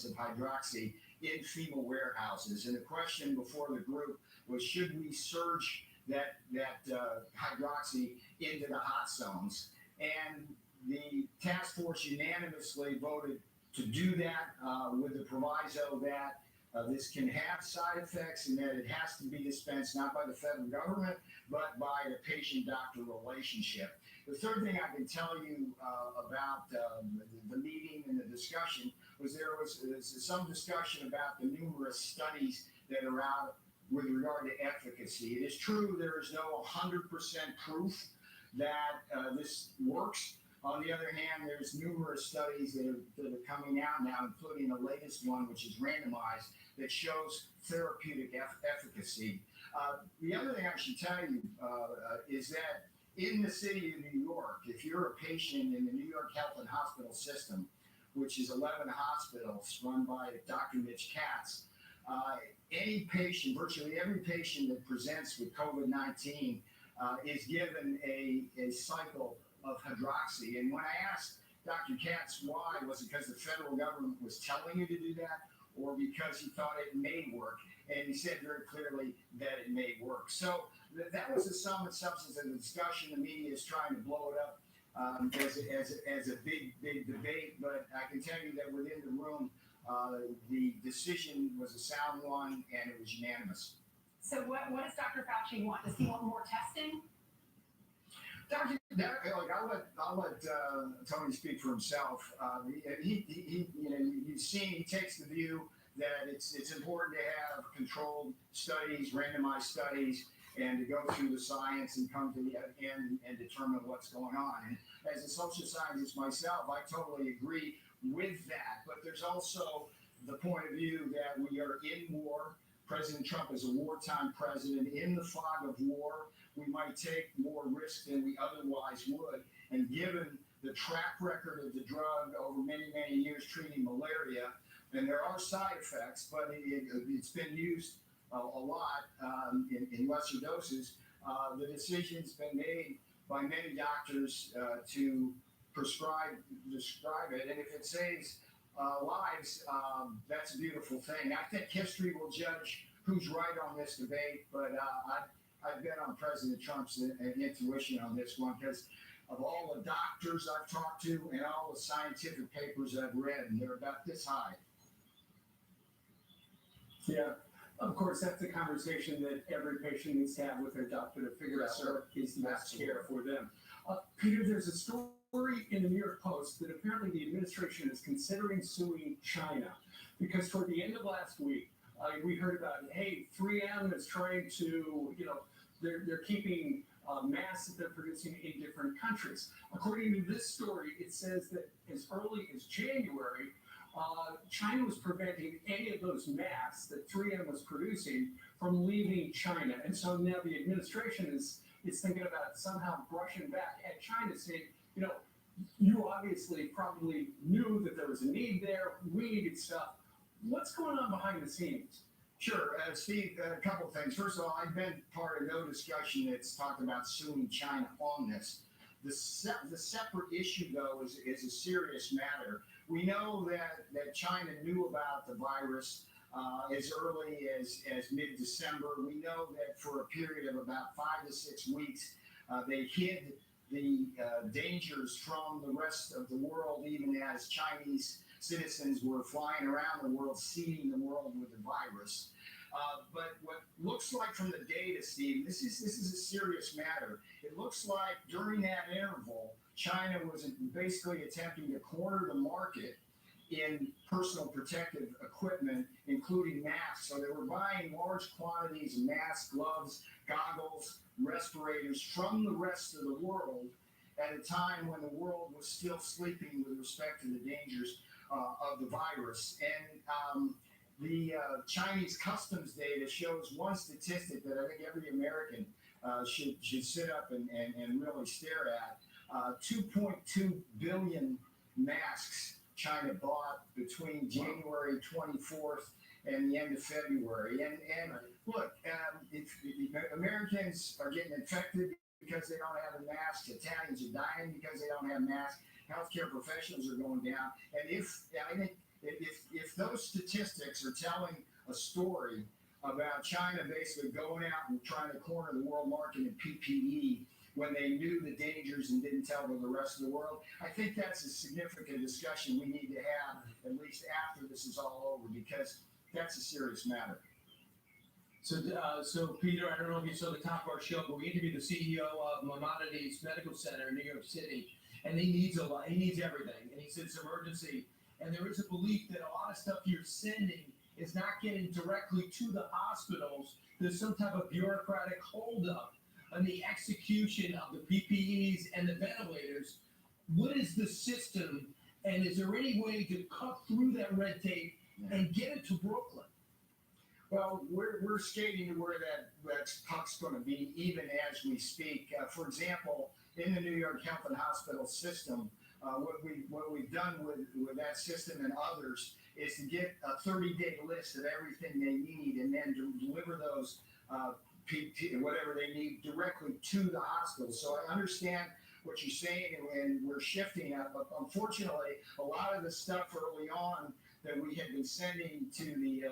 of hydroxy in FEMA warehouses. And the question before the group was, should we surge that hydroxy into the hot zones? And the task force unanimously voted to do that with the proviso that this can have side effects and that it has to be dispensed not by the federal government, but by the patient-doctor relationship. The third thing I can tell you about the meeting and the discussion was there was some discussion about the numerous studies that are out with regard to efficacy. It is true there is no 100% proof that this works. On the other hand, there's numerous studies that are coming out now, including the latest one, which is randomized, that shows therapeutic efficacy. The other thing I should tell you is that in the city of New York, if you're a patient in the New York Health and Hospital System, which is 11 hospitals run by Dr. Mitch Katz, any patient, virtually every patient that presents with COVID-19 is given a cycle of hydroxy. And when I asked Dr. Katz why, was it because the federal government was telling you to do that, or because he thought it may work? And he said very clearly that it may work. So that was the sum and substance of the discussion. The media is trying to blow it up as a big debate, but I can tell you that within the room, the decision was a sound one, and it was unanimous. So what does Dr. Fauci want? Does he want more testing? I'll let Tony speak for himself. You've seen he takes the view that it's important to have controlled studies, randomized studies, and to go through the science and come to the end and determine what's going on. And as a social scientist myself, I totally agree with that. But there's also the point of view that we are in war. President Trump is a wartime president. In the fog of war, we might take more risk than we otherwise would. And given the track record of the drug over many, many years treating malaria, and there are side effects, but it's been used a lot in lesser doses, the decision's been made by many doctors to prescribe it. And if it saves lives, that's a beautiful thing. I think history will judge who's right on this debate, but I bet on President Trump's intuition on this one, because of all the doctors I've talked to and all the scientific papers I've read, and they're about this high. Yeah, of course, that's the conversation that every patient needs to have with their doctor to figure out what is the best care for them. Peter, there's a story in the New York Post that apparently the administration is considering suing China, because toward the end of last week, we heard about, hey, 3M is trying to, they're keeping masks that they're producing in different countries. According to this story, it says that as early as January, China was preventing any of those masks that 3M was producing from leaving China. And so now the administration is thinking about somehow brushing back at China, saying, you know, you obviously probably knew that there was a need there. We needed stuff. What's going on behind the scenes? Sure, Steve, a couple of things. First of all, I've been part of no discussion that's talked about suing China on this. The separate issue, though, is a serious matter. We know that China knew about the virus as early as mid-December. We know that for a period of about 5 to 6 weeks, they hid the dangers from the rest of the world, even as Chinese citizens were flying around the world, seeding the world with the virus. But what looks like from the data, Steve, this is a serious matter. It looks like during that interval, China was basically attempting to corner the market in personal protective equipment, including masks. So they were buying large quantities of masks, gloves, goggles, respirators from the rest of the world at a time when the world was still sleeping with respect to the dangers of the virus. And the Chinese customs data shows one statistic that I think every American should sit up and really stare at. 2.2 billion masks China bought between January 24th and the end of February. And look, if Americans are getting infected because they don't have a mask, Italians are dying because they don't have masks, healthcare professionals are going down. And if those statistics are telling a story about China basically going out and trying to corner the world market in PPE when they knew the dangers and didn't tell the rest of the world, I think that's a significant discussion we need to have at least after this is all over, because that's a serious matter. So Peter, I don't know if you saw the top of our show, but we interviewed the CEO of Maimonides Medical Center in New York City, and he needs a lot. He needs everything, and he said it's emergency. And there is a belief that a lot of stuff you're sending is not getting directly to the hospitals. There's some type of bureaucratic holdup on the execution of the PPEs and the ventilators. What is the system, and is there any way to cut through that red tape and get it to Brooklyn? Well, we're skating to where that puck's going to be, even as we speak. For example, in the New York Health and Hospital system, what we've done with that system and others is to get a 30-day list of everything they need, and then to deliver those whatever they need directly to the hospital. So I understand what you're saying, and we're shifting that. But unfortunately, a lot of the stuff early on that we had been sending to the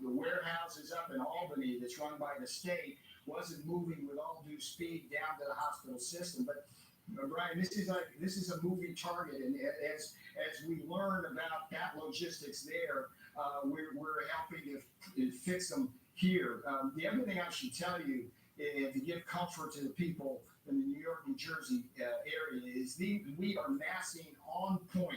warehouses up in Albany that's run by the state wasn't moving with all due speed down to the hospital system. But Brian, this is a moving target, and as we learn about that logistics there, we're helping to fix them here. The other thing I should tell you, to give comfort to the people in the New York, New Jersey area, is we are massing on point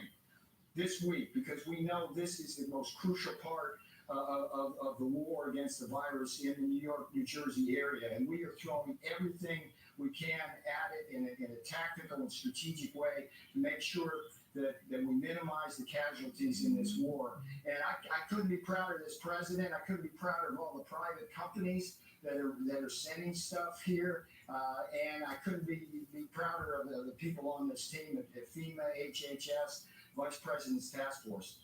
this week, because we know this is the most crucial part of the war against the virus in the New York, New Jersey area. And we are throwing everything we can at it in a tactical and strategic way to make sure that we minimize the casualties in this war. And I couldn't be prouder of this president. I couldn't be prouder of all the private companies that are sending stuff here. And I couldn't be prouder of the people on this team at FEMA, HHS, Vice President's Task Force.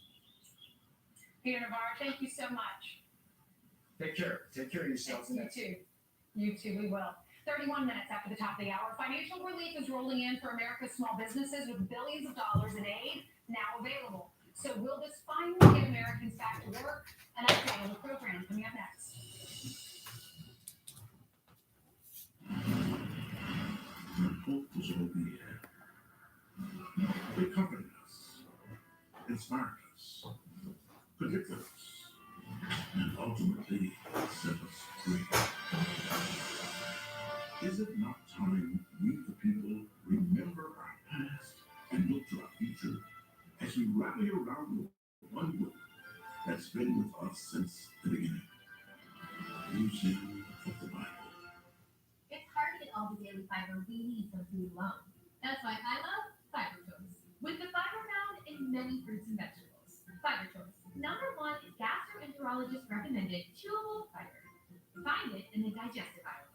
Peter Navarro, thank you so much. Take care. Take care of yourselves. Thanks, you too. You too, we will. 31 minutes after the top of the hour, financial relief is rolling in for America's small businesses with billions of dollars in aid now available. So will this finally get Americans back to work? An update on the program coming up next. Hope was all we had. They comforted us, inspired us, predicted us, and ultimately set us free. Is it not time we, the people, remember our past and look to our future as we rally around the one book that's been with us since the beginning? Using of the Bible. It's hard to get all the daily fiber we need from food alone. That's why I love Fiber Toast, with the fiber found in many fruits and vegetables. Fiber choice. Number 1 is gastroenterologist recommended chewable fiber. Find it in the digestive aisle.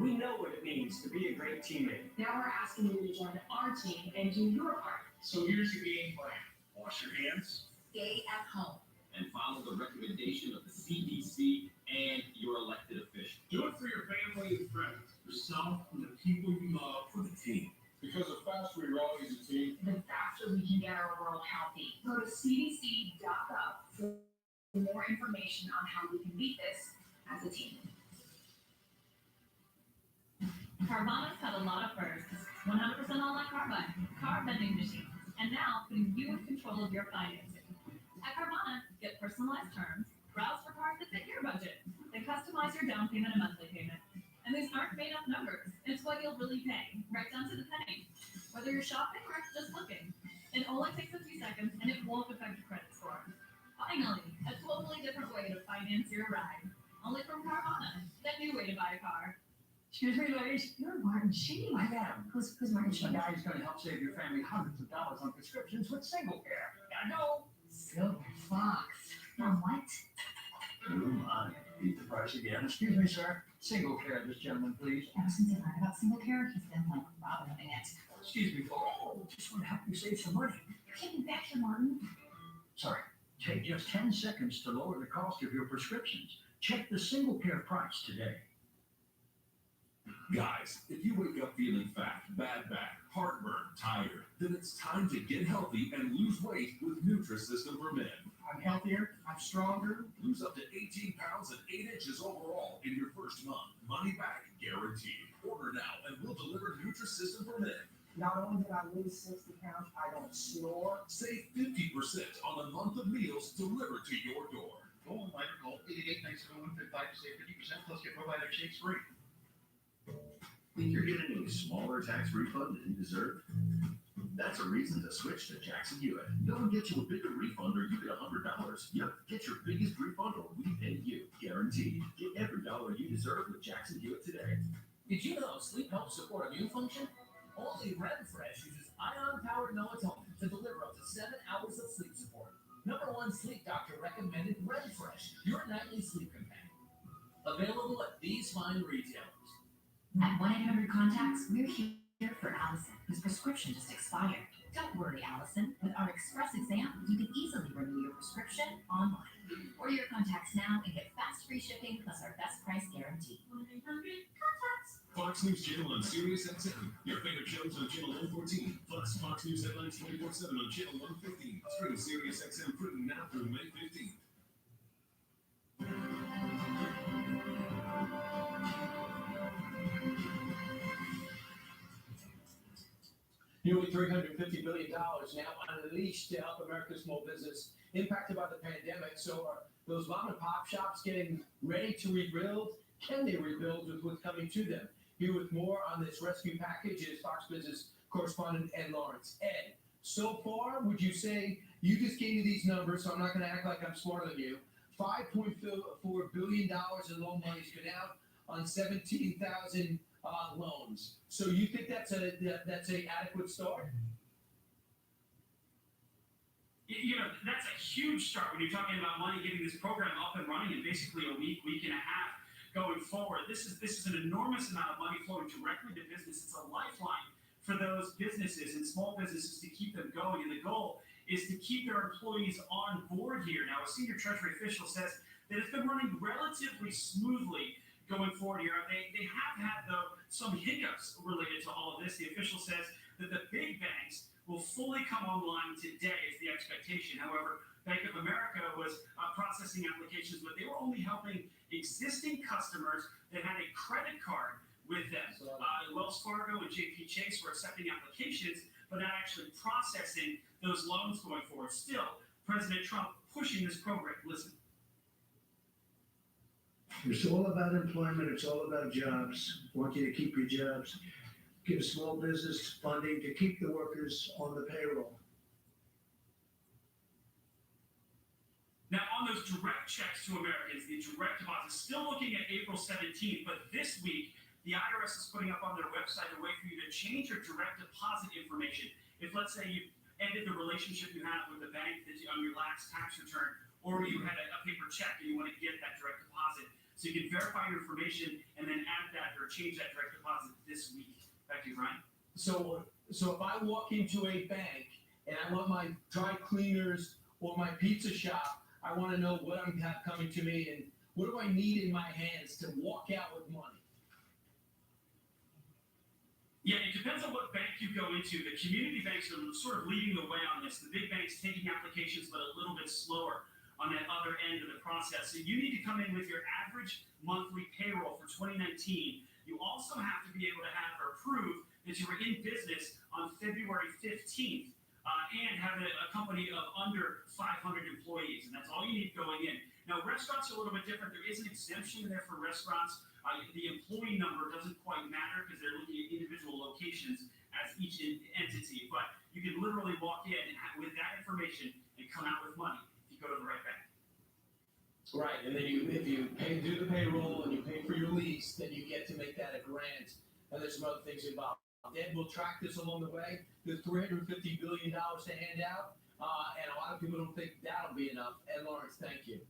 We know what it means to be a great teammate. Now we're asking you to join our team and do your part. So here's your game plan. Wash your hands Stay at home. and follow the recommendation of the CDC and your elected officials. Do it for your family and friends, yourself, and the people you love, for the team. Because the faster we rally as a team, The faster we can get our world healthy. Go to cdc.gov for more information on how we can beat this as a team. Carvana's had a lot of firsts. 100% online car vending machines, and now putting you in control of your financing. At Carvana, get personalized terms, browse for cars that fit your budget, then customize your down payment and monthly payment. And these aren't made up numbers. It's what you'll really pay, right down to the penny. Whether you're shopping or just looking, it only takes a few seconds and it won't affect your credit score. Finally, a totally different way to finance your ride. Only from Carvana, that new way to buy a car. Excuse me, ladies. You're Martin Sheen. I am. Who's Martin The Sheen? guy who's going to help save your family hundreds of dollars on prescriptions with single care. Gotta go. Silver Fox. On what? Oh my. Beat the price again. Excuse me, sir. Single care, this gentleman, please. Ever since I learned about single care, he's been like robbing it. Excuse me, folks. Oh, just want to help you save some money. You're getting back here, Martin. Sorry. Take just 10 seconds to lower the cost of your prescriptions. Check the single care price today. Guys, if you wake up feeling fat, bad back, heartburn, tired, then it's time to get healthy and lose weight with Nutrisystem for Men. I'm healthier. I'm stronger. Lose up to 18 pounds and 8 inches overall in your first month. Money back guaranteed. Order now and we'll deliver Nutrisystem for Men. Not only did I lose 60 pounds, I don't snore. Save 50% on a month of meals delivered to your door. Go online or call 888-971-55 to save 50% plus get probiotic shakes free. When you're getting a smaller tax refund than you deserve, that's a reason to switch to Jackson Hewitt. Don't get you a bigger refund or you get $100. Yep, get your biggest refund or we pay you. Guaranteed. Get every dollar you deserve with Jackson Hewitt today. Did you know sleep helps support immune function? Only RemFresh uses ion-powered melatonin to deliver up to 7 hours of sleep support. #1 sleep doctor recommended RemFresh, your nightly sleep companion. Available at these fine retailers. At 1-800-CONTACTS, we're here for Allison, whose prescription just expired. Don't worry, Allison. With our express exam, you can easily renew your prescription online. Order your contacts now and get fast free shipping plus our best price guarantee. 1-800-CONTACTS. Fox News Channel on Sirius XM. Your favorite shows on Channel 114. Plus Fox News headlines 24/7 on Channel 115. Stream Sirius XM free now through May 15th. Nearly $350 billion now unleashed to help America's small business impacted by the pandemic. So are those mom and pop shops getting ready to rebuild? Can they rebuild with what's coming to them? Here with more on this rescue package is Fox Business correspondent Ed Lawrence. Ed, so far, would you say, you just gave me these numbers, so I'm not going to act like I'm smarter than you, $5.4 billion in loan money has been out on 17,000 loans. So you think that's a adequate start? You know, that's a huge start when you're talking about money, getting this program up and running in basically a week and a half going forward. This is an enormous amount of money flowing directly to business. It's a lifeline for those businesses and small businesses to keep them going. And the goal is to keep their employees on board here. Now, a senior Treasury official says that it's been running relatively smoothly going forward here. They have had, though, some hiccups related to all of this. The official says that the big banks will fully come online today is the expectation. However, Bank of America was processing applications, but they were only helping existing customers that had a credit card with them. Wells Fargo and JP Chase were accepting applications, but not actually processing those loans going forward. Still, President Trump pushing this program. Listen. It's all about employment. It's all about jobs. I want you to keep your jobs. Give small business funding to keep the workers on the payroll. Now, on those direct checks to Americans, the direct deposits, still looking at April 17th, but this week, the IRS is putting up on their website a way for you to change your direct deposit information. If, let's say, you ended the relationship you had with the bank that on your last tax return, or you had a paper check and you want to get that direct deposit. So you can verify your information and then add that or change that direct deposit this week. Back to you, Brian. So if I walk into a bank and I want my dry cleaners or my pizza shop, I want to know what I'm have coming to me and what do I need in my hands to walk out with money. Yeah, it depends on what bank you go into. The community banks are sort of leading the way on this. The big banks taking applications, but a little bit slower on that other end of the process. So you need to come in with your average monthly payroll for 2019. You also have to be able to have or prove that you were in business on February 15th and have a company of under 500 employees. And that's all you need going in. Now, restaurants are a little bit different. There is an exemption there for restaurants. The employee number doesn't quite matter because they're looking at individual locations as each entity. But you can literally walk in and with that information and come out with money if you go to the right bank. Right, and then if you do the payroll and you pay for your lease, then you get to make that a grant. And there's some other things involved. Ed will track this along the way. There's $350 billion to hand out, and a lot of people don't think that'll be enough. Ed Lawrence, thank you.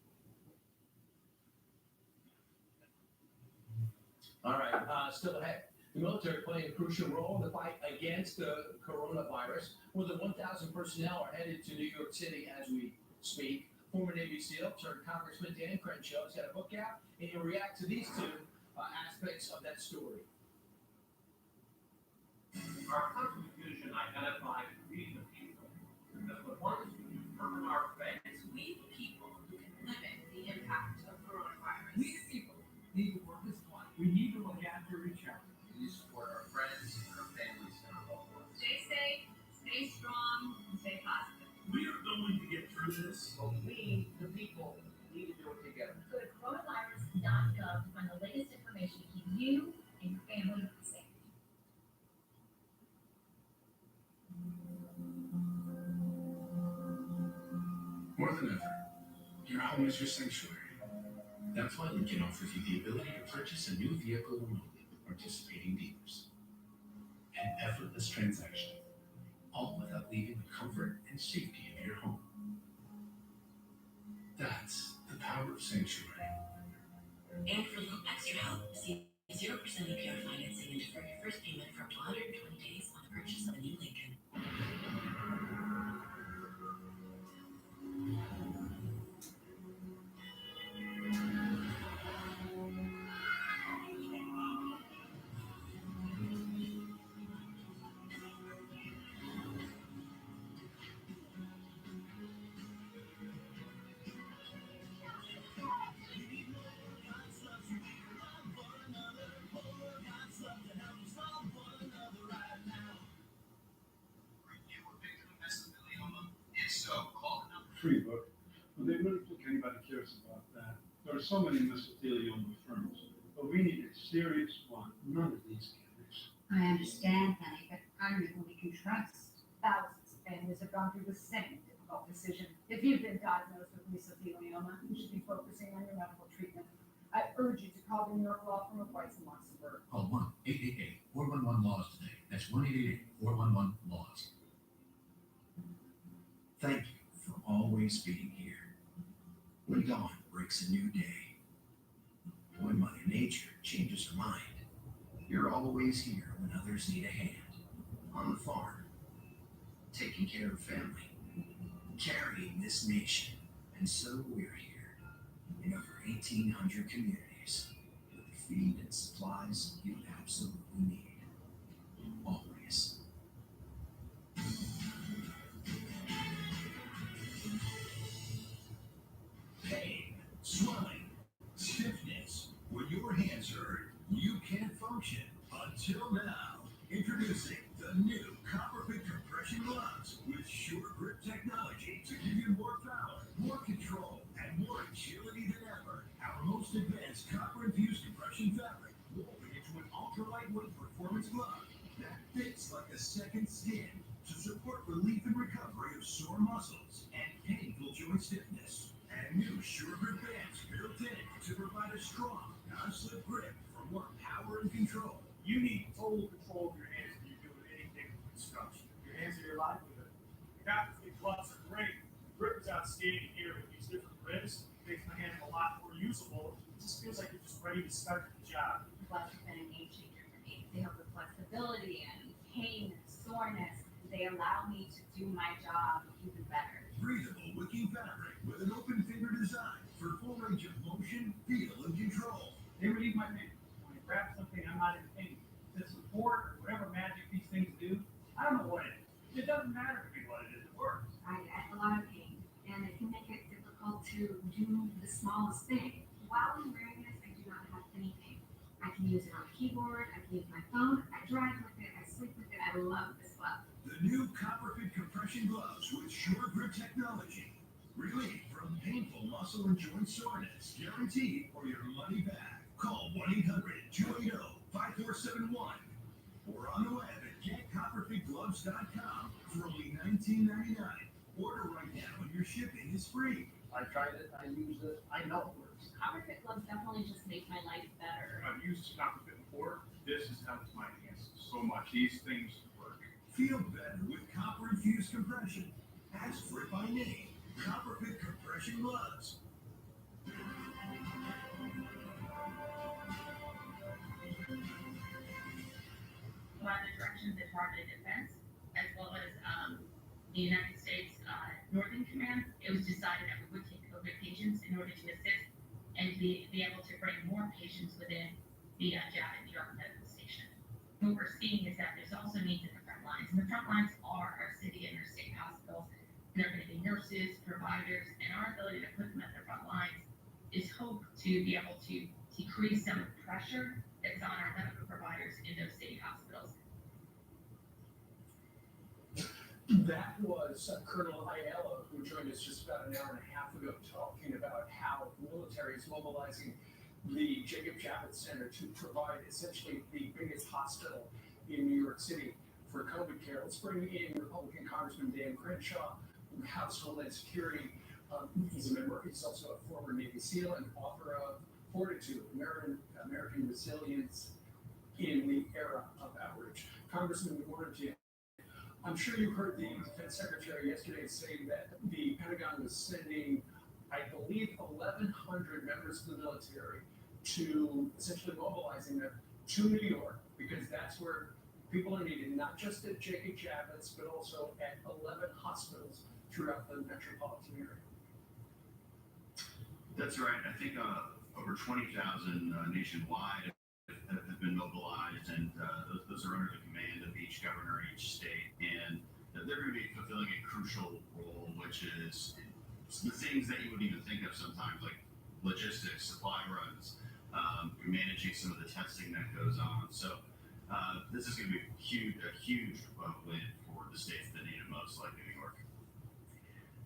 All right, still ahead. The military playing a crucial role in the fight against the coronavirus. More than 1,000 personnel are headed to New York City as we speak. Former Navy SEAL turned Congressman Dan Crenshaw has got a book out, and he'll react to these two aspects of that story. Our Constitution identifies we the people as the ones who determine our fate. It's we the people who can limit the impact of coronavirus. We the people need to work as one. We need to look after each other. We need to support our friends, our families, and our loved ones. Stay safe, stay strong, and stay positive. We are going to get through this, but we, the people, need to do it together. Go to coronavirus.gov to find the latest information to keep you and your family safe. More than ever, your home is your sanctuary. That's why Lincoln offers you the ability to purchase a new vehicle remotely with participating dealers. An effortless transaction, all without leaving the comfort and safety of your home. That's the power of sanctuary. And for a little extra help, see 0% APR financing and defer your first payment for up to 120 days on the purchase of a new Lincoln. Free book, but they really think anybody cares about that. There are so many mesothelioma firms, but we need a serious one. None of these cancers. I understand, honey, but I'm the one we can trust. Thousands of families have gone through the same difficult decision. If you've been diagnosed with mesothelioma, you should be focusing on your medical treatment. I urge you to call the New York Law Firm of Weiss and Luxembourg. Call 1-888-411-LAWS today. That's 1-888-411-LAWS. Thank you for always being here. When dawn breaks a new day, when Mother Nature changes her mind, you're always here when others need a hand. On the farm, taking care of family, carrying this nation, and so we're here in over 1,800 communities with the feed and supplies you absolutely need. Always. Pain, swelling, stiffness. When your hands hurt, you can't function. Until now. Introducing the new copper-fit compression gloves with sure grip technology to give you more power, more control, and more agility than ever. Our most advanced copper-infused compression fabric woven into an ultra-lightweight performance glove that fits like a second skin to support relief and recovery of sore muscles and painful joint stiffness. And new sure grip bands built in to provide a strong, non-slip grip for more power and control. You need total control of your hands when you're doing anything with construction. Your hands are your livelihood. If ready to start the job. Gloves have been a game changer for me. They have the flexibility and pain and soreness. They allow me to do my job even better. Breathable wicking fabric with an open finger design for full range of motion, feel, and control. They relieve my pain. When I grab something, I'm not in pain. The support or whatever magic these things do, I don't know what it is. It doesn't matter to me what it is. It works. I get a lot of pain, and it can make it difficult to do the smallest thing. While I'm wearing this, I do not have any pain. I can use it on a keyboard, I can use my phone, I drive with it, I sleep with it. I love this glove. The new Copperfit compression gloves with Sure Grip technology. Relief from painful muscle and joint soreness. Guaranteed for your money back. Call 1-800-280-5471 or on the web at getcopperfitgloves.com for only $19.99. Order right now and your shipping is free. I tried it, I used it, I know it works. Copperfit gloves definitely just make my life better. I've used Copperfit before. This has helped my hands so much. These things work. Feel better with copper-infused compression. Ask for it by name. Copperfit compression gloves. By the direction of the Department of Defense, as well as the United States Northern Command, it was decided that we would take COVID patients in order to assist and be able to bring more patients within the Janet New York Medical Station. What we're seeing is that there's also needs at the front lines, and the front lines are our city and our state hospitals. And they're going to be nurses, providers, and our ability to put them at the front lines is hope to be able to decrease some of the pressure that's on our medical providers in those city hospitals. That was Colonel Ayala, who joined us just about an hour and a half ago, talking about how the military is mobilizing the Jacob Javits Center to provide essentially the biggest hospital in New York City for COVID care. Let's bring in Republican Congressman Dan Crenshaw, House Homeland Security. He's a member. He's also a former Navy SEAL and author of Fortitude, American Resilience in the Era of Outrage. Congressman, good morning to you. I'm sure you heard the Defense Secretary yesterday say that the Pentagon was sending, I believe, 1,100 members of the military to essentially mobilizing them to New York, because that's where people are needed, not just at Jacob Javits, but also at 11 hospitals throughout the metropolitan area. That's right. I think over 20,000 nationwide have been mobilized, and those are under the command of each governor, each state, and they're going to be fulfilling a crucial role, which is the things that you wouldn't even think of sometimes, like logistics, supply runs, managing some of the testing that goes on. So this is going to be a huge win for the states that need it most, like New York.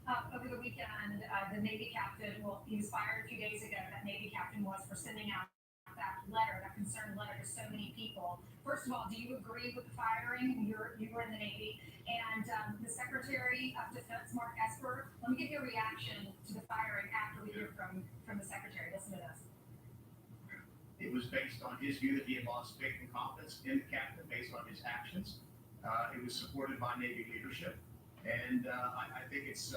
Over the weekend, the Navy captain, well, he was fired a few days ago. That Navy captain was for sending out that letter, that concerned letter to so many people. First of all, do you agree with the firing? You were in the Navy. And the Secretary of Defense, Mark Esper, let me give you a reaction to the firing after we hear from the Secretary. Listen to this. It was based on his view that he had lost faith and confidence in the captain based on his actions. It was supported by Navy leadership. And I think it's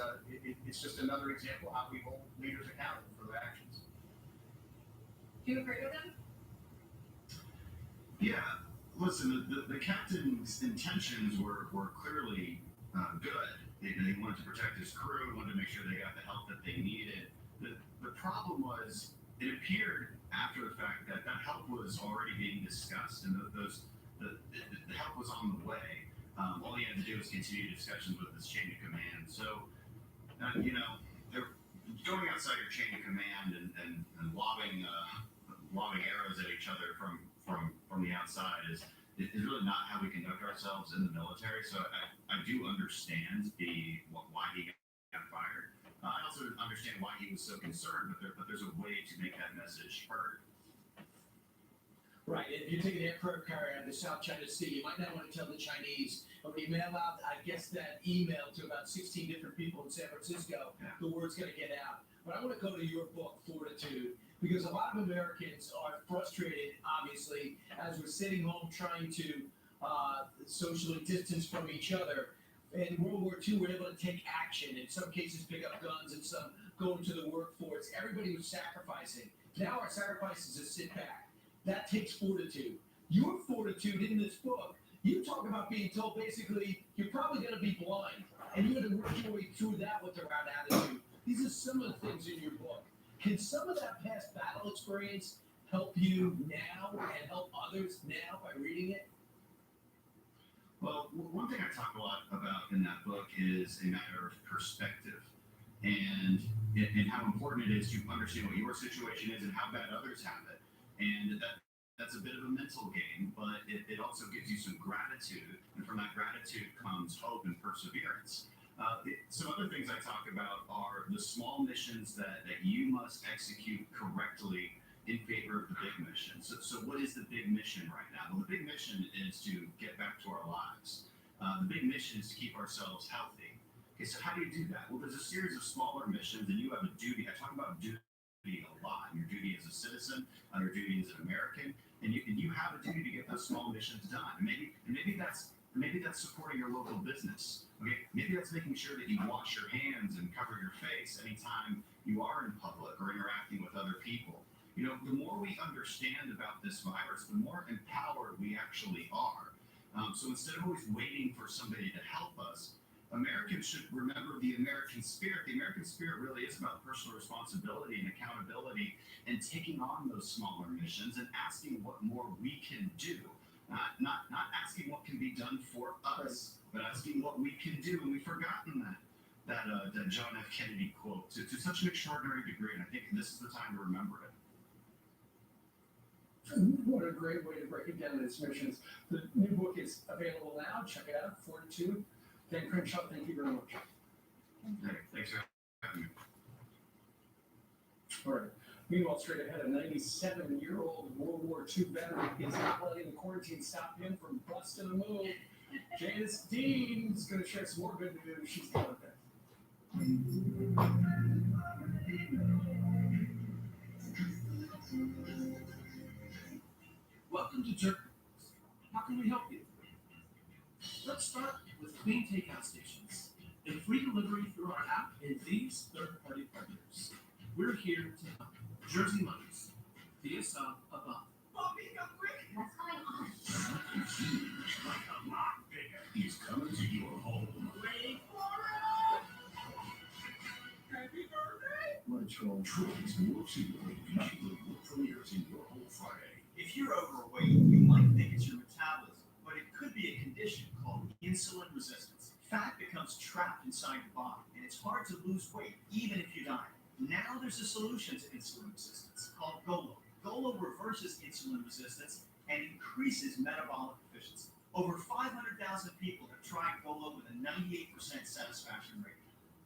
just another example how we hold leaders accountable for their actions. Do you agree with him? Yeah, listen, the captain's intentions were clearly good. He wanted to protect his crew, wanted to make sure they got the help that they needed. The problem was, it appeared after the fact that help was already being discussed, and the help was on the way. All he had to do was continue discussions with his chain of command. So, they're going outside your chain of command and lobbing arrows at each other from the outside is really not how we conduct ourselves in the military. So I do understand why he got fired. I also understand why he was so concerned, but there's a way to make that message heard. Right, if you take an aircraft carrier out of the South China Sea, you might not want to tell the Chinese, but when you mail out, I guess, that email to about 16 different people in San Francisco, the word's going to get out. But I want to go to your book, Fortitude, because a lot of Americans are frustrated, obviously, as we're sitting home trying to socially distance from each other. In World War II, we're able to take action, in some cases pick up guns, and some going to the workforce. Everybody was sacrificing. Now our sacrifice is to sit back. That takes fortitude. Your fortitude in this book, you talk about being told basically you're probably going to be blind, and you're going to work your way through that with the right attitude. These are some of the things in your book. Can some of that past battle experience help you now and help others now by reading it? Well, one thing I talk a lot about in that book is a matter of perspective and how important it is to understand what your situation is and how bad others have it. And that's a bit of a mental game, but it also gives you some gratitude. And from that gratitude comes hope and perseverance. Some other things I talk about are the small missions that you must execute correctly in favor of the big mission. So what is the big mission right now? Well, the big mission is to get back to our lives. The big mission is to keep ourselves healthy. Okay, so how do you do that? Well, there's a series of smaller missions, and you have a duty. I talk about duty a lot. Your duty as a citizen, your duty as an American, and you have a duty to get those small missions done. And maybe that's supporting your local business. Okay, maybe that's making sure that you wash your hands and cover your face anytime you are in public or interacting with other people. You know, the more we understand about this virus, the more empowered we actually are. So instead of always waiting for somebody to help us, Americans should remember the American spirit. The American spirit really is about personal responsibility and accountability and taking on those smaller missions and asking what more we can do. Not asking what can be done for us, but asking what we can do. And we've forgotten that John F. Kennedy quote to such an extraordinary degree. And I think this is the time to remember it. What a great way to break it down into missions. The new book is available now. Check it out, Fortitude. Dan Crenshaw, thank you very much. Hey, thanks for having me. All right. Meanwhile, straight ahead, a 97-year-old World War II veteran is not letting the quarantine stop him from busting a move. Janice Dean is going to share some more good news. She's got it. Welcome to Turkey. How can we help you? Let's start with clean takeout stations and free delivery through our app and these third-party partners. We're here to help. Jersey Mike's, via sub above. Mommy, come quick! What's going on? Huge, like a lot bigger. He's coming to your home. Wait for it! Happy birthday! Lunch on Troy's More Cheaper. Cheaper premieres in your home Friday. If you're overweight, you might think it's your metabolism, but it could be a condition called insulin resistance. Fat becomes trapped inside your body, and it's hard to lose weight even if you diet. Now there's a solution to insulin resistance called GOLO. GOLO reverses insulin resistance and increases metabolic efficiency. Over 500,000 people have tried GOLO with a 98% satisfaction rate.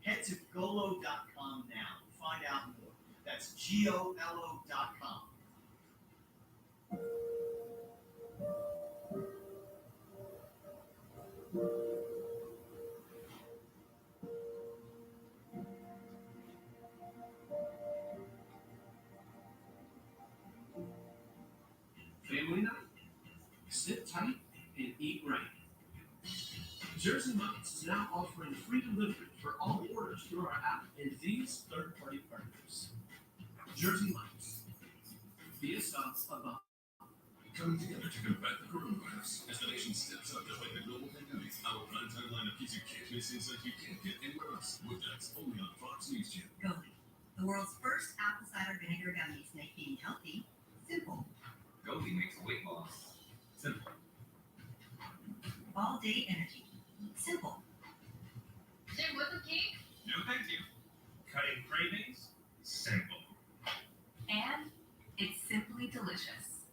Head to GOLO.com now to find out more. That's GOLO.com. Family night? Sit tight and eat right. Jersey Mike's is now offering free delivery for all orders through our app and these third-party partners. Jersey Mike's, via subs above. Coming together to combat the coronavirus as the nation steps up to fight the global pandemic. Our primetime lineup gives you can't miss insights you can't get anywhere else. With us only on Fox News Channel. Goli, the world's first apple cider vinegar gummies, make being healthy simple. Goli makes weight loss simple. All day energy simple. Jim, what's the cake? No, thank you. Cutting cravings simple. And it's simply delicious.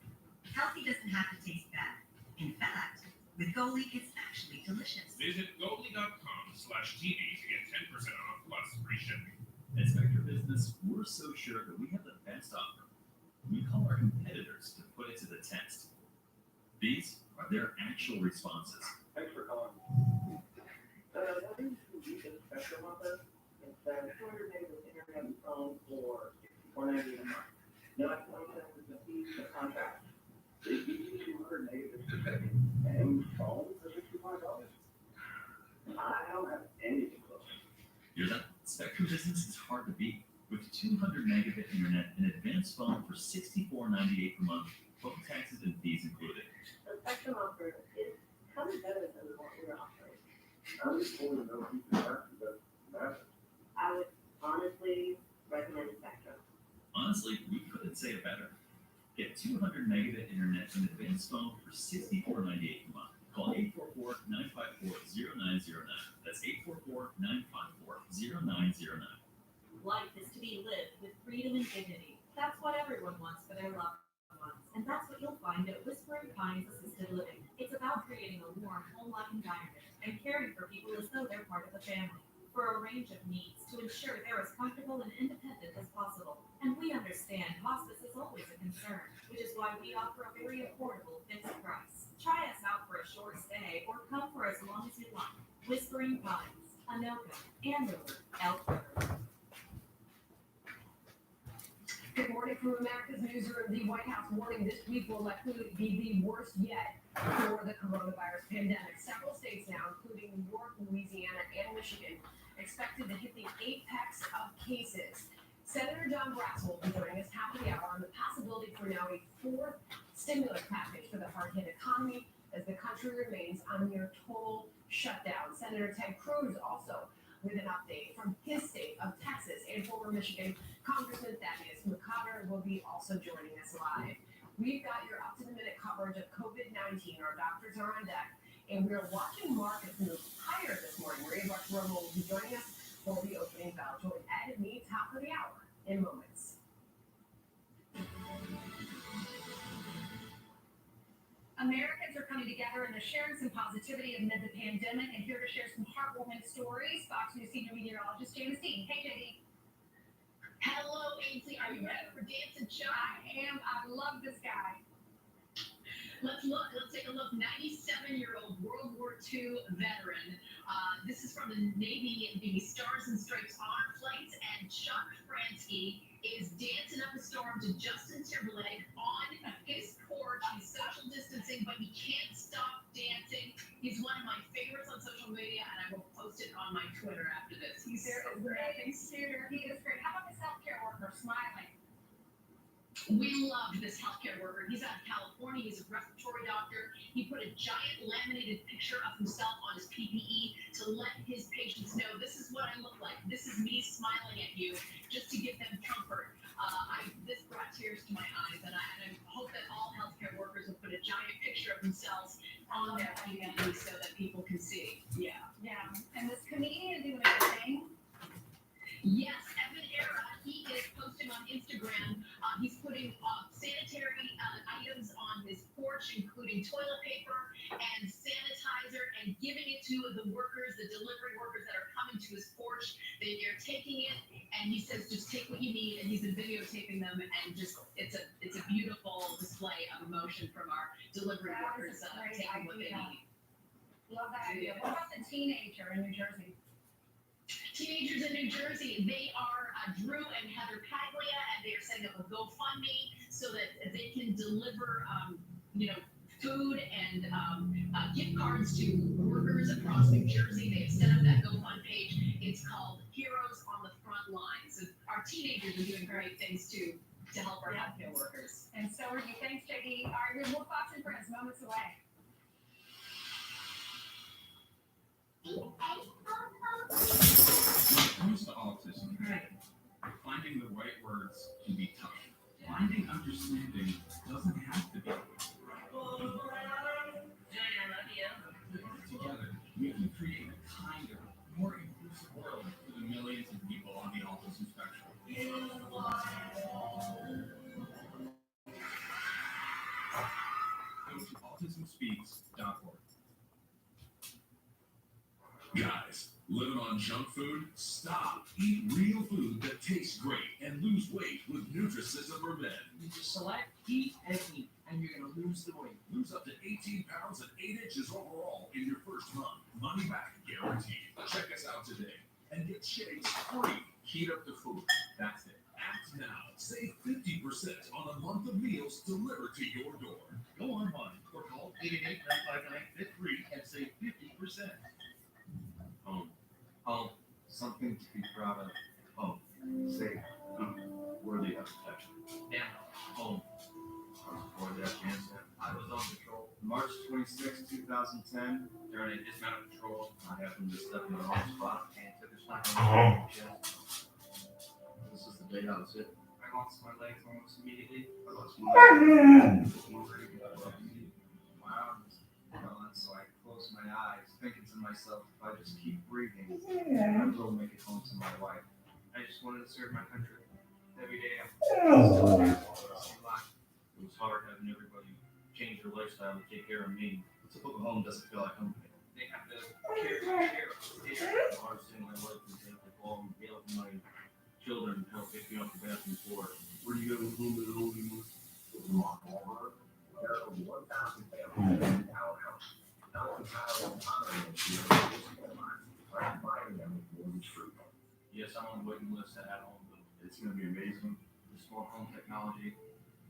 Healthy doesn't have to taste bad. In fact, with Goli, it's actually delicious. Visit goli.com/TV to get 10% off plus free shipping. At Spectre Business, we're so sure that we have the best offer. We call our competitors to put it to the test. These are their actual responses. Thanks for calling. Wondering who you can Spectrum offer? It's 200 meg with internet and phone for $64.90 a month. No explanation with the fees for contract. They give you 200 meg with internet and phone for $65. I don't have anything close. Hear that? Spectrum Business is hard to beat. 200 megabit internet and advanced phone for $64.98 per month, phone taxes and fees included. The spectrum offer is kind of better than what we're offering. I just want to know if you can have that matter. I would honestly recommend Spectrum. Honestly, we couldn't say it better. Get 200 megabit internet and advanced phone for $64.98 per month. Call 844-954-0909. That's 844-954-0909. Life is to be lived with freedom and dignity. That's what everyone wants for their loved ones. And that's what you'll find at Whispering Pines Assisted Living. It's about creating a warm, home-like environment and caring for people as though they're part of the family, for a range of needs to ensure they're as comfortable and independent as possible. And we understand hospice is always a concern, which is why we offer a very affordable fixed price. Try us out for a short stay or come for as long as you want. Whispering Pines, Anoka, Andover, Elk River. Good morning from America's Newsroom. The White House warning this week will likely be the worst yet for the coronavirus pandemic. Several states now, including New York, Louisiana, and Michigan, expected to hit the apex of cases. Senator John Brass will be joining us half the hour on the possibility for now a fourth stimulus package for the hard-hit economy as the country remains on near total shutdown. Senator Ted Cruz also with an update from his state of Texas, and former Michigan Congressman Thaddeus McCotter will be also joining us live. We've got your up-to-the-minute coverage of COVID-19. Our doctors are on deck, and we're watching markets move higher this morning. Ray Romo will be joining us for the opening bell. Join Ed and me top of the hour in moments. Americans are coming together and they're sharing some positivity amid the pandemic. And here to share some heartwarming stories, Fox News senior meteorologist James Dean. Hey, JD. Hello, Ainsley. Are you ready for Dance and Show? I am. I love this guy. Let's look. Let's take a look. 97-year-old World War II veteran. This is from the Navy, the Stars and Stripes honor flights, and Chuck Fransky is dancing up a storm to Justin Timberlake on his porch. He's social distancing, but he can't stop dancing. He's one of my favorites on social media, and I will post it on my Twitter after this. He's There so is great. nothing sooner. He is great. How about this healthcare worker smiling? We loved this healthcare worker. He's out of California. He's a respiratory doctor. He put a giant laminated picture of himself on his PPE to let his patients know, this is what I look like. This is me smiling at you, just to give them comfort. This brought tears to my eyes, and I hope that all healthcare workers will put a giant picture of themselves on their PPE so that people can see. Yeah. Yeah. And this comedian doing a good thing. Yes, Evan Era, he is posting on Instagram. He's putting sanitary items on his porch, including toilet paper and sanitizer, and giving it to the workers, the delivery workers that are coming to his porch. They're taking it, and he says, just take what you need. And he's been videotaping them, and just it's a beautiful display of emotion from our delivery workers taking what they need. Love that idea. What about the teenager in New Jersey? Teenagers in New Jersey, they are Drew and Heather Paglia, and they are setting up a GoFundMe so that they can deliver, food and gift cards to workers across New Jersey. They have set up that GoFundMe page. It's called Heroes on the Front Line. So our teenagers are doing great things too to help our healthcare workers. And so are you. Thanks, JD. All right, we have more Fox and Friends moments away. When it comes to autism, finding the right words can be tough. Finding understanding doesn't have to be. Together, we can create a kinder, more inclusive world for the millions of people on the autism spectrum. Go to autismspeaks.org. Guys, living on junk food? Stop. Eat real food that tastes great and lose weight with Nutrisystem for Men. You just select, eat, and eat, and you're going to lose the weight. Lose up to 18 pounds and 8 inches overall in your first month. Money back guaranteed. Check us out today and get shakes free. Heat up the food. That's it. Act now. Save 50% on a month of meals delivered to your door. Go online or call 888-959-53 and save 50%. Something to be proud of. Oh, say, protection. Now, home. Before the Afghanistan, I was on patrol. March 26, 2010, during a dismounted patrol, I happened to step in the wrong spot and took a slap on the chest. This is the day I was hit. I lost my legs almost immediately. I lost my arm was gone, so I closed my eyes, thinking to myself, if I just keep breathing, I will make it home to my wife. I just wanted to serve my country. Every day it was hard having everybody change their lifestyle to take care of me. A typical home doesn't feel like home. They have to care. The hardest thing in my life is they have to call and bail for my children to help pick me off the bathroom floor. Where do you go home to the home anymore? There are over 1,000 families in the townhouse. Now the child is honoring them with mortgage free. Yes, I'm on the waiting list to add home bill. It's going to be amazing. The smart home technology,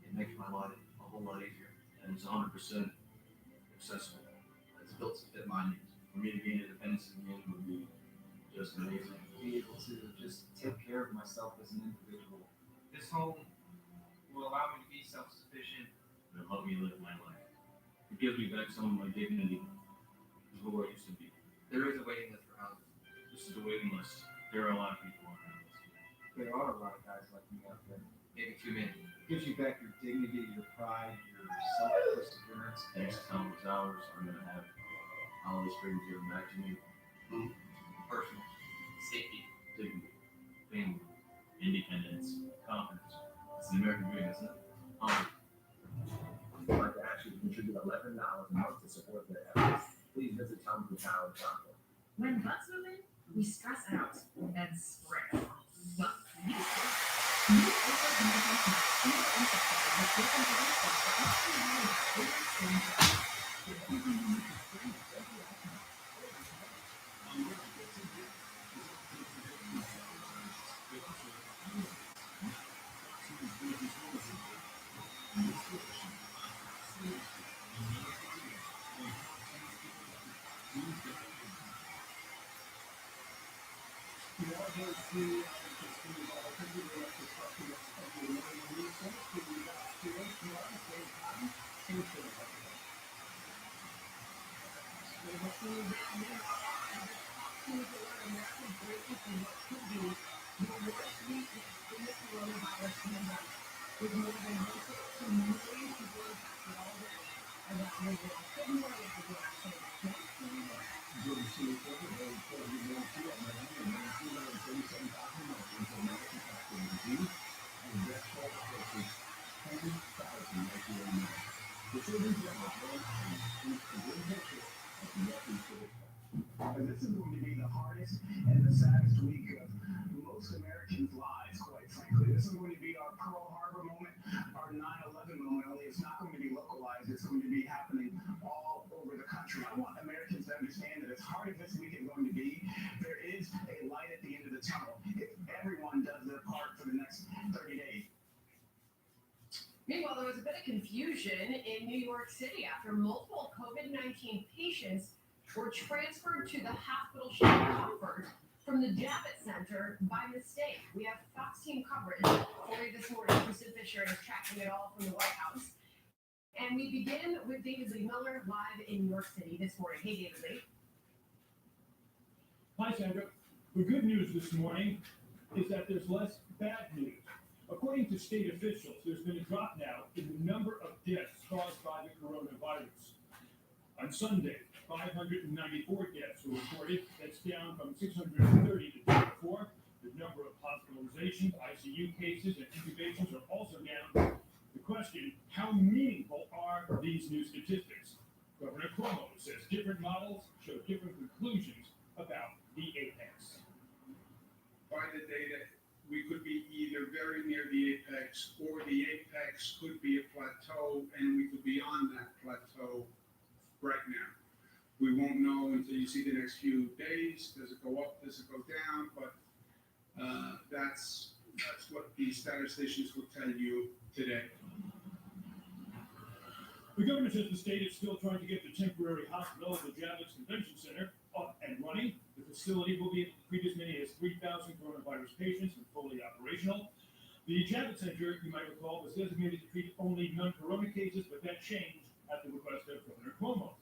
it makes my life a whole lot easier. And it's 100% accessible. It's built to fit my needs. For me to gain independence again would be just amazing. Be able to just take care of myself as an individual. This home will allow me to be self-sufficient. It'll help me live my life. It gives me back some of my dignity of who I used to be. There is a waiting list for houses. This is the waiting list. There are a lot of people on that list. There are a lot of guys like me out there. Maybe too many. It gives you back your dignity, your pride, your self-perseverance. Next time those hours, I'm going to have all these things given back to me. Personal, safety, dignity, family, independence, confidence. It's the American dream, isn't it? If you'd like to actually contribute $11 a month to support their efforts, please visit TomPower.com. When butts move in, we stress out and spread. Well, you This is going to be the hardest and the saddest week of most Americans' lives, quite frankly. This is going to be our Pearl Harbor moment, our 9/11 moment, only it's not going to be localized. It's going to be happening all over the country. I want Americans to understand that as hard as this week is going to be, there is a light at the end of the tunnel if everyone does their part for the next 30 days. Meanwhile, there was a bit of confusion in New York City after multiple COVID-19 patients were transferred to the hospital Shane Comfort from the Javits Center by mistake. We have Fox team coverage for you this morning. Kristen Fisher is tracking it all from the White House. And we begin with David Lee Miller live in New York City this morning. Hey, David Lee. Hi, Sandra. The good news this morning is that there's less bad news. According to state officials, there's been a drop now in the number of deaths caused by the coronavirus. On Sunday, 594 deaths were reported. That's down from 630 the day before. The number of hospitalizations, ICU cases, and intubations are also down. The question, how meaningful are these new statistics? Governor Cuomo says different models show different conclusions about the apex. By the data, we could be either very near the apex, or the apex could be a plateau, and we could be on that plateau right now. We won't know until you see the next few days. Does it go up? Does it go down? But that's what the statisticians will tell you today. The governor says the state is still trying to get the temporary hospital at the Javits Convention Center up and running. The facility will be able to treat as many as 3,000 coronavirus patients and fully operational. The Javits Center, you might recall, was designated to treat only non-corona cases, but that changed at the request of Governor Cuomo.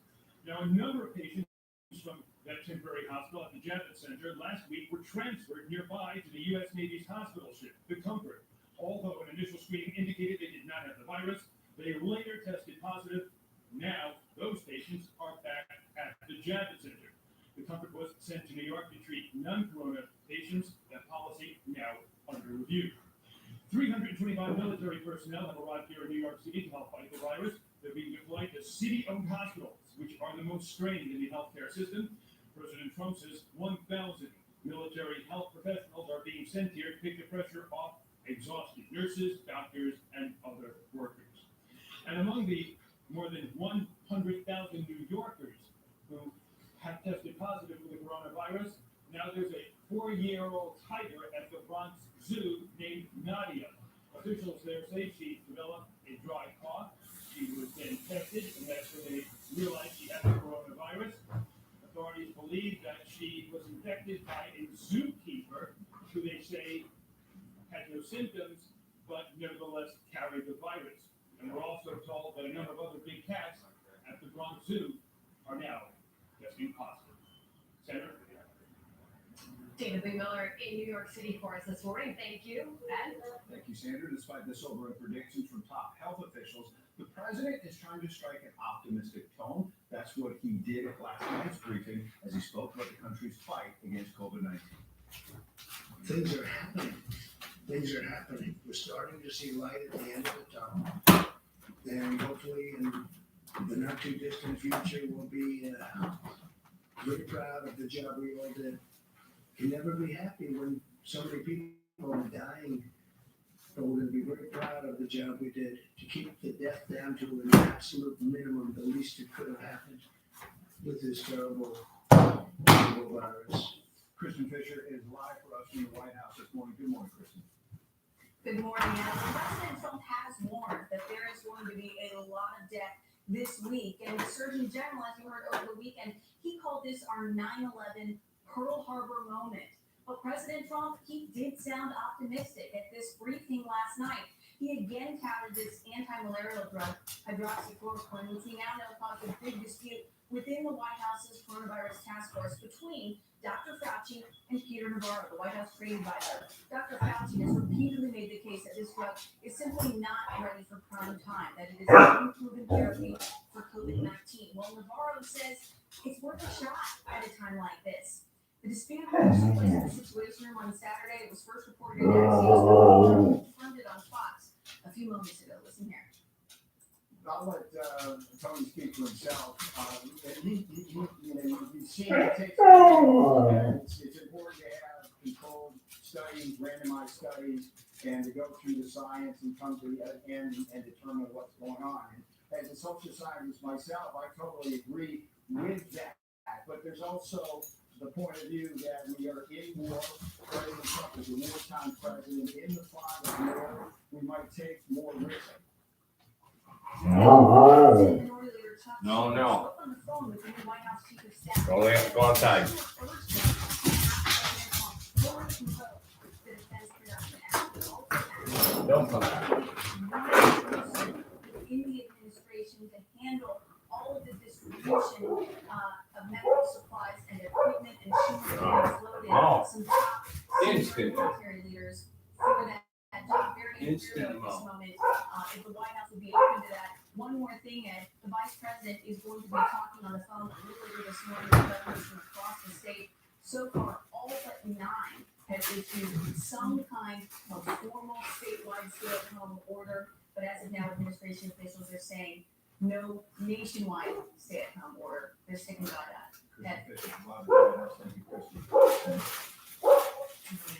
Now, a number of patients from that temporary hospital at the Javits Center last week were transferred nearby to the U.S. Navy's hospital ship, the Comfort. Although an initial screening indicated they did not have the virus, they later tested positive. Now, those patients are back at the Javits Center. The Comfort was sent to New York to treat non-corona patients. That policy now under review. 325 military personnel have arrived here in New York City to help fight the virus. They're being deployed to city-owned hospitals, which are the most strained in the healthcare system. President Trump says 1,000 military health professionals are being sent here to take the pressure off exhausted nurses, doctors, and other workers. And among the more than 100,000 New Yorkers who have tested positive for the coronavirus, now there's a 4-year-old tiger at the Bronx Zoo named Nadia. Officials there say she developed a dry cough. She was then tested, and that's when they realized she had the coronavirus. Authorities believe that she was infected by a zookeeper who they say had no symptoms, but nevertheless carried the virus. And we're also told that a number of other big cats at the Bronx Zoo are now testing positive. Senator? David B. Miller in New York City for us this morning. Thank you. And Thank you, Sandra. Despite the sobering predictions from top health officials, the president is trying to strike an optimistic tone. That's what he did at last night's briefing as he spoke about the country's fight against COVID-19. Things are happening. Things are happening. We're starting to see light at the end of the tunnel. And hopefully in the not too distant future, we'll be very proud of the job we all did. Can never be happy when so many people are dying, but we're going to be very proud of the job we did to keep the death down to an absolute minimum, the least it could have happened with this terrible virus. Kristen Fisher is live for us from the White House this morning. Good morning, Kristen. Good morning. President Trump has warned that there is going to be a lot of death this week. And the Surgeon General, as you heard over the weekend, he called this our 9/11 Pearl Harbor moment. But President Trump, he did sound optimistic at this briefing last night. He again touted this anti-malarial drug, hydroxychloroquine, which we now know caused a big dispute within the White House's coronavirus task force between Dr. Fauci and Peter Navarro, the White House trade advisor. Dr. Fauci has repeatedly made the case that this drug is simply not ready for prime time, that it is an unproven therapy for COVID-19. Well, Navarro says it's worth a shot at a time like this. The dispute took place in the Situation Room on Saturday. It was first reported in NBC, confirmed it on Fox a few moments ago. Listen here. I'll let Tony speak for himself. You've seen it take time. It's important to have controlled studies, randomized studies, and to go through the science and come to the end and determine what's going on. And as a social scientist myself, I totally agree with that. But there's also the point of view that we are in war. President Trump is a wartime president. In the fog of war, we might take more risk. No. Only have to go outside. Don't come back. In the administration to handle all of the distribution of medical supplies and equipment and machinery loaded some top senior military leaders for that job very insecure at this moment. If the White House would be open to that. One more thing, Ed, the Vice President is going to be talking on the phone earlier this morning with governors from across the state. So far, all but 9 have issued some kind of formal statewide stay-at-home order. But as of now, administration officials are saying no nationwide stay-at-home order. They're sticking by that.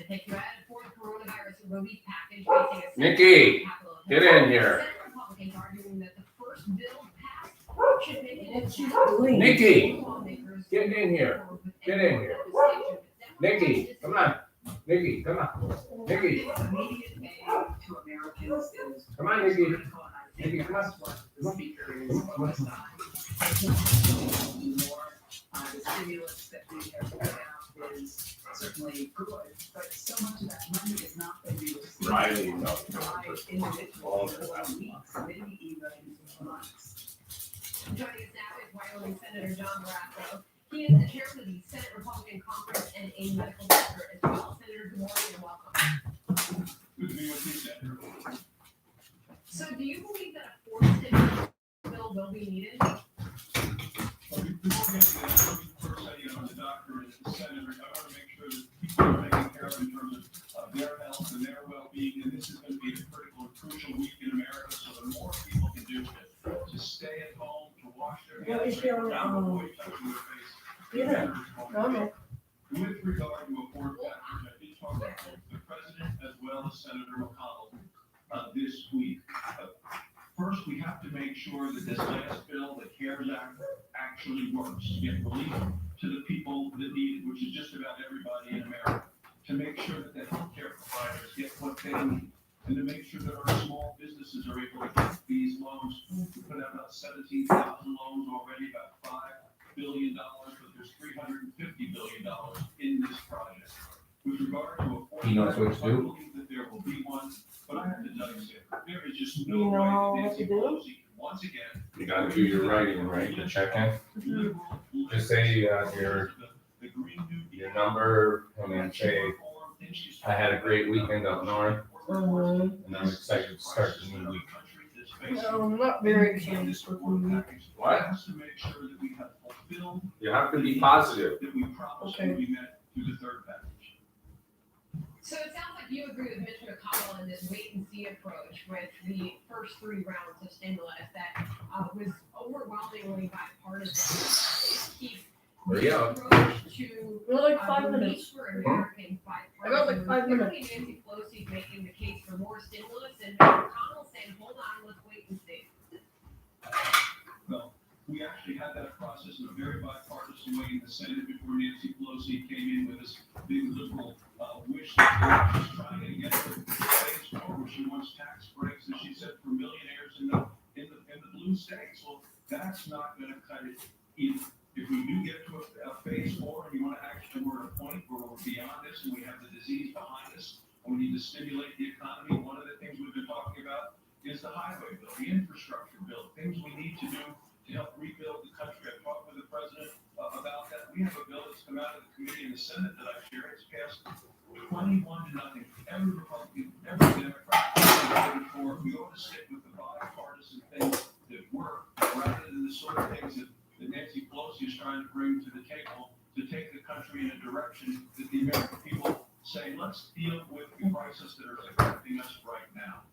Thank you. For coronavirus relief package facing a Nikki, get in here. Senate Republicans arguing that the first bill passed should make it Nikki, get in here. Get in here. Nikki, come on. Nikki, come on. Nikki. Immediate pay to Americans is. Come on, Nikki. Nikki, come on. The speaker is emphasizing more the stimulus that we have put out is certainly good, but so much of that money is not going to be received Riley, no. by individuals for weeks, maybe even months. Joining us now is Wyoming Senator John Barrasso. He is the chairman of the Senate Republican Conference and a medical doctor as well. Senator, good morning and welcome. Good to be with you, Senator. So do you believe that a fourth stimulus bill will be needed? Well, before we get to that, first, the doctor and the senator, I want to make sure that people are taken care of in terms of their health and their well-being, and this is going to be a critical and crucial week in America, so the more people can do to stay at home, to wash their hands, to avoid touching their face. With regard to a fourth package, I did talk about the president as well as Senator McConnell this week. First, we have to make sure that this last bill, the CARES Act, actually works to get relief to the people that need it, which is just about everybody in America. To make sure that the healthcare providers get what they need, and to make sure that our small businesses are able to get these loans. We put out about 17,000 loans already, about $5 billion, but there's $350 billion in this project. With regard to a fourth, He knows what to do. I believe that there will be one, but I have to tell you, there is just no way that Nancy Pelosi can once again. You gotta do your writing, right, to check in. Just say, your number, and then say, I had a great weekend up north, and I'm excited to start the new week. No, I'm not very excited for the What? You have to be positive. Okay. So it sounds like you agree with Mitch McConnell in this wait and see approach with the first three rounds of stimulus that was overwhelmingly bipartisan. Keep Hurry up. approach to We're like 5 relief minutes. for Americans bipartisan. I got like 5 minutes. Clearly Nancy Pelosi's making the case for more stimulus, and McConnell's saying, hold on, let's wait and see. Well, we actually had that process in a very bipartisan way in the Senate before Nancy Pelosi came in with this big liberal wish that she's trying to get to phase 4, where she wants tax breaks, as she said, for millionaires in the blue states. Well, that's not going to cut it either. If we do get to a phase 4 and you want to actually, we're at a point where we're beyond this and we have the disease behind us, and we need to stimulate the economy, one of the things we've been talking about is the highway bill, the infrastructure bill, things we need to do to help rebuild the country. I've talked with the president about that. We have a bill that's come out of the committee in the Senate that I share. It's passed 21-0. Every Republican, every Democrat voted for it. We ought to stick with the bipartisan things that work rather than the sort of things that Nancy Pelosi is trying to bring to the table to take the country in a direction that the American people say, let's deal with the crises that are affecting us right now.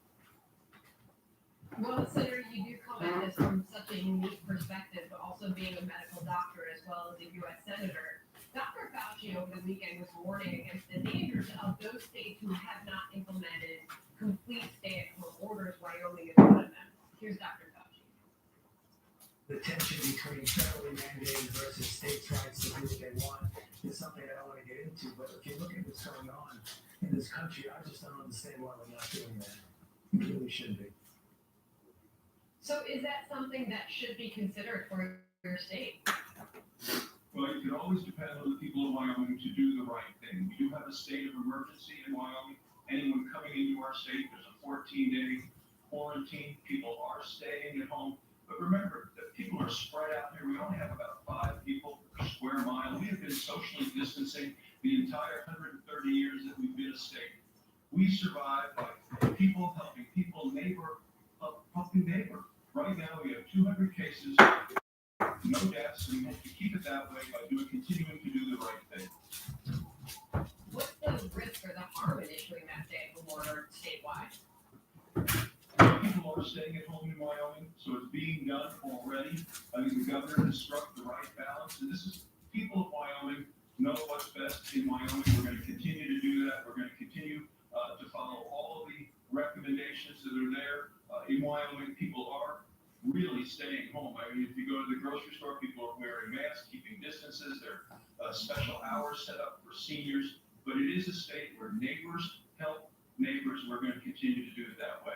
Well, Senator, you do come at this from such a unique perspective, but also being a medical doctor as well as a U.S. Senator. Dr. Fauci over the weekend was warning against the dangers of those states who have not implemented complete stay-at-home orders. Wyoming is one of them. Here's Dr. Fauci. The tension between federally mandated versus states' rights to do what they want is something I don't want to get into. But if you look at what's going on in this country, I just don't understand why we're not doing that. We really should be. So is that something that should be considered for your state? Well, you can always depend on the people of Wyoming to do the right thing. We do have a state of emergency in Wyoming. Anyone coming into our state, there's a 14-day quarantine. People are staying at home. But remember that people are spread out here. We only have about 5 people per square mile. We have been socially distancing the entire 130 years that we've been a state. We survive by people helping people, helping neighbor. Right now, we have 200 cases, no deaths, and we hope to keep it that way by continuing to do the right thing. What's the risk or the harm in issuing that stay-at-home order statewide? People are staying at home in Wyoming, so it's being done already. I think the governor has struck the right balance, and this is people of Wyoming know what's best in Wyoming. We're going to continue to do that. We're going to continue to follow all of the recommendations that are there. In Wyoming, people are really staying home. I mean, if you go to the grocery store, people are wearing masks, keeping distances. There are special hours set up for seniors. But it is a state where neighbors help neighbors, and we're going to continue to do it that way.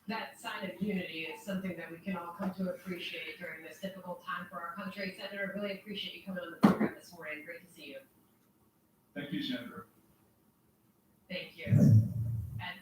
That sign kind of unity is something that we can all come to appreciate during this difficult time for our country. Senator, really appreciate you coming on the program this morning. Great to see you. Thank you, Senator. Thank you. And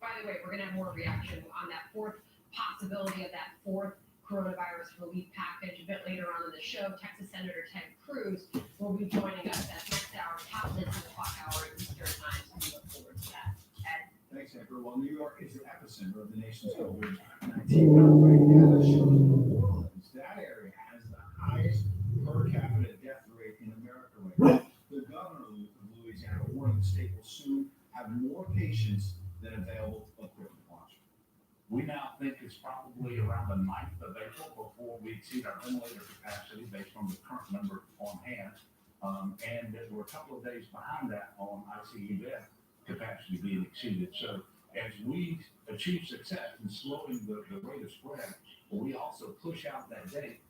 by the way, we're gonna have more reaction on that fourth possibility of that fourth coronavirus relief package a bit later on in the show. Texas Senator Ted Cruz will be joining us at next hour, top of the clock hour Eastern time. So we look forward to that. Ed? Thanks, Amber. Well, New York is the epicenter of the nation's COVID-19 outbreak. Data shows New Orleans, that area has the highest per capita death rate in America right now. The governor of Louisiana warned the state will soon have more patients than available equipment. We now think it's probably around the 9th of April before we exceed our ventilator capacity based on the current number on hand. And that we're a couple of days behind that on ICU bed capacity being exceeded. So as we achieve success in slowing the rate of spread, we also push out that date.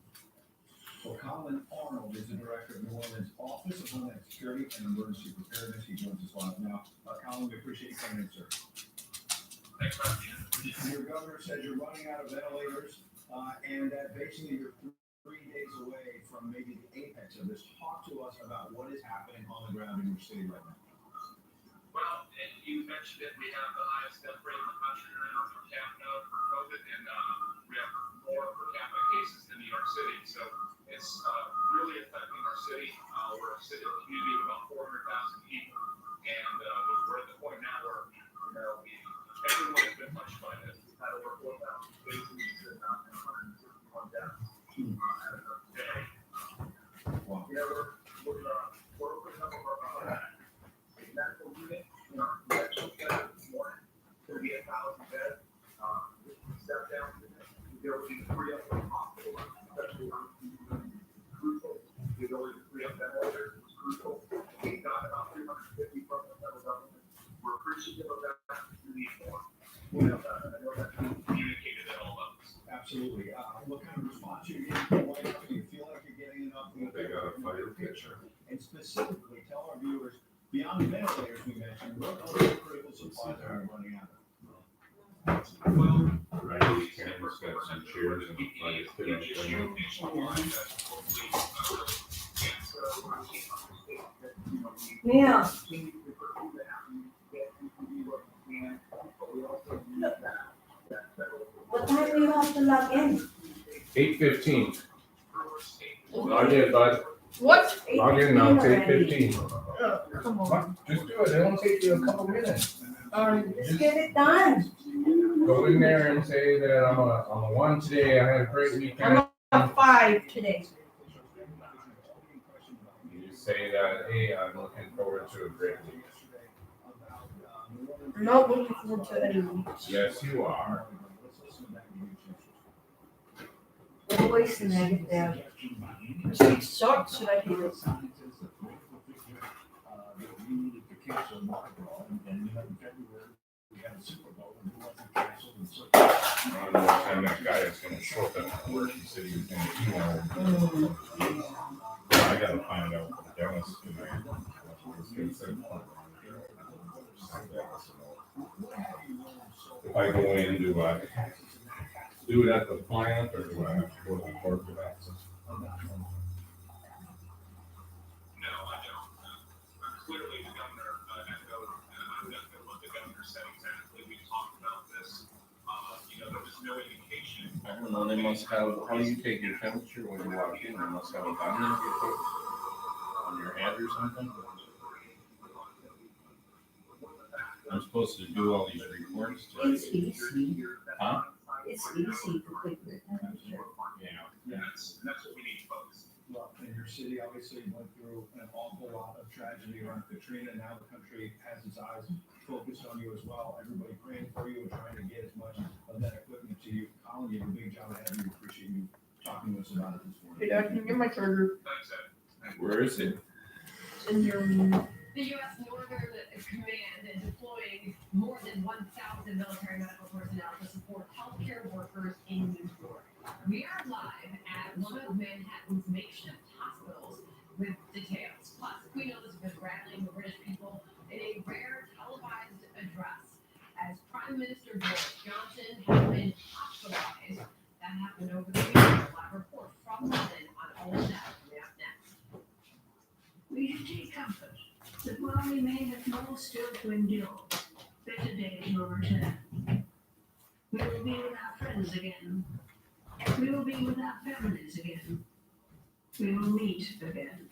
Well, Colin Arnold is the director of New Orleans Office of Homeland Security and Emergency Preparedness. He joins us live now. Colin, we appreciate you coming in, sir. Thanks for having me. Your governor says you're running out of ventilators, and that basically you're 3 days away from maybe the apex of this. Talk to us about what is happening on the ground in your city right now. Well, and you mentioned that we have the highest death rate in the country right now per capita for COVID, and we have more per capita cases than New York City. So it's really affecting our city. We're a city, a community of about 400,000 people, and we're at the point now where everyone has been touched by this. We've had over 4,000 cases and 161 deaths as of today. Wow. Yeah, we're opening up our medical unit in our medical center this morning. It's going to be 1,000 beds. This is a step down. The ability to free up the hospital, especially crucial. The ability to free up ventilators is crucial. We've got about 350 from the federal government. We're appreciative of that. We need more. I know that's been communicated at all levels. Absolutely. What kind of response are you getting from the White House? Do you feel like you're getting enough in the picture? And specifically, tell our viewers, beyond the ventilators we mentioned, what other critical supplies are you running out of? Well, Right, these cameras got some chairs and like put up Yeah. What time do you have to log in? 8:15. Log in, bud. What? Log in now, it's 8:15. Oh, come on. Just do it, it won't take you a couple minutes. Just get it done. Go in there and say that I'm a 1 today, I had a great weekend. I'm a 5 today. You just say that, hey, I'm looking forward to a great week. I'm not looking forward to any weeks. Yes, you are. Always negative. This week sucks, should I do it? I don't know what time that guy is gonna show up at work, he said he was gonna email. I gotta find out from Dennis tonight. If I go in, do I do it at the plant or do I have to go to the corporate access? No, I don't. Clearly, the governor echoed, and I'm definitely what the governor said exactly. We talked about this. There was no indication. I don't know, they must have, how do you take your temperature when you walk in? They must have a gun that you put on your head or something? I'm supposed to do all these reports to. It's easy. Huh? It's easy to click the temperature. Yeah. That's what we need, folks. Well, in your city, obviously, went through an awful lot of tragedy around Katrina. Now the country has its eyes focused on you as well. Everybody praying for you and trying to get as much of that equipment to you. Colin, you have a big job ahead of you. Appreciate you talking to us about it this morning. Hey, Dad, can you get my charger? Where is it? It's in your room. The U.S. Northern Command is deploying more than 1,000 military medical personnel to support healthcare workers in New York. We are live at one of Manhattan's makeshift hospitals with details. Plus, Queen Elizabeth rallying the British people in a rare televised address as Prime Minister Boris Johnson has been hospitalized. That happened over the weekend. Live report from London on all of that coming up next. We should take comfort that while we may have more still to endure, better days will return. We will be with our friends again. We will be with our families again. We will meet again.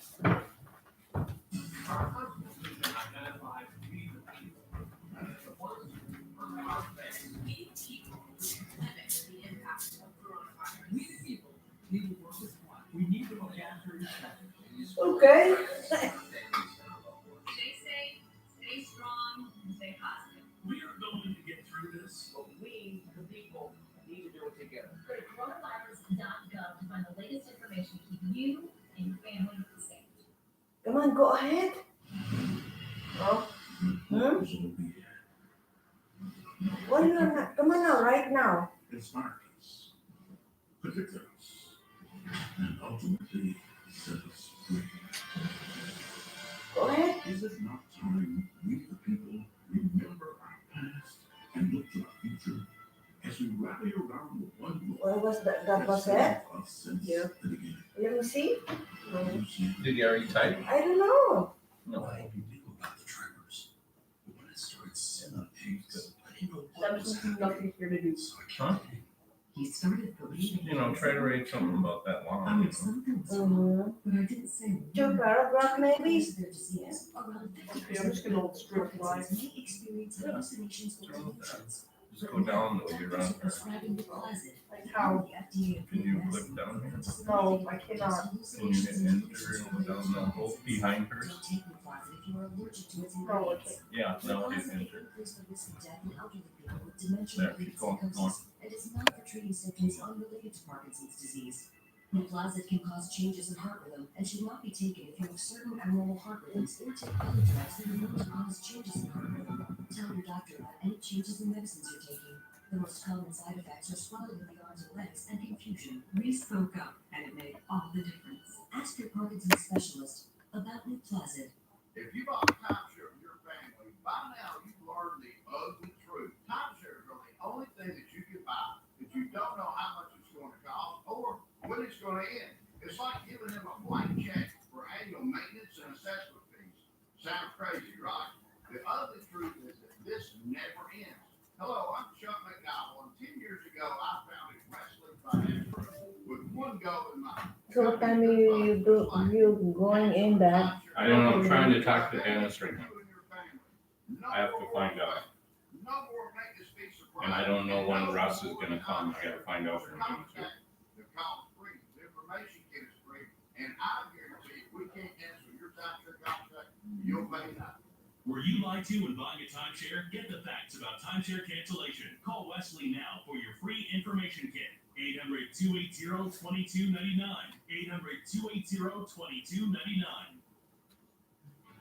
Okay. Stay safe, stay strong, and stay positive. We are going to get through this, but we, the people, need to do it together. Go to coronavirus.gov to find the latest information to keep you and your family safe. Come on, go ahead. Oh. Why you not? Come on now, right now. Inspire us, protect us, and ultimately set us free. Go ahead. Is it not time we, the people, remember our past and look to our future as we rally around the one goal? What was that? That was it? Yeah. Let me see. Did you already type? I don't know. No. I knew about the tremors, but when it started sending things, I didn't know what was There's nothing here to do. Huh? He started believing. You know, try to write something about that I long. mean, something was wrong, but I didn't say. 2 paragraph maybe? Their disease. Around 50% Okay, I'm just gonna of script Parkinson's may experience hallucinations or delusions. Just go down till you run. Doctors are prescribing Nuplazid. Like how? The FDA Can you approved click down here? No, I cannot. Can you hit enter and go down the whole behind her? Don't take Nuplazid if you are allergic to its No, ingredients. Yeah, no, hit Nuplazid enter. increases the risk of death in elderly people with dementia There, related keep going, psychosis and is not for treating symptoms unrelated to Parkinson's disease. Nuplazid can cause changes in heart rhythm and should not be taken if you have certain abnormal heart rhythms or take other drugs that are known to cause changes in heart rhythm. Tell your doctor about any changes in medicines you're taking. The most common side effects are swelling of the arms and legs and confusion. We spoke up and it made all the difference. Ask your Parkinson's specialist about Nuplazid. If you bought a timeshare for your family, by now you've learned the ugly truth. Timeshares are the only thing that you can buy that you don't know how much it's going to cost or when it's going to end. It's like giving them a blank check for annual maintenance and assessment fees. Sounds crazy, right? The ugly truth is that this never ends. Hello, I'm Chuck McDowell, and 10 years ago I founded Wrestling Finance Group with one goal in mind. So what time you going in that? I don't know, I'm trying to talk to Dennis right now. I have to find out. No more maintenance fees or And I don't know when Russ is gonna come. I gotta find out from him too. The call is free, the information kit is free, and I guarantee if we can't cancel your timeshare contract, you'll pay nothing. Were you lied to when buying a timeshare? Get the facts about timeshare cancellation. Call Wesley now for your free information kit. 800-280-2299. 800-280-2299.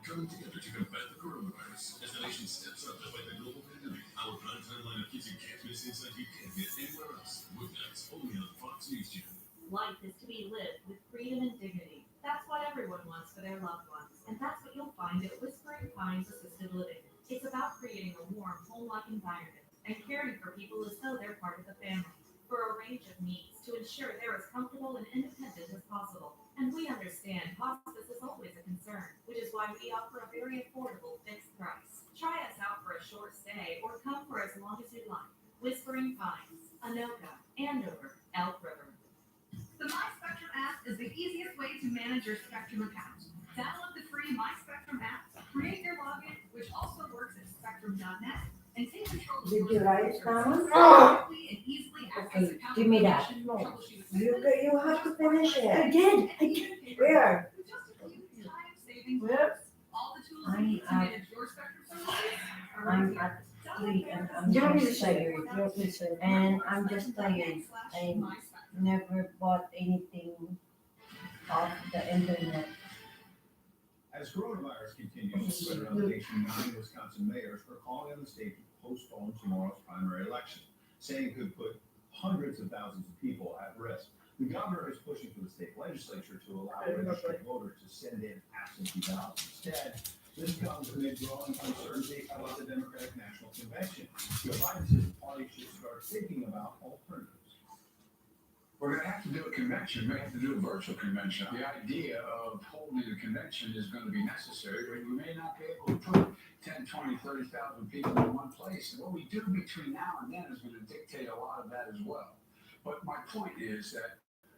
Coming together to combat the coronavirus. As the nation steps up to fight the global pandemic, our primetime lineup gives you can't miss insight you can't get anywhere else. Weeknights only on Fox News Channel. Life is to be lived with freedom and dignity. That's what everyone wants for their loved ones. And that's what you'll find at Whispering Pines Assisted Living. It's about creating a warm, home-like environment and caring for people as though they're part of the family, for a range of needs to ensure they're as comfortable and independent as possible. And we understand hospice is always a concern, which is why we offer a very affordable fixed price. Try us out for a short stay or come for as long as you'd like. Whispering Pines, Anoka, Andover, Elk River. The My Spectrum app is the easiest way to manage your Spectrum account. Download the free My Spectrum app, create your login, which also works at spectrum.net, and take control of Did you write it down? quickly and easily access Okay, account give me that. information, No. troubleshoot You have to finish it. I did. Where? with just a few time-saving Where? steps. All the tools you need to I'm manage your Spectrum services are right I'm here. at 3 and I'm Don't just tired. listen. And I'm just tired. I never bought anything off the internet. As coronavirus continues to spread around the nation, 9 Wisconsin mayors are calling on the state to postpone tomorrow's primary election, saying it could put hundreds of thousands of people at risk. The governor is pushing for the state legislature to allow registered voters to send in absentee ballots instead. This comes amid growing uncertainty about the Democratic National Convention. Joe Biden says the party should start thinking about alternatives. We're going to have to do a convention. We have to do a virtual convention. The idea of holding a convention is going to be necessary, but we may not be able to put 10, 20, 30,000 people in one place. And what we do between now and then is going to dictate a lot of that as well. But my point is that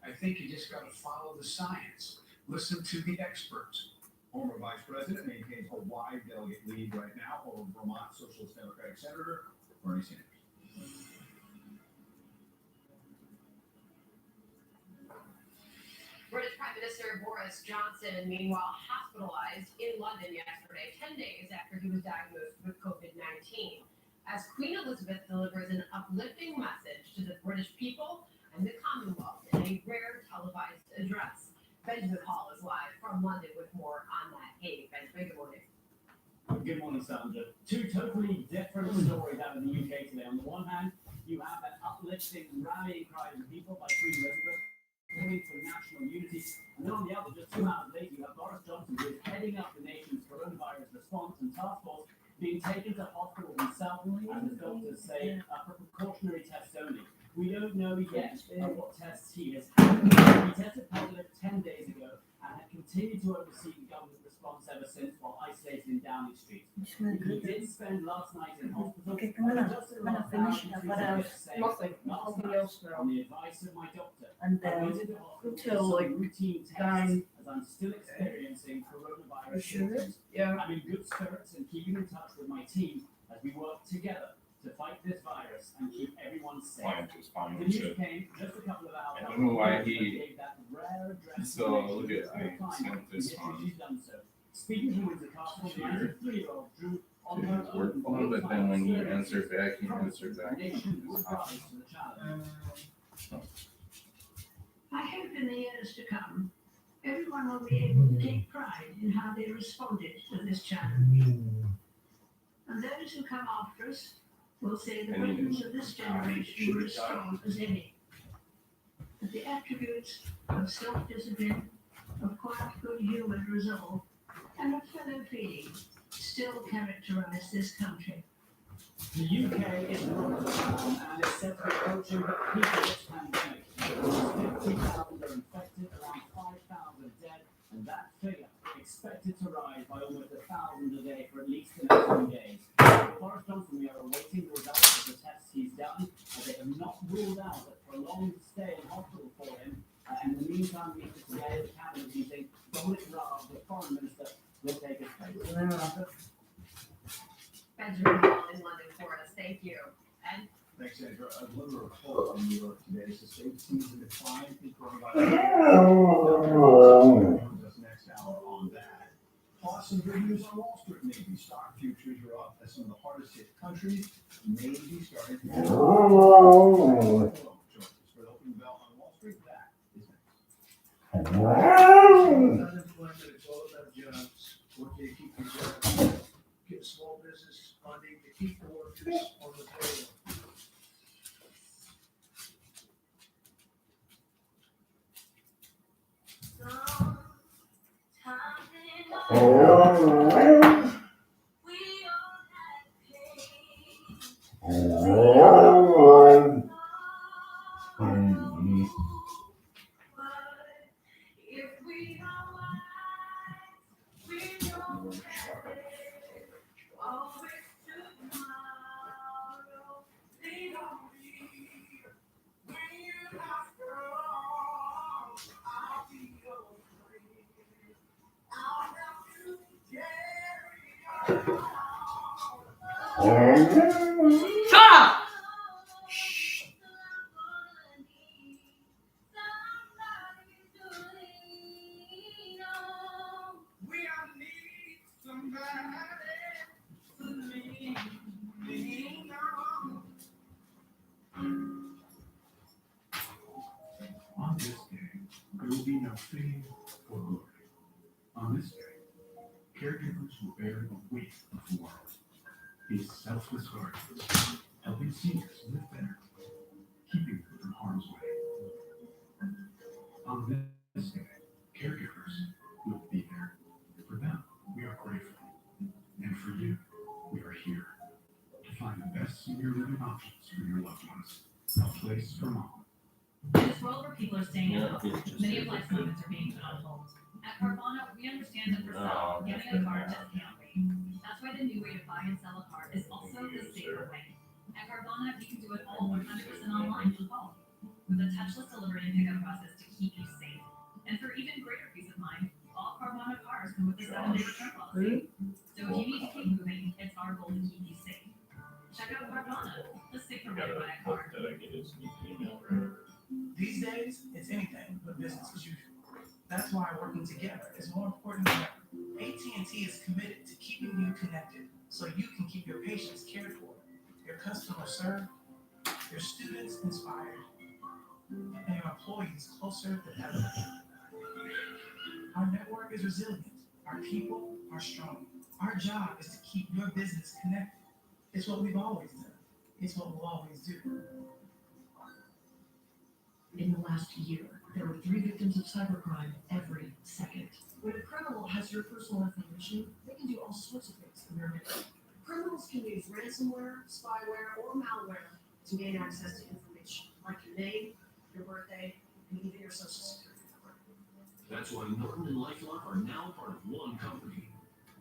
I think you just got to follow the science. Listen to the experts. Former Vice President maintains a wide delegate lead right now over Vermont Socialist Democratic Senator Bernie Sanders. British Prime Minister Boris Johnson, meanwhile, hospitalized in London yesterday, 10 days after he was diagnosed with COVID-19. As Queen Elizabeth delivers an uplifting message to the British people and the Commonwealth in a rare televised address. Benjamin Hall is live from London with more on that. Hey, Benjamin, good morning. Good morning, Sandra. Two totally different stories out of the UK today. On the one hand, you have an uplifting rallying cry of the people by Queen Elizabeth, calling for national unity. And then on the other, just 2 hours later, you have Boris Johnson, who is heading up the nation's coronavirus response and task force, being taken to hospital himself, and the doctors say for precautionary tests only. We don't know yet what tests he has had. He tested positive 10 days ago and had continued to oversee the government response ever since while isolated in Downing Street. He did spend last night in hospital. On the advice of my doctor. And then until like routine tests, 9. as I'm still experiencing coronavirus Sure. symptoms. Yeah. I'm in good spirits and keeping in touch with my team as we work together to fight this virus and keep everyone safe. The news came just a couple of hours I don't know why after he- gave that rare address So, look at- I time sent this in on. which he's done so. Speaking to Windsor Castle, the 93-year-old drew on her His work own phone, but then when he experience answered back, he answered back. the nation would His rise option. to the challenge. I hope in the years to come, everyone will be able to take pride in how they responded to this challenge. And those who come after us will say the weapons of this generation were as strong as any. But the attributes of self-discipline, of quiet good humour and resolve, and of fellow feeling still characterise this country. The UK is not and is set to be approaching the peak of this pandemic. 50,000 are infected, around 5,000 dead, and that figure expected to rise by almost 1,000 a day for at least the next 2 days. For Boris Johnson, we are awaiting the results of the tests he's done, as they have not ruled out a prolonged stay in hospital for him. And in the meantime, we have today the cabinet meeting. Dominic Raab, the foreign minister, will take his place. Benjamin Hall in London for us. Thank you. And Thanks, Sandra. A glimmer of hope in New York today. The state sees a decline in coronavirus. Joins us next hour on that. Plus, some good news on Wall Street. Maybe stock futures are up as some of the hardest hit countries may be starting to join us for the opening bell on Wall Street. That is next. Unemployment, it's all about jobs. What do you keep your jobs? Get small business funding to keep the workers on the payroll. Stop! On this day, there will be no fame or glory. On this day, caregivers will bear the weight of the world. These selfless guardians, helping seniors live better, keeping them from harm's way. On this day, caregivers will be there. For them, we are grateful. options for your loved ones. A place for mom. In this world where people are staying at home, many of life's moments are being put on hold. At Carvana, we understand that for some, getting a car just can't wait. That's why the new way to buy and sell a car is also the safer way. At Carvana, you can do it all 100% online from home, with a touchless delivery and pickup process to keep you safe. And for even greater peace of mind, all Carvana cars come with a 7-day return policy. So if you need to keep moving, it's our goal to keep you safe. Check out Carvana. Let's take the right by a car. These days, it's anything but business as usual. That's why working together is more important than ever. AT&T is committed to keeping you connected so you can keep your patients cared for, your customers served, your students inspired, and your employees closer than ever. Our network is resilient. Our people are strong. Our job is to keep your business connected. It's what we've always done. It's what we'll always do. In the last year, there were 3 victims of cybercrime every second. When a criminal has your personal information, they can do all sorts of things in your name. Criminals can use ransomware, spyware, or malware to gain access to information, like your name, your birthday, and even your social security number. That's why Norton and LifeLock are now part of one company.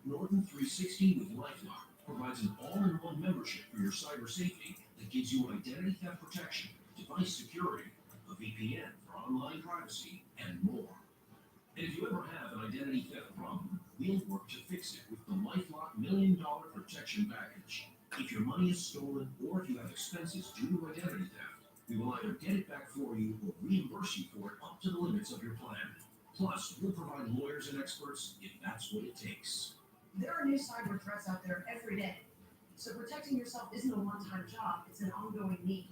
Norton 360 with LifeLock provides an all-in-one membership for your cyber safety that gives you identity theft protection, device security, a VPN for online privacy, and more. And if you ever have an identity theft problem, we'll work to fix it with the LifeLock $1 Million Protection Package. If your money is stolen or if you have expenses due to identity theft, we will either get it back for you or reimburse you for it up to the limits of your plan. Plus, we'll provide lawyers and experts if that's what it takes. There are new cyber threats out there every day. So protecting yourself isn't a one-time job, it's an ongoing need.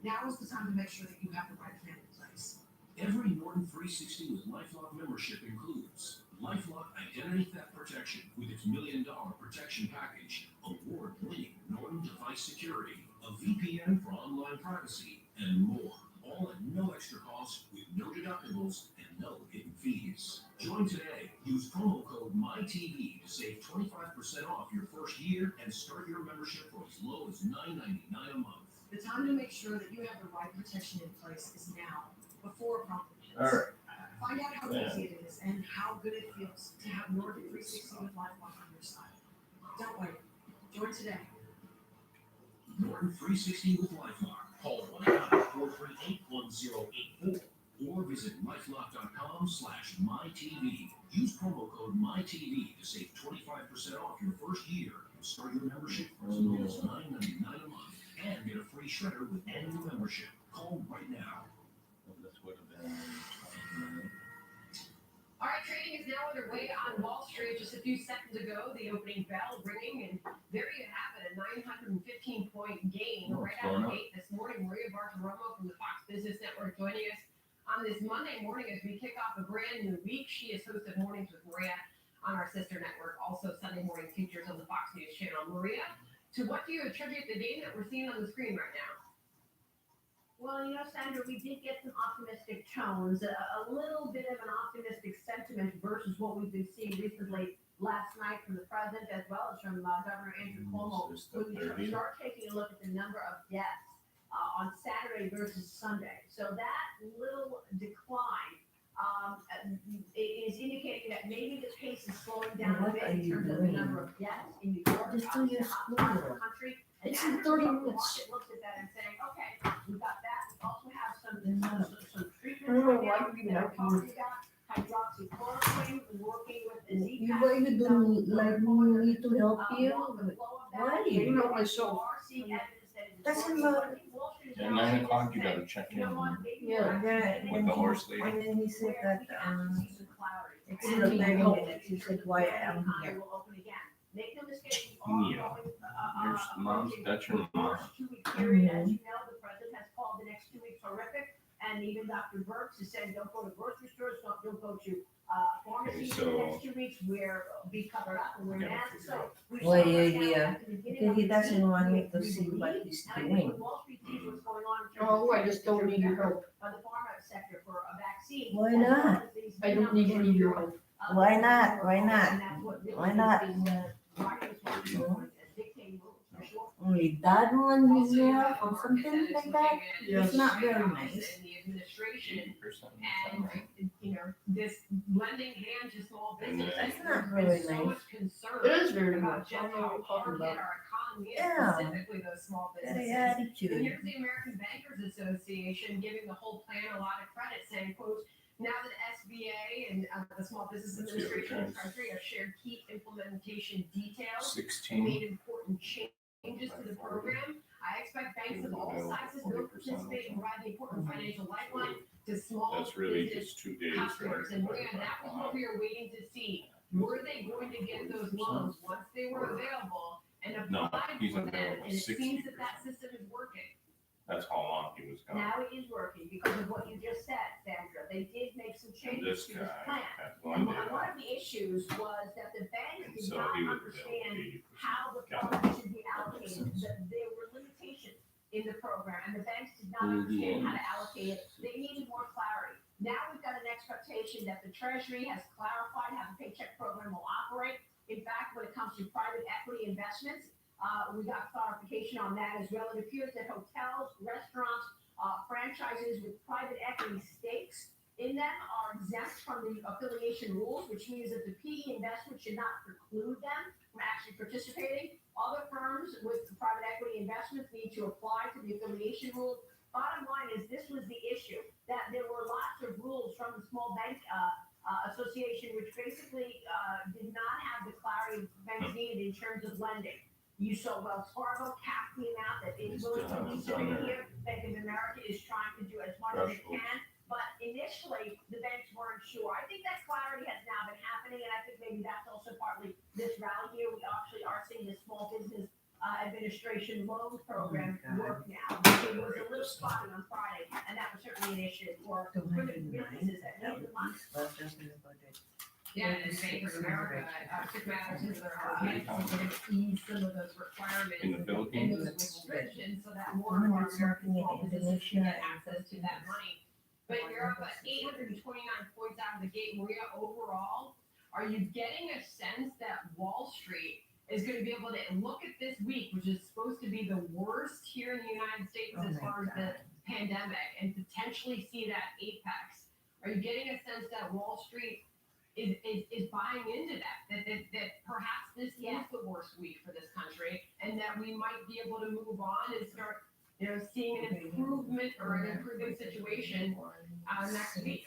Now is the time to make sure that you have the right plan in place. Every Norton 360 with LifeLock membership includes LifeLock Identity Theft Protection with its $1 Million Protection Package, award-winning Norton device security, a VPN for online privacy, and more. All at no extra cost with no deductibles and no hidden fees. Join today. Use promo code MyTV to save 25% off your first year and start your membership for as low as $9.99 a month. The time to make sure that you have the right protection in place is now, before a problem hits. All right. Find out how easy it is and how good it feels to have Norton 360 with LifeLock on your side. Don't wait. Join today. Norton 360 with LifeLock. Call 1-800-438-1084 or visit lifelock.com/mytv. Use promo code MyTV to save 25% off your first year and start your membership for as low as $9.99 a month and get a free shredder with annual membership. Call right now. This would have been 20 All right, trading is now underway on Wall Street. Just a few seconds ago, the opening bell ringing, and there you have it, a 915-point gain right out of the gate this morning. Maria Bartiromo from the Fox Business Network joining us on this Monday morning as we kick off a brand new week. She has hosted Mornings with Maria on our sister network, also Sunday Morning Features on the Fox News channel. Maria, to what do you attribute the gain that we're seeing on the screen right now? Well, Sandra, we did get some optimistic tones, a little bit of an optimistic sentiment versus what we've been seeing recently last night from the president as well as from Governor Andrew Cuomo. When we start taking a look at the number of deaths on Saturday versus Sunday. So that little decline is indicating that maybe the pace is slowing down a bit in terms of the number of deaths in New York, the hot part of the country. And It's in 30 minutes. Market looks at that and saying, okay, we've got that. We also have some treatments I don't know right why now we that are like talking about hydroxychloroquine, working with the Z You even don't like me to help you? Why? You know myself. Doesn't matter. At 9 o'clock, you gotta check in Yeah, with the horse lady. and then he said that it's still 30 minutes. He said why I'm here. Make no mistake, Yeah. Your mom's, that's your mom. 2-week period, as you know, the president has called the next 2 weeks horrific, and even Dr. Birx has said, don't go to grocery stores, don't go to pharmacies in the next 2 weeks, be covered up and wear masks. So we Well, saw that yeah. at the beginning Because of he the doesn't season, want me we to see what believe, he's and I think doing. when Wall Street sees what's going on in terms of Oh, I just don't need your help. the pharma sector for a vaccine. Why not? I don't need any of your help. Why not? Why not? Why not? Only that one is there or something like that. It's not very nice. In the administration, and this lending hand to small businesses. That's not very There's so nice. much concern It is very about much. just how hard hit our economy is, Yeah. specifically those small That businesses. attitude. And here's the American Bankers Association giving the whole plan a lot of credit, saying, quote, now that SBA and the Small Business Administration in the country have shared key implementation details and made important changes to the program, I expect banks of all sizes will participate and provide the important financial lifeline to small business customers. And Brian, that was what we were waiting to see. Were they going to get those loans once they were available and apply for them? And it seems that that system is working. That's how long he was gone. Now it is working because of what you just said, Sandra. They did make some changes This to this guy plan. had And one day one off. of the issues was that the banks And did so not he was understand available 80%. how the funds should be allocated. There were limitations in the program, and the banks did not understand how to allocate it. They needed more clarity. Now we've got an expectation that the Treasury has clarified how the paycheck program will operate. In fact, when it comes to private equity investments, we got clarification on that as well. It appears that hotels, restaurants, franchises with private equity stakes in them are exempt from the affiliation rules, which means that the PE investment should not preclude them from actually participating. Other firms with private equity investments need to apply to the affiliation rules. Bottom line is this was the issue, that there were lots of rules from the Small Bank Association, which basically did not have the clarity banks needed in terms of lending. You saw Wells Fargo cap the amount that is willing to participate here. Bank of America is trying to do as much as it can. But initially, the banks weren't sure. I think that clarity has now been happening, and I think maybe that's also partly this rally here. We actually are seeing the Small Business Administration loan program work now. It was a little spotty on Friday, and that was certainly an issue for the businesses that need the money. Yeah, and Bank of America took matters into their own hands to ease some of those requirements In the and Philippines? those restrictions so that more and more American small businesses can get access to that money. But you're up at 829 points out of the gate. Maria, overall, are you getting a sense that Wall Street is going to be able to look at this week, which is supposed to be the worst here in the United States as far as the pandemic, and potentially see that apex? Are you getting a sense that Wall Street is buying into that perhaps this is the worst week for this country, and that we might be able to move on and start, seeing an improvement or an improving situation next week?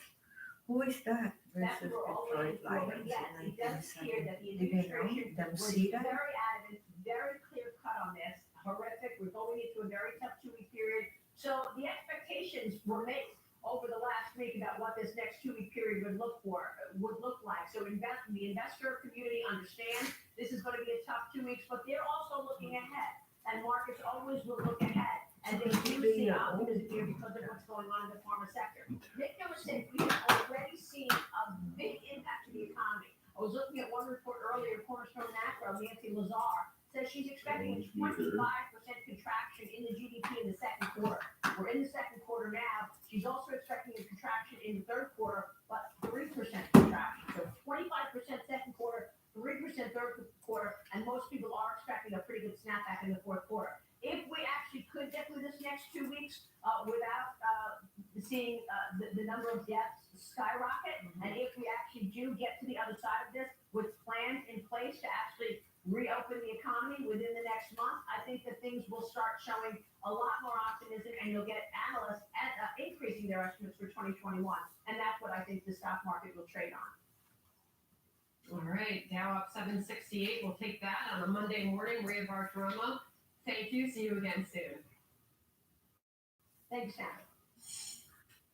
Who is that? That's Versus what we're all Detroit waiting for. But Lions yes, in it does appear that the 1970. Did they administration them was see that? very adamant, very clear cut on this. Horrific. We're going into a very tough 2-week period. So the expectations were made over the last week about what this next 2-week period would look like. So the investor community understands this is going to be a tough 2 weeks, but they're also looking ahead. And markets always will look ahead. And they do see optimism here because of what's going on in the pharma sector. Nick Miller said we have already seen a big impact to the economy. I was looking at one report earlier, Cornerstone Macro, Nancy Lazar, says she's expecting a 25% contraction in the GDP in the second quarter. We're in the second quarter now. She's also expecting a contraction in the third quarter, but 3% contraction. So 25% second quarter, 3% third quarter, and most people are expecting a pretty good snapback in the fourth quarter. If we actually could get through this next 2 weeks without seeing the number of deaths skyrocket, and if we actually do get to the other side of this with plans in place to actually reopen the economy within the next month, I think that things will start showing a lot more optimism, and you'll get analysts increasing their estimates for 2021. And that's what I think the stock market will trade on. All right, Dow up 768. We'll take that on a Monday morning. Maria Bartiromo, thank you. See you again soon. Thanks, Sam.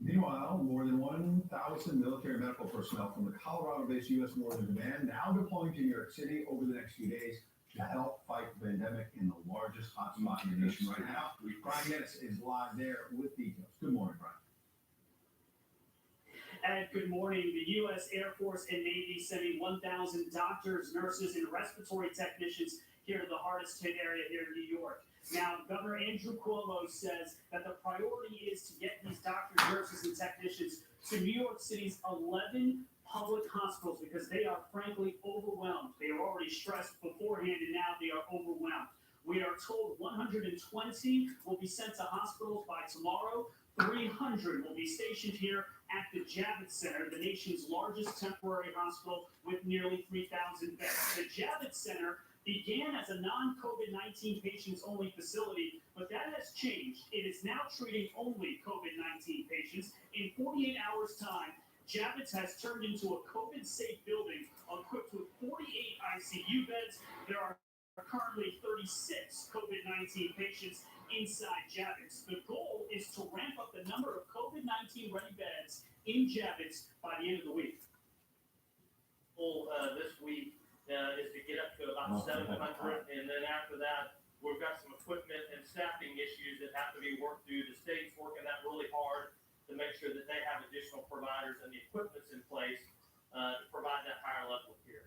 Meanwhile, more than 1,000 military and medical personnel from the Colorado-based U.S. Northern Command now deploying to New York City over the next few days to help fight the pandemic in the largest hotspot in the nation right now. Brian Dennis is live there with details. Good morning, Brian. And good morning. The U.S. Air Force and Navy sending 1,000 doctors, nurses, and respiratory technicians here to the hardest hit area here in New York. Now, Governor Andrew Cuomo says that the priority is to get these doctors, nurses, and technicians to New York City's 11 public hospitals because they are frankly overwhelmed. They are already stressed beforehand, and now they are overwhelmed. We are told 120 will be sent to hospitals by tomorrow. 300 will be stationed here at the Javits Center, the nation's largest temporary hospital with nearly 3,000 beds. The Javits Center began as a non-COVID-19 patients-only facility, but that has changed. It is now treating only COVID-19 patients. In 48 hours' time, Javits has turned into a COVID-safe building equipped with 48 ICU beds. There are currently 36 COVID-19 patients inside Javits. The goal is to ramp up the number of COVID-19 ready beds in Javits by the end of the week. This week is to get up to about 700, and then after that, we've got some equipment and staffing issues that have to be worked through. The state's working that really hard to make sure that they have additional providers and the equipment's in place to provide that higher level of care.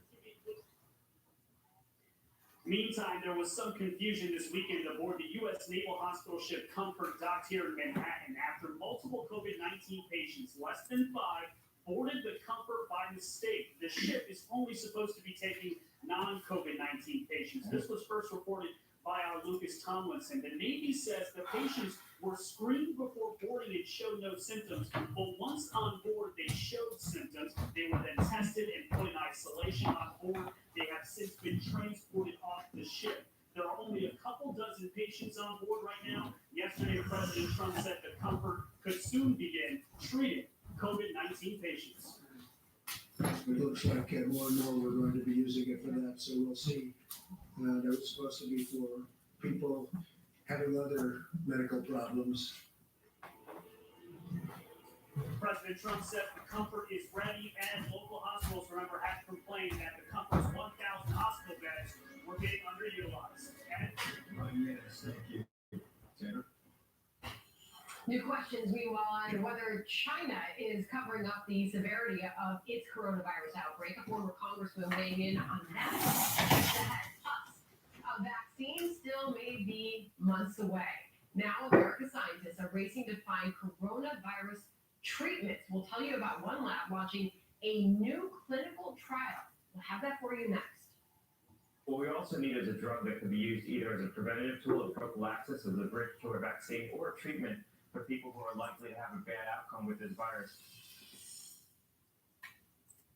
Meantime, there was some confusion this weekend aboard the U.S. Naval Hospital ship Comfort docked here in Manhattan after multiple COVID-19 patients, less than 5, boarded the Comfort by mistake. The ship is only supposed to be taking non-COVID-19 patients. This was first reported by our Lucas Tomlinson. The Navy says the patients were screened before boarding and showed no symptoms, but once on board they showed symptoms. They were then tested and put in isolation on board. They have since been transported off the ship. There are only a couple dozen patients on board right now. Yesterday, President Trump said the Comfort could soon begin treating COVID-19 patients. It looks like more and more we're going to be using it for that, so we'll see. That was supposed to be for people having other medical problems. President Trump said the Comfort is ready, and local hospitals, remember, had complained that the Comfort's 1,000 hospital beds were being underutilized. Yes, thank you. Tanner? New questions, meanwhile, on whether China is covering up the severity of its coronavirus outbreak. A former congressman weighing in on that. A vaccine still may be months away. Now, American scientists are racing to find coronavirus treatments. We'll tell you about one lab launching a new clinical trial. We'll have that for you next. What we also need is a drug that can be used either as a preventative tool of prophylaxis, as a bridge to a vaccine, or a treatment for people who are likely to have a bad outcome with this virus.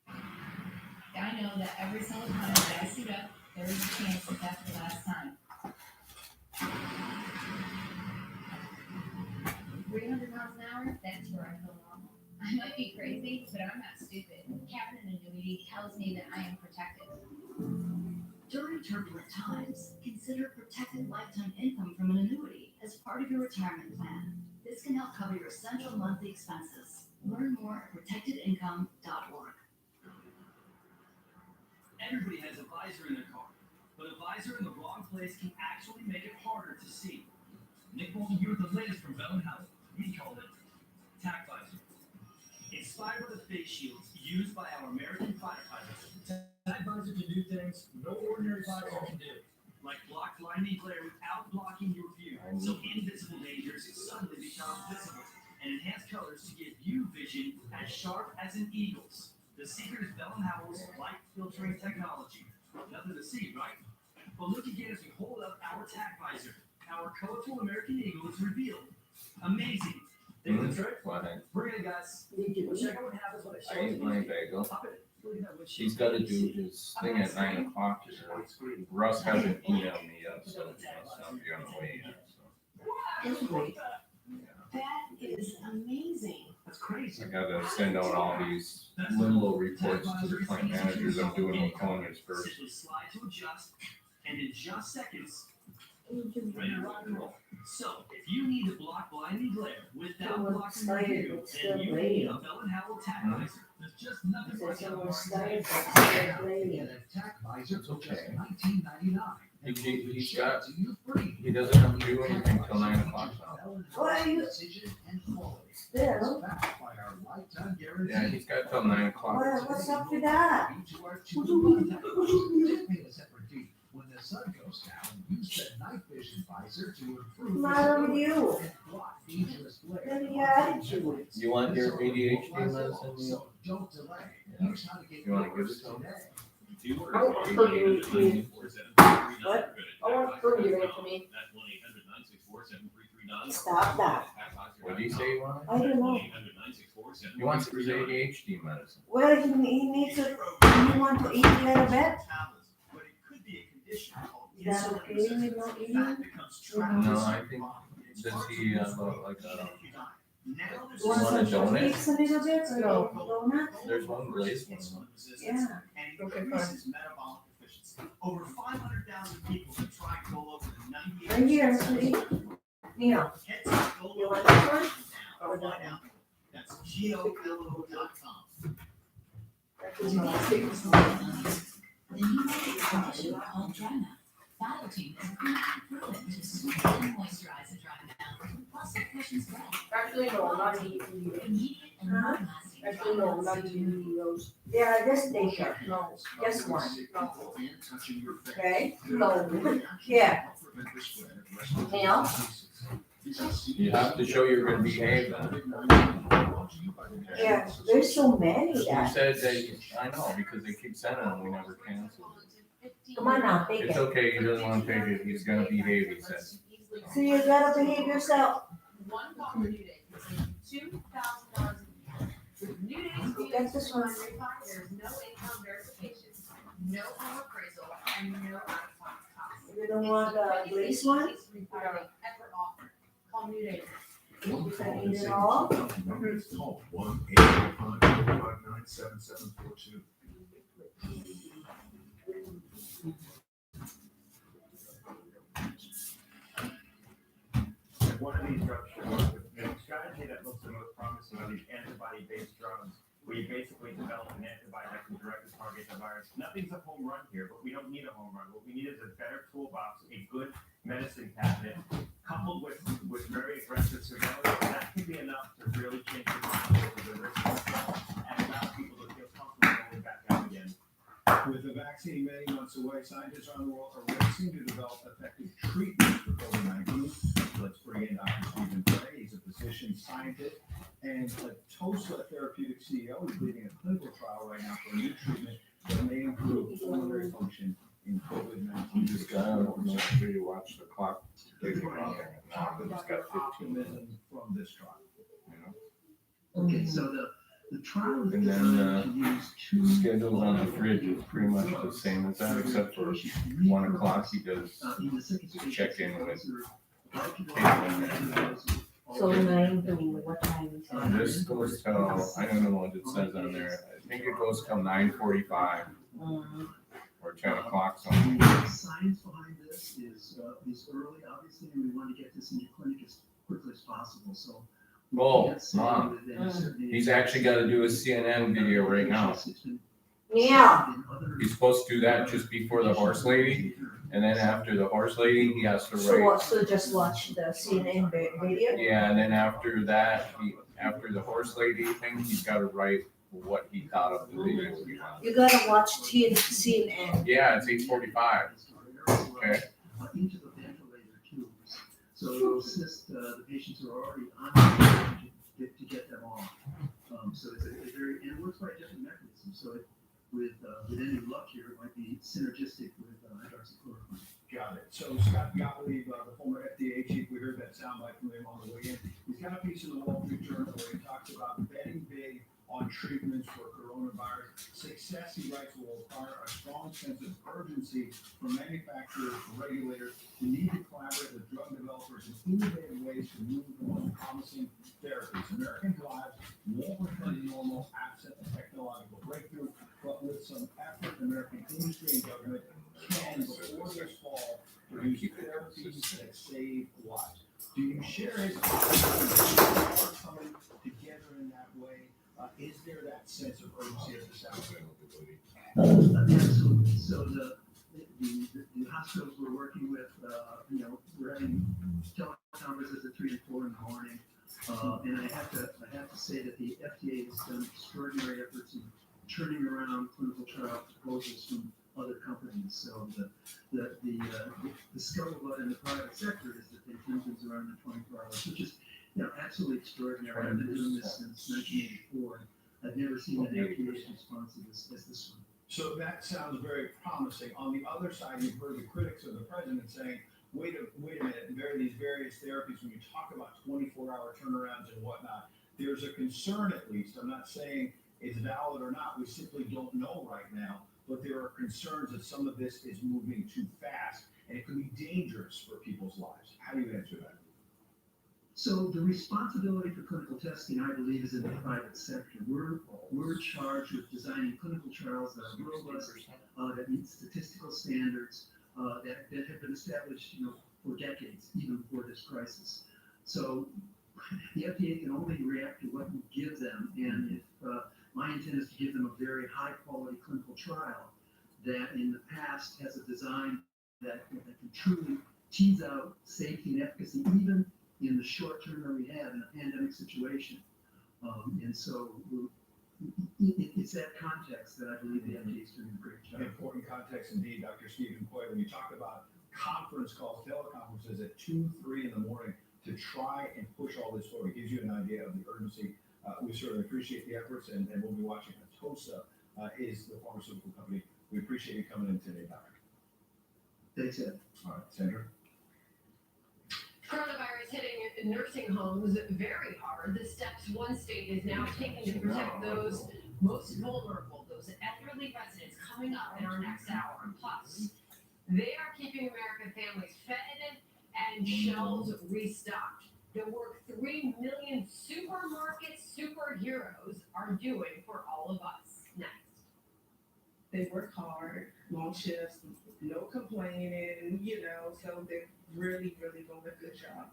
I know that every single time that I suit up, there is a chance that that's the last time. 300 miles an hour, that's where I feel normal. I might be crazy, but I'm not stupid. Having an annuity tells me that I am protected. During turbulent times, consider protected lifetime income from an annuity as part of your retirement plan. This can help cover your essential monthly expenses. Learn more at protectedincome.org. Everybody has a visor in their car, but a visor in the wrong place can actually make it harder to see. Nick Bolton here with the latest from Bell & Howell. We call it Tac Visor. Inspired by the face shields used by our American firefighters, Tac Visor can do things no ordinary visor can do, like block blinding glare without blocking your view, so invisible dangers suddenly become visible, and enhance colors to give you vision as sharp as an eagle's. The secret is Bell & Howell's light filtering technology. Nothing to see, right? But look again as we hold up our Tac Visor. Our colorful American eagle is revealed. Amazing. Think of the trick? Bring it, guys. Check out what happens when I show I eat my bagel. He's got to do his thing at 9 o'clock. Russ hasn't emailed me yet, so I'll be on the way yet. That's great. That is amazing. That's crazy. I gotta send out all these limbo reports to the plant managers. I'm doing them calling us first. Simply slide to adjust, and in just seconds, ready to rock and roll. So, if you need to block blinding glare without blocking your view, then you need a Bell & Howell Tac Visor. There's just nothing like a Tac Visor for just $19.99. He's got, he doesn't have to do anything until 9 o'clock now. Why are you still? Yeah, he's got till 9 o'clock. What's up with that? When the sun goes down, use the night vision visor to improve What's the matter with you? and block dangerous glare. What are your attitude? You want your ADHD medicine? So don't delay. Here's how to get You want to give it yours to him? today. Do you Oh, so you- or is it What? I want her to give it to me. That's 1-800-964-7339. Stop that. What do you say you want? I don't know. He wants his ADHD medicine. Well, he needs to, you want to eat a little bit? But it could be a condition called Is that okay with not eating? that becomes trapped. No, I think, does he, like, Want want a some donut? cakes a little bit, or No. donut? There's one glazed one. Yeah. And increases metabolic efficiency. Over 500,000 people have tried Golo for 98 Right here, sweetie. Neil, Head to you Golo. want this one? Or find out. That's GOLO.com. To these figures of the new condition called dry mouth. Biotin is equivalent to soothe and moisturize a dry mouth, plus it cushions breath. Actually, no, I'm not eating you. Immediate and long-lasting Actually, no, I'm not eating those. yeah, just take it. No. Just one. No. Okay? No. Yeah. Neil? You have to show you're gonna behave then. Yeah, there's so many He that, said that, I know, because they keep sending them, we never cancel. come on now, take It's it. okay, he doesn't wanna take it, he's gonna behave, he said. So you gotta behave yourself. One call New Day can save you $2,000 a year. With New Day's Go get this one. there's no income verification, no home appraisal, and no out-of-pocket costs. You don't want the glazed one? Ever offered. Call New Day. You can eat it all? Call 1-855-459-7742. One of these drugs should work. The strategy that looks the most promising are these antibody-based drugs, where you basically develop an antibody that can directly target the virus. Nothing's a home run here, but we don't need a home run. What we need is a better toolbox, a good medicine cabinet, coupled with very aggressive surveillance. That can be enough to really change the mindset of the risk and allow people to feel comfortable going back out again. With the vaccine many months away, scientists around the world are racing to develop effective treatments for COVID-19. Let's bring in Dr. Stephen Frey. He's a physician scientist and a TOSA therapeutic CEO. He's leading a clinical trial right now for a new treatment that may improve pulmonary function in COVID-19. You just gotta make sure you watch the clock. Take it on there. Now, Talk it's about got the 15 minutes, optimism from this trial. you know? Okay, so the trial is And then, designed to use two. Schedules on the fridge is pretty much the same as that, except for 1 o'clock, he does check in with So 9 to what time is it? This goes till, I don't know what it says on there, I think it goes till 9:45 or 10 o'clock something. The science behind this is early, obviously, and we want to get this into clinic as quickly as possible, so. Oh, Mom, he's actually gotta do a CNN video right now. Yeah. He's supposed to do that just before the horse lady, and then after the horse lady, he has to So write. what, so just watch the CNN video? Yeah, and then after that, after the horse lady thing, he's gotta write what he thought of the video. You gotta watch CNN. Yeah, it's 8:45. Okay. Into the ventilator tubes, so it'll assist the patients who are already on the to get them off. So it's a very, and it works by a different mechanism, so with any luck here, it might be synergistic with hydroxychloroquine. Got it. So Scott Gottlieb, the former FDA chief, we heard that soundbite from him on the way in. He's got a piece in the Wall Street Journal where he talks about betting big on treatments for coronavirus. Success, he writes, will require a strong sense of urgency from manufacturers and regulators. We need to collaborate with drug developers in innovative ways to move the most promising therapies. American lives won't return to normal absent a technological breakthrough, but with some effort, American industry and government can, before this fall, produce therapies that save lives. Do you share his optimism coming together in that way? Is there that sense of urgency at this outset? Absolutely. So the hospitals we're working with, we're having teleconferences at 3 and 4 in the morning. And I have to say that the FDA has done extraordinary efforts in turning around clinical trial proposals from other companies. So the scuttlebutt in the private sector is that they turn things around in 24 hours, which is absolutely extraordinary. I've been doing this since 1984. I've never seen an FDA's response to this as this one. So that sounds very promising. On the other side, you've heard the critics of the president saying, wait a minute, these various therapies, when you talk about 24-hour turnarounds and whatnot, there's a concern at least. I'm not saying it's valid or not. We simply don't know right now. But there are concerns that some of this is moving too fast and it could be dangerous for people's lives. How do you answer that? So the responsibility for clinical testing, I believe, is in the private sector. We're charged with designing clinical trials that are robust, that meet statistical standards, that have been established, for decades, even before this crisis. So the FDA can only react to what we give them, and if my intent is to give them a very high-quality clinical trial that, in the past, has a design that can truly tease out safety and efficacy, even in the short term that we have in a pandemic situation. And so it's that context that I believe the FDA is doing a great job. Important context indeed, Dr. Stephen Coy, when you talk about conference calls, teleconferences at 2, 3 in the morning to try and push all this forward. It gives you an idea of the urgency. We certainly appreciate the efforts, and we'll be watching. TOSA is the pharmaceutical company. We appreciate you coming in today, Doctor. Thanks, Ed. All right, Sandra. Coronavirus hitting nursing homes very hard. The steps one state is now taking to protect those most vulnerable, those elderly residents, coming up in our next hour. Plus, they are keeping American families fed and shelves restocked. The work 3 million supermarket superheroes are doing for all of us. Next. They work hard, long shifts, no complaining, so they're really, really doing a good job.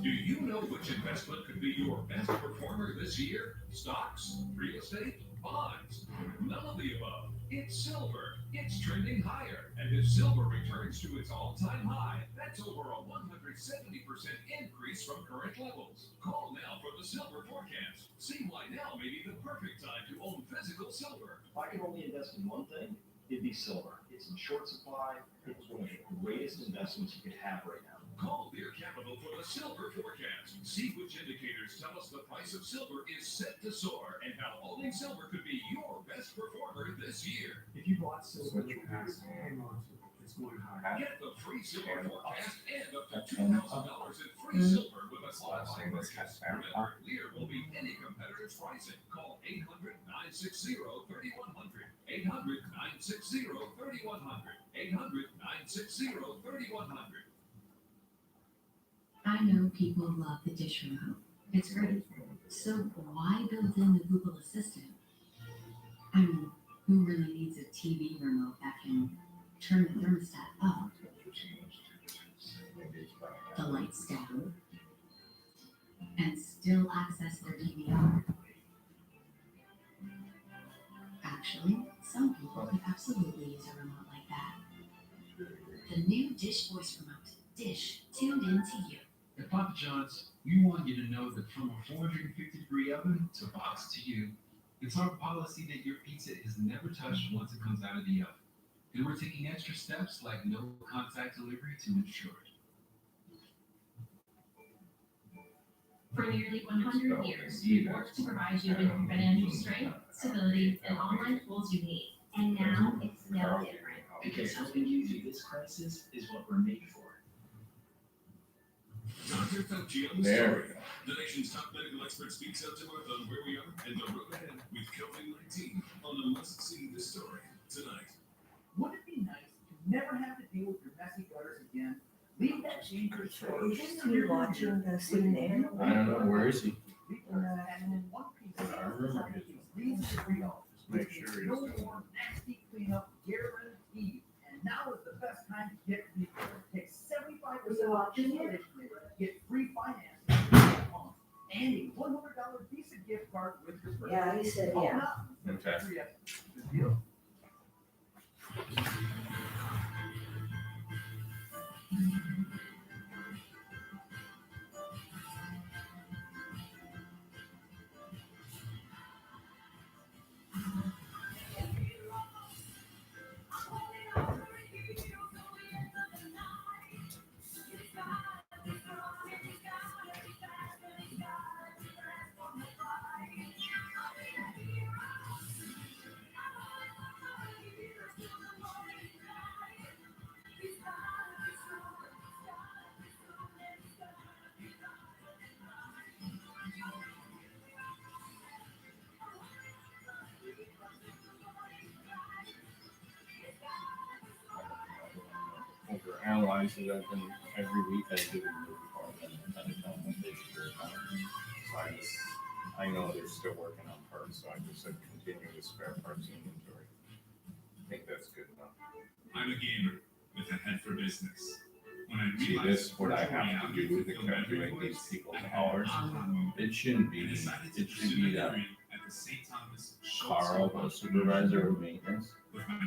Do you know which investment could be your best performer this year? Stocks, real estate, bonds? None of the above. It's silver. It's trending higher. And if silver returns to its all-time high, that's over a 170% increase from current levels. Call now for the silver forecast. See why now may be the perfect time to own physical silver. If I could only invest in one thing, it'd be silver. It's in short supply. It's one of the greatest investments you could have right now. Call Deer Capital for the silver forecast. See which indicators tell us the price of silver is set to soar and how owning silver could be your best performer this year. If you bought silver, it's going higher. Get the free silver forecast and up to $2,000 in free silver with a qualifying purchase. Remember, Lear will beat any competitor's pricing. Call 800-960-3100. 800-960-3100. 800-960-3100. I know people love the dish remote. It's great. So why build in the Google Assistant? I mean, who really needs a TV remote that can turn the thermostat up, the lights down, and still access their DVR? Actually, some people could absolutely use a remote like that. The new Dish Voice Remote. Dish, tuned in to you. At Papa John's, we want you to know that from a 450-degree oven to box to you, it's our policy that your pizza is never touched once it comes out of the oven. And we're taking extra steps like no contact delivery to ensure it. For nearly 100 years, we've worked to provide you with the financial strength, stability, and online tools you need. And now it's no different. Because helping you through this crisis is what we're made for. Dr. Fauci on the There story. we go. The nation's top medical expert speaks out to us on where we are and the road ahead with COVID-19 on the must-see this story tonight. Wouldn't it be nice to never have to deal with your messy gutters again? Leave that dangerous storage. Isn't he watching the scene there? I don't know, where is he? And in one piece of I remember his. Make sure he's no doing more nasty cleanup guaranteed. And now is the best time to get people. Take 75% off installation labor, get free financing and a $100 Visa gift card with your purchase. Yeah, he said, yeah. Okay. Good deal. supervisor, I've been, every week I do a new report and kind of tell them what they should do. So I know they're still working on parts, so I just said continue with spare parts inventory. I think that's good enough. I'm a gamer with a head for business. When I See, realized this, what I have to do to calculate these people's hours, it shouldn't be that Carl, the supervisor of maintenance,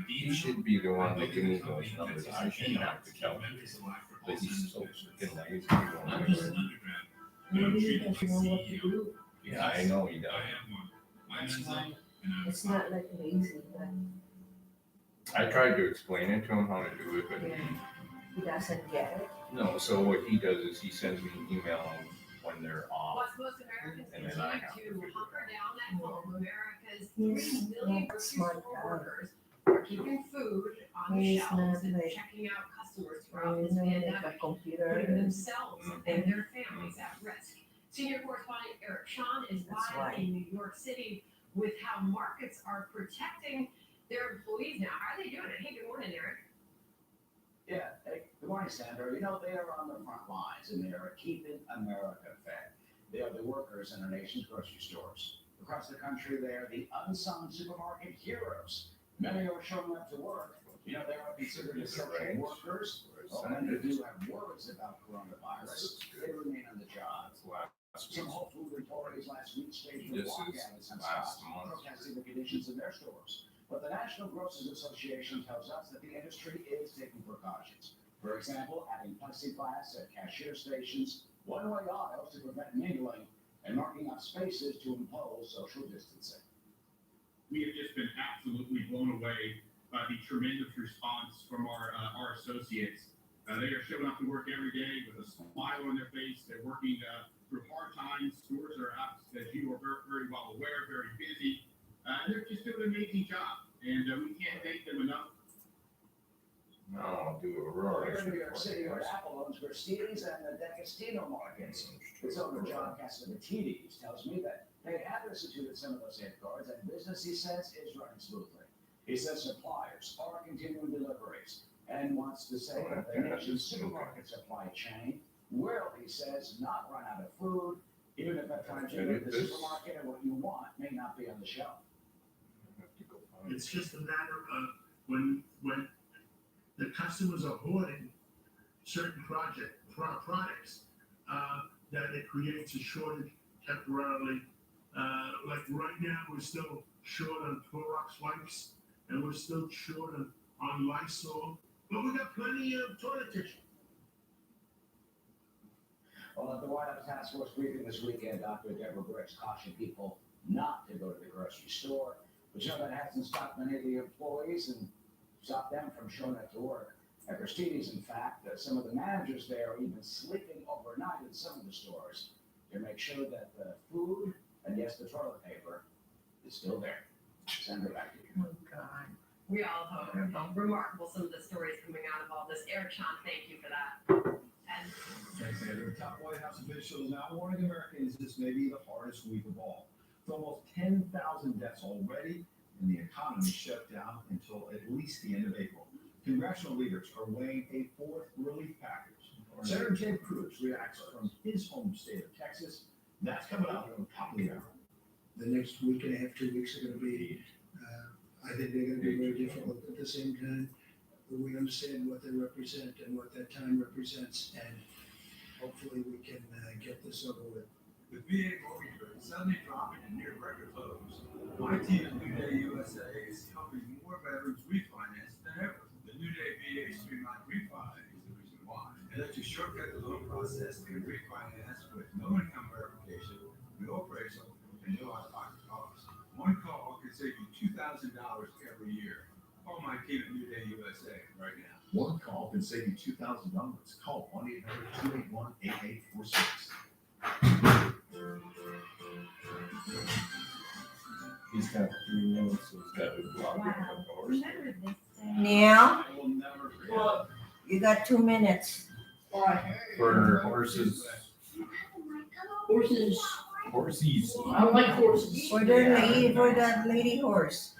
he should be the one that gives me those numbers. I shouldn't have to calculate. But he's so freaking lazy. Maybe he doesn't know what to do. Yeah, I know he does. It's not like lazy, but I tried to explain it to him how to do it, but he doesn't get it. no, so what he does is he sends me an email when they're off. Plus, most Americans And then I continue have to hunker down at home. America's He's 3 million not grocery smart store guy. workers are keeping food on the He's shelves not and like, checking out customers I throughout this know like a pandemic, computer. putting themselves and their families at risk. Senior correspondent Eric Sean is That's live right. in New York City with how markets are protecting their employees now. How are they doing it? Hey, good morning, Eric. Yeah, hey, good morning, Sandra. You know, they are on the front lines and they are keeping America fed. They are the workers in our nation's grocery stores. Across the country, they are the unsung supermarket heroes. Many are showing up to work. You know, they are considered essential workers. Well, when they do have worries about coronavirus, they remain on the job. Some Whole Food employees last week staged a walkout in some spots, protesting the conditions in their stores. But the National Grocers Association tells us that the industry is taking precautions. For example, adding plexiglass at cashier stations, one-way aisles to prevent mingling, and marking out spaces to impose social distancing. We have just been absolutely blown away by the tremendous response from our associates. They are showing up to work every day with a smile on their face. They're working through hard times. Stores are, as you are very, very well aware, very busy. They're just doing an amazing job, and we can't thank them enough. No, I'll do a roar. Here in New York City, where Apple owns Christie's and the D'Agostino markets, its owner John Cassavetes tells me that they have instituted some of those safeguards, and business, he says, is running smoothly. He says suppliers are continuing deliveries and wants to say that the nation's supermarket supply chain will, he says, not run out of food, even if at times you go to the supermarket and what you want may not be on the shelf. It's just a matter of when the customers are hoarding certain products, that it creates a shortage temporarily. Like right now, we're still short on Clorox wipes, and we're still short on Lysol, but we got plenty of toilet tissue. Well, at the White House Task Force briefing this weekend, Dr. Deborah Birx cautioned people not to go to the grocery store, but you know that hasn't stopped many of the employees and stopped them from showing up to work. At Christie's, in fact, some of the managers there are even sleeping overnight in some of the stores to make sure that the food and yes, the toilet paper is still there. Send her back to you. Oh, God. We all hope. Remarkable, some of the stories coming out of all this. Eric Sean, thank you for that. And Thanks, Andrew. Top White House officials now warning Americans this may be the hardest week of all. With almost 10,000 deaths already, and the economy shut down until at least the end of April. Congressional leaders are weighing a fourth relief package. Senator Ted Cruz reacts from his home state of Texas. That's coming up on top of the hour. The next week and a half, 2 weeks are going to be, I think they're going to be very difficult. At the same time, we understand what they represent and what that time represents, and hopefully we can get this over with. With VA mortgage rates suddenly dropping to near record lows, my team at New Day USA is helping more veterans refinance than ever. The New Day VA Streamline Refi is the reason why. It lets you shortcut the loan process and refinance with no income verification, no appraisal, and no out-of-pocket costs. One call can save you $2,000 every year. Call my team at New Day USA right now. One call can save you $2,000. Call 1-800-281-8846. He's got 3 minutes, so he's got to block it, of course. Now, you got 2 minutes. For horses. Horses. Horsies. I like horses. For that lady horse.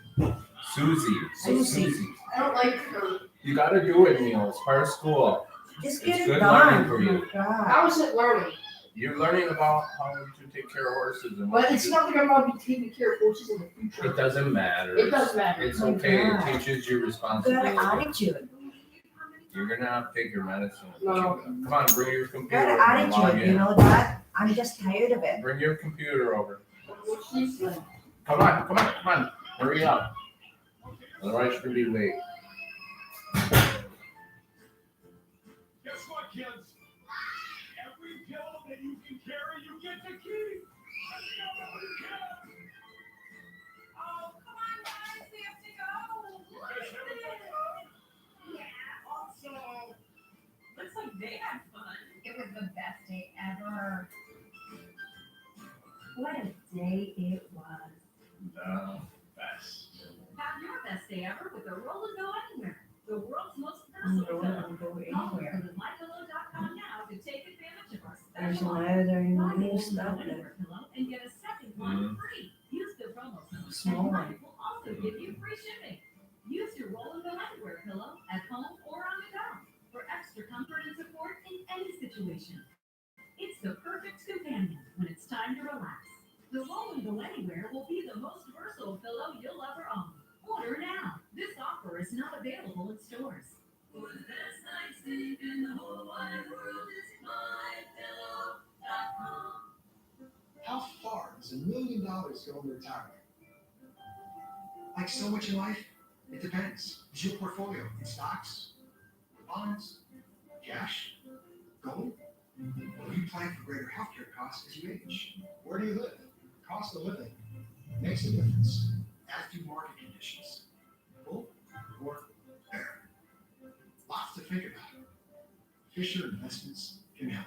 Susie. Susie. I don't like her. You gotta do it, Neil. It's part of school. Just It's get it good done. learning for you. Oh, God. How is it learning? You're learning about how to take care of horses and But what it's to not like I'm gonna be taking care of horses in the do. future. It doesn't matter. It does matter. It's Oh my okay. God. It teaches you Good responsibility. attitude. You're gonna have to take your medicine. No. Come on, bring your computer Good over and log attitude, you in. know that? I'm just tired of it. Bring your computer over. What's this like? Come on. Hurry up. Otherwise you're gonna be late. Guess what, kids? Every pill that you can carry, you get to keep. Let's go, kids. Oh, come on, guys, we have to go. Look at this. Yeah. Also, Looks like they had fun. It was the best day ever. What a day it was. The best. Have your best day ever with a Roll and Go Anywhere, the world's most versatile pillow. Go Go anywhere. to mypillow.com now to take advantage of our There's special offer. another Buy new Roll and stuff Go that Anywhere pillow and get a second one free. Use the promo code. Small and one. Mike will also give you free shipping. Use your Roll and Go Anywhere pillow at home or on the go for extra comfort and support in any situation. It's the perfect companion when it's time to relax. The Roll and Go Anywhere will be the most versatile pillow you'll ever own. Order now. This offer is not available in stores. For the best night's sleep in the whole wide world is mypillow.com. How far does $1 million go in retirement? Like so much in life, it depends. Is your portfolio in stocks, bonds, cash, gold? Or do you plan for greater healthcare costs as you age? Where do you live? Cost of living makes a difference, as do market conditions. Bull or bear? Lots to think about. Fisher Investments can help.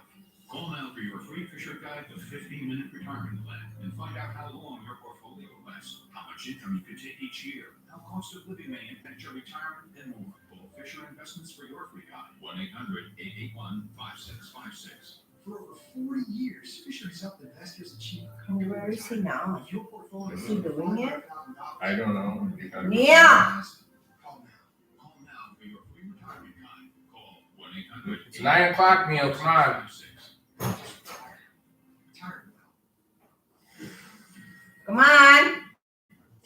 Call now for your free Fisher Guide to 15-minute retirement plan and find out how long your portfolio lasts, how much income you could take each year, how cost of living may impact your retirement, and more. Call Fisher Investments for your free guide. 1-800-881-5656. For over 40 years, Fisher has helped investors achieve. Where is he now? If your portfolio Is he doing it? I don't know. You gotta go. Yeah. Call now for your free retirement guide. Call 1-800. It's 9 o'clock, Neil. Come on. Come on.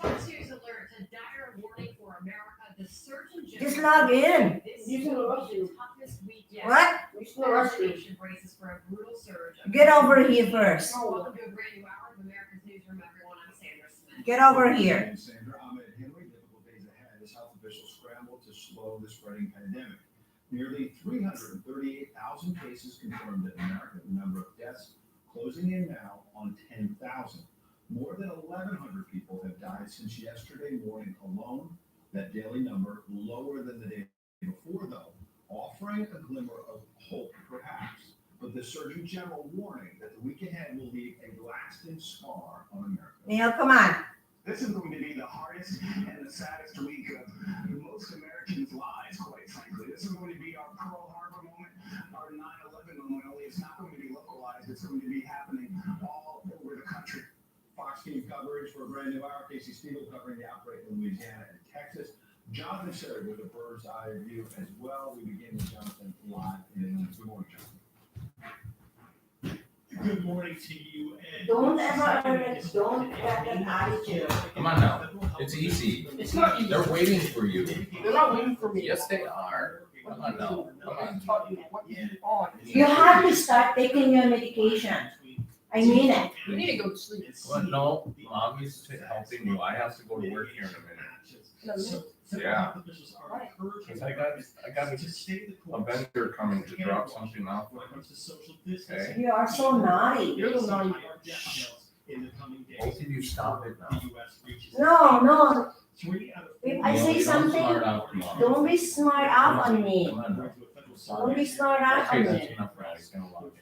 Fox News alert, a dire warning for America. The Surgeon General. Just log in. This You is can the rush you. toughest week yet. What? We should rush The you. nation braces for a brutal surge. Get over here first. Welcome to a brand new hour of America's Newsroom, everyone. I'm Sandra Smith. Get over here. And Sandra, I'm Ed Henry. Difficult days ahead as health officials scramble to slow the spreading pandemic. Nearly 338,000 cases confirmed in America. The number of deaths closing in now on 10,000. More than 1,100 people have died since yesterday morning alone. That daily number lower than the day before, though, offering a glimmer of hope, perhaps. But the Surgeon General warning that the week ahead will leave a lasting scar on America. Neil, come on. This is going to be the hardest and the saddest week of most Americans' lives, quite frankly. This is going to be our Pearl Harbor moment, our 9/11 moment, only it's not going to be localized. It's going to be happening all over the country. Fox News coverage for a brand new hour. Casey Spiegel covering the outbreak in Louisiana and Texas. Jonathan Sherry with a bird's eye view as well. We begin with Jonathan live in Atlanta. Good morning, Jonathan. Good morning to you, Ed. Don't have an attitude. Come on now. It's easy. It's not easy. They're waiting for you. They're not waiting for me. Yes, they are. Come on now. Come on. What you on? You have to start taking your medication. I mean it. You need to go to sleep. Well, no, mommy's helping you. I have to go to work here in a minute. Yeah. Because I got a vendor coming to drop something off. Okay. You are so naughty. You're the naughty one. Both of you stop it now. No. If I No, say you don't something, smart out, Mom. don't be smart out on me. Come on now. Don't be smart out Okay, on that's me. enough, right? It's gonna log in.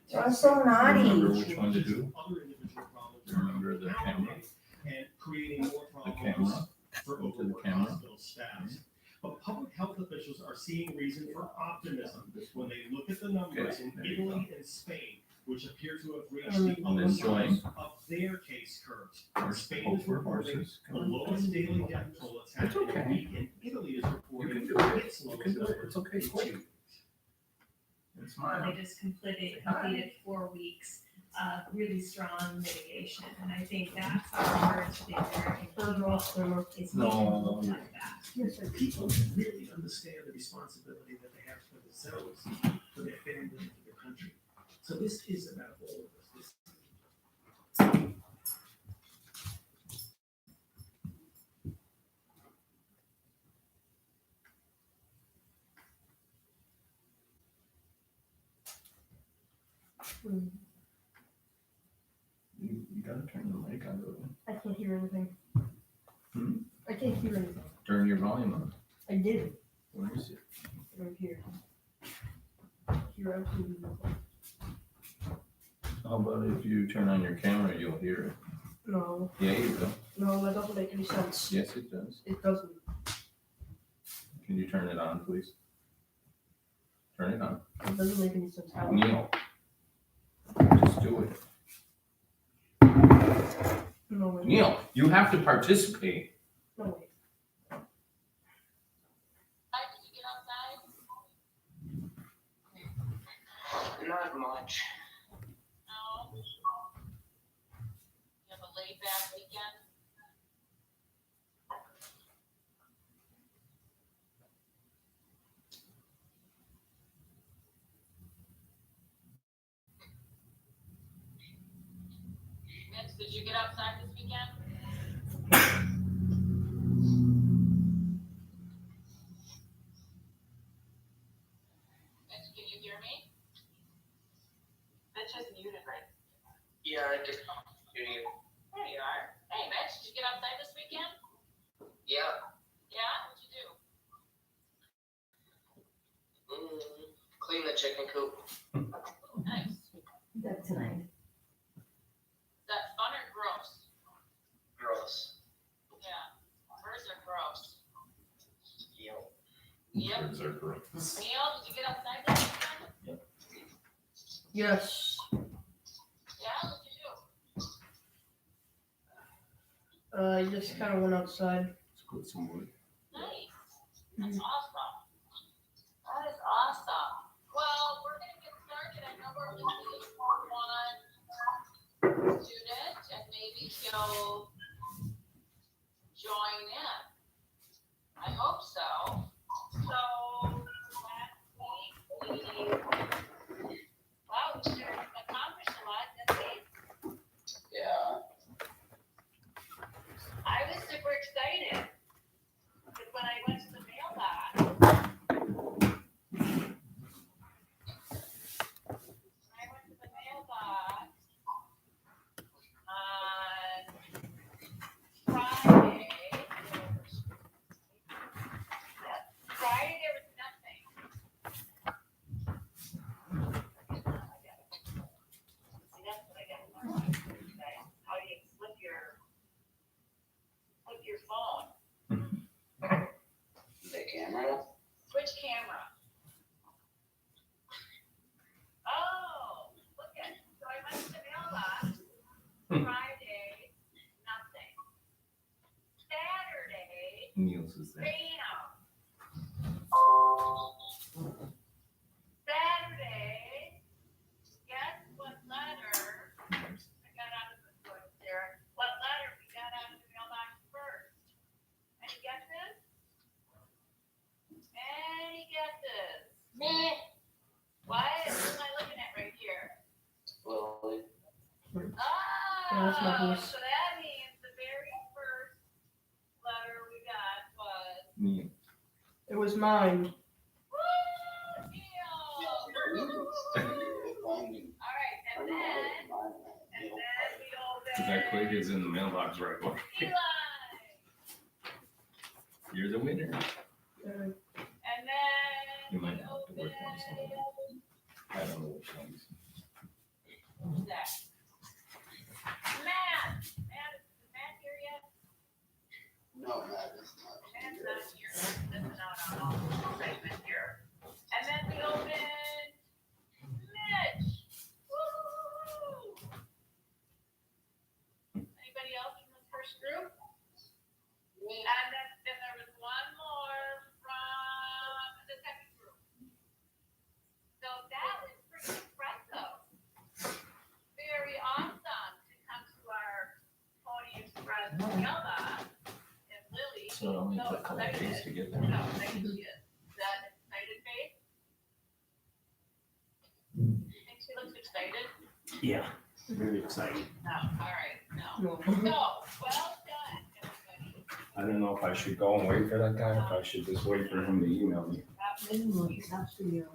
You're so naughty. Remember which one to do? Remember the camera? And creating more The problems camera? for Go to the overworked camera. hospital staffs. But public health officials are seeing reason for optimism when they look at the numbers Okay, in there you Italy and Spain, which appear to have reached the And upper then side join. of their case curves. Horse- Spain hope is for reporting horses. the lowest daily death toll it's had It's in a okay. week, and Italy is You reporting can do it. its You lowest can do it. numbers It's okay. in 2 weeks. It's mine. They just completed 4 weeks of really strong mitigation, and I think that's our word to the American people is we can look like that. Yes, and people really understand the responsibility that they have for themselves, for their family, and for their country. So this is about all of us. This You gotta turn the mic on, though. I can't hear anything. Hmm? I can't hear anything. Turn your volume on. I did. Where is it? Right here. Hear absolutely nothing. How about if you turn on your camera, you'll hear it. No. Yeah, you will. No, that doesn't make any sense. Yes, it does. It doesn't. Can you turn it on, please? Turn it on. It doesn't make any sense. How? Neil. Just do it. No way. Neil, you have to participate. No way. Not much. No. You have a laid back weekend? Vince, did you get outside this weekend? Vince, can you hear me? Vince is muted, right? Yeah, I did. There you are. Hey, Mitch, did you get outside this weekend? Yeah. Yeah? What'd you do? Clean the chicken coop. Nice. That tonight. Is that fun or gross? Gross. Yeah. Birds are gross. Yep. Yep. Birds are gross. Neil, did you get outside this weekend? Yes. Yeah? What'd you do? I just kind of went outside. Let's put some wood. Nice. That's awesome. That is awesome. Well, we're going to get started. I know we're missing one student, and maybe he'll join in. I hope so. So, last week we accomplished a lot, didn't we? Yeah. I was super excited because when I went to the mailbox, on Friday, there was nothing. See, that's what I got to learn today. How do you flip your phone? The camera? Which camera? Oh, look at, so I went to the mailbox Friday, nothing. Saturday, Niels is there. bam. Saturday, guess what letter I got out of the book there? What letter we got out of the mailbox first? Any guesses? Any guesses? Me. What? What am I looking at right here? Lily. that's my Oh, voice. so that means the very first letter we got was Neil. It was mine. All right, and then we Because I put his in the mailbox right away. Eli. You're the winner. And then You might have to work on some of them. I don't know which ones. who's that? Matt. Is Matt here yet? No, that is not. Matt's not here. That's not on all segment here. And then we opened Mitch. Woo! Anybody else from this first group? And then there was one more from the second group. So that a couple of days to get there. No, I can see it. Is that excited face? You think she looks excited? Yeah, very excited. No, all right, no. So, well done, everybody. I don't know if I should go and wait for that guy, or if I should just wait for him to email me. It's up to you.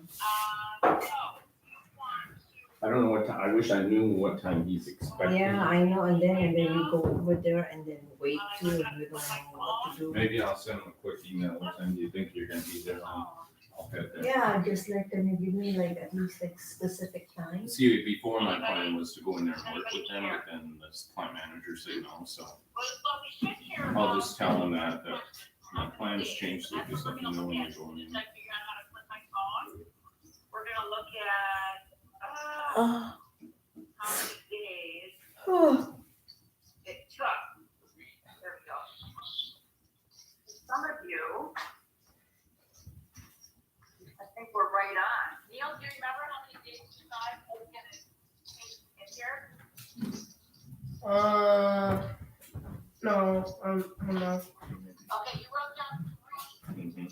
I don't know what time, I wish I knew what time he's expecting. Yeah, I know, and then we go over there and then wait too, and we don't know what to do. Maybe I'll send him a quick email or something. Do you think you're gonna be there? I'll get there. Yeah, just like, can you give me like at least like specific time? See, before my plan was to go in there and work with them, but then the plant manager said no, so I'll just tell them that my plans changed, so just let me know when you're going in. We're gonna look at, Oh. how many days Oh. it took. There we go. Some of you, I think we're right on. Neil, do you remember how many days you thought it was gonna take to get here? No, I'm not. Okay, you wrote down 3. Mhm.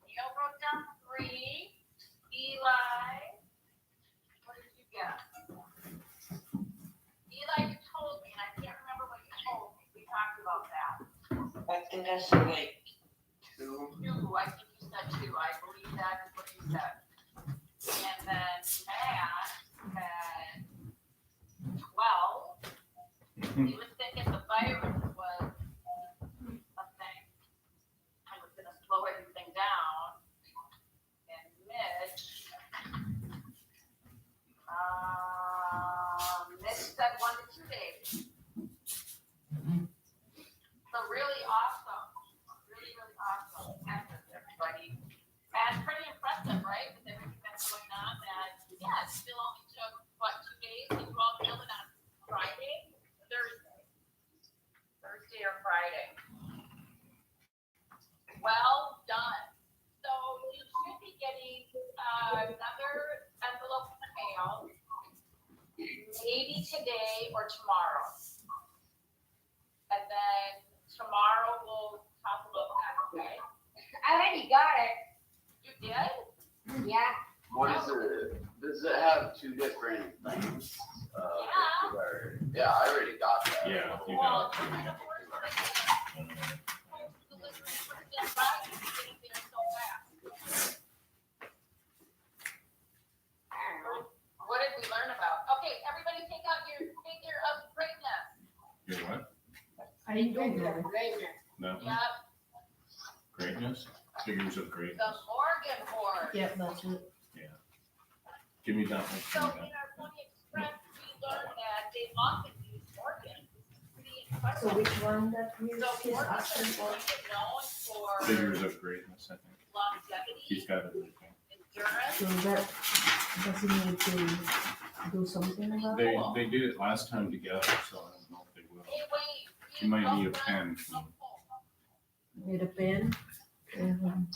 Neil wrote down 3. Eli, what did you get? Eli, you told me, and I can't remember what you told me. We talked about that. I think I said like 2. 2, I think you said 2. I believe that is what you said. And then Matt had 12. He was thinking the virus was a thing. I was gonna slow everything down. And Mitch, Mitch said 1 to 2 days. So really awesome. Really awesome. Effort, everybody. And pretty impressive, right? With everything that's going on. And yeah, it still only took, what, 2 days? Did you all build it on Friday? Thursday or Friday. Well done. So you should be getting another envelope in the mail, maybe today or tomorrow. And then tomorrow we'll talk about that, okay? I already got it. You did? Yeah. What is it? Does it have 2 different things? Yeah. Yeah, I already got that. Yeah, you Well, got of it. course, delivery for the right, it's getting there so fast. What did we learn about? Okay, everybody take out your figure of greatness. Your what? I didn't go there. That one? Yep, Greatness? Figures of the greatness. Morgan board. Yeah, that's it. Give me that one. So in our Pony Express, we learned that they often use Morgan. Pretty So incredible. which one that we So is Morgan asking is for? known for Figures of greatness, I think. longevity, He's got everything. endurance. So that doesn't need to do something about it? They did it last time together, so I don't know if they will. Hey, wait. You might need a pen Need a pen?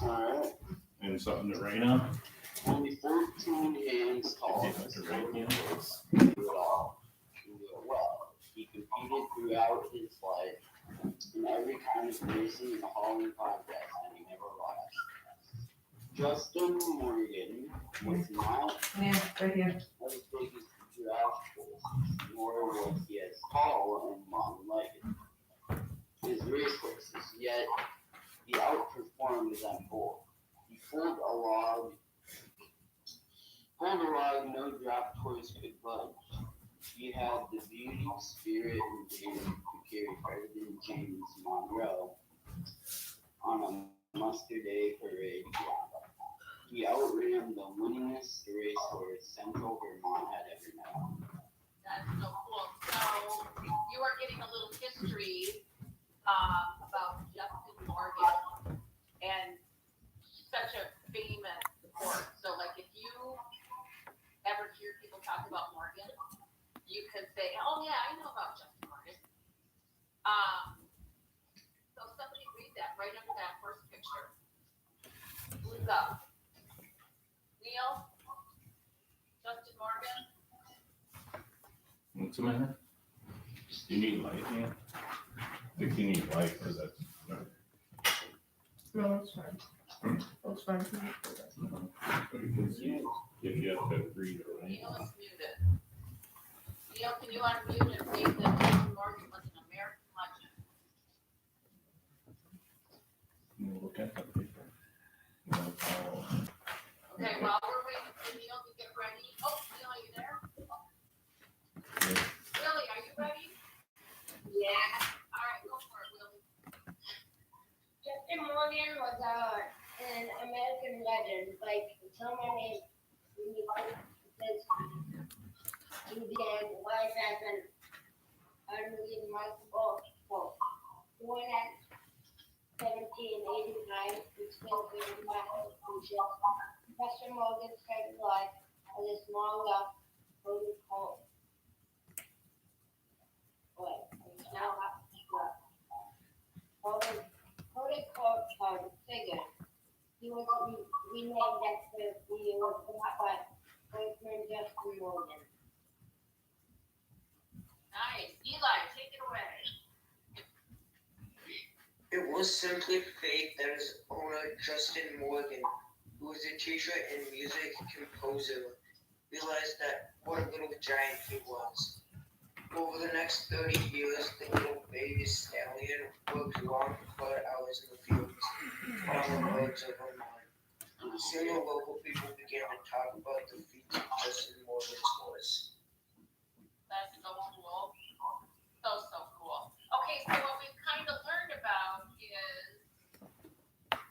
Alright. and something to write on. Only 14 hands tall. You have to write me. Do it all. Do it well. He competed throughout his life in every kind of racing and hauling contest, and he never lost. Justin Morgan was not Yeah, right here. as big as the draft bulls, nor was he as tall and long-legged. His race horses, yet he outperformed them both. He pulled a log no draft horse could budge. He had the beauty, spirit, and daring to carry President James Monroe on a muster day parade ground. He outran the winningest racehorse Central Vermont had ever known. That's so cool. So you are getting a little history about Justin Morgan and such a famous horse. So like if you ever hear people talk about Morgan, you could say, oh yeah, I know about Justin Morgan. So somebody read that right under that first picture. Who's up? Neil? Justin Morgan? What's the matter? You need light, man? think you need light, cause that's, No, it's fine. It's fine. if you have to read or write. Neil is muted. Neil, can you unmute and read that Jason Morgan was an American legend? You look at the paper. Okay, while we're waiting for Neil to get ready. Oh, Neil, are you there? Willie, are you ready? Yeah. All right, go for it, Willie. Justin Morgan was an American legend. Like, someone is he began life as an unremarkable folk. Born at 1789, in Springfield, Massachusetts, Professor Morgan started life as a small horticultural figure. He was renamed after he was bought by boyfriend Justin Morgan. Nice. Eli, take it away. It was simply fate that his owner, Justin Morgan, who was a teacher and music composer, realized that what a little giant he was. Over the next 30 years, the little baby stallion worked long, hard hours in the fields, on the roads of Vermont. Soon the local people began to talk about the feats of Justin Morgan's horse. That's so cool. So cool. Okay, so what we've kind of learned about is a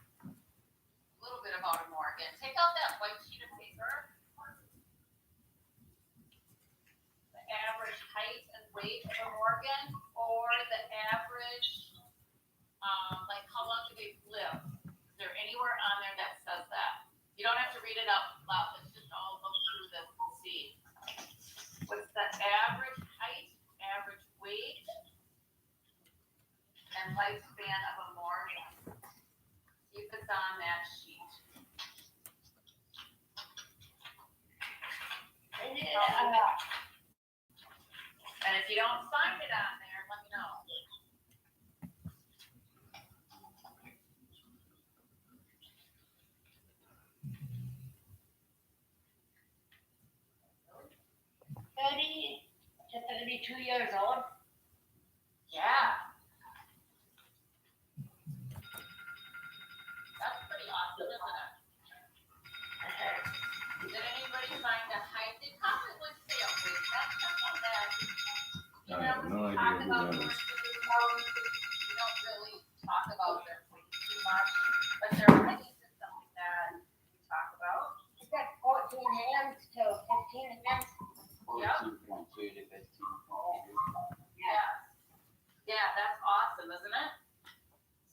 little bit about a Morgan. Take out that white sheet of paper. The average height and weight of a Morgan, or the average, like how long do they live? Is there anywhere on there that says that? You don't have to read it out loud. Let's just all look through this and see. What's the average height, average weight, and lifespan of a Morgan? See if it's on that sheet. And if you don't find it on there, let me know. To 32 years old. Yeah. That's pretty awesome, isn't it? Did anybody find a height? They probably would say a weight. That's something that I have no idea talk who about that is. we don't really talk about their weight too much, but their height is something that we talk about. It's got 14 hands to 15 hands. 14.2 to 15.2. Yeah, that's awesome, isn't it?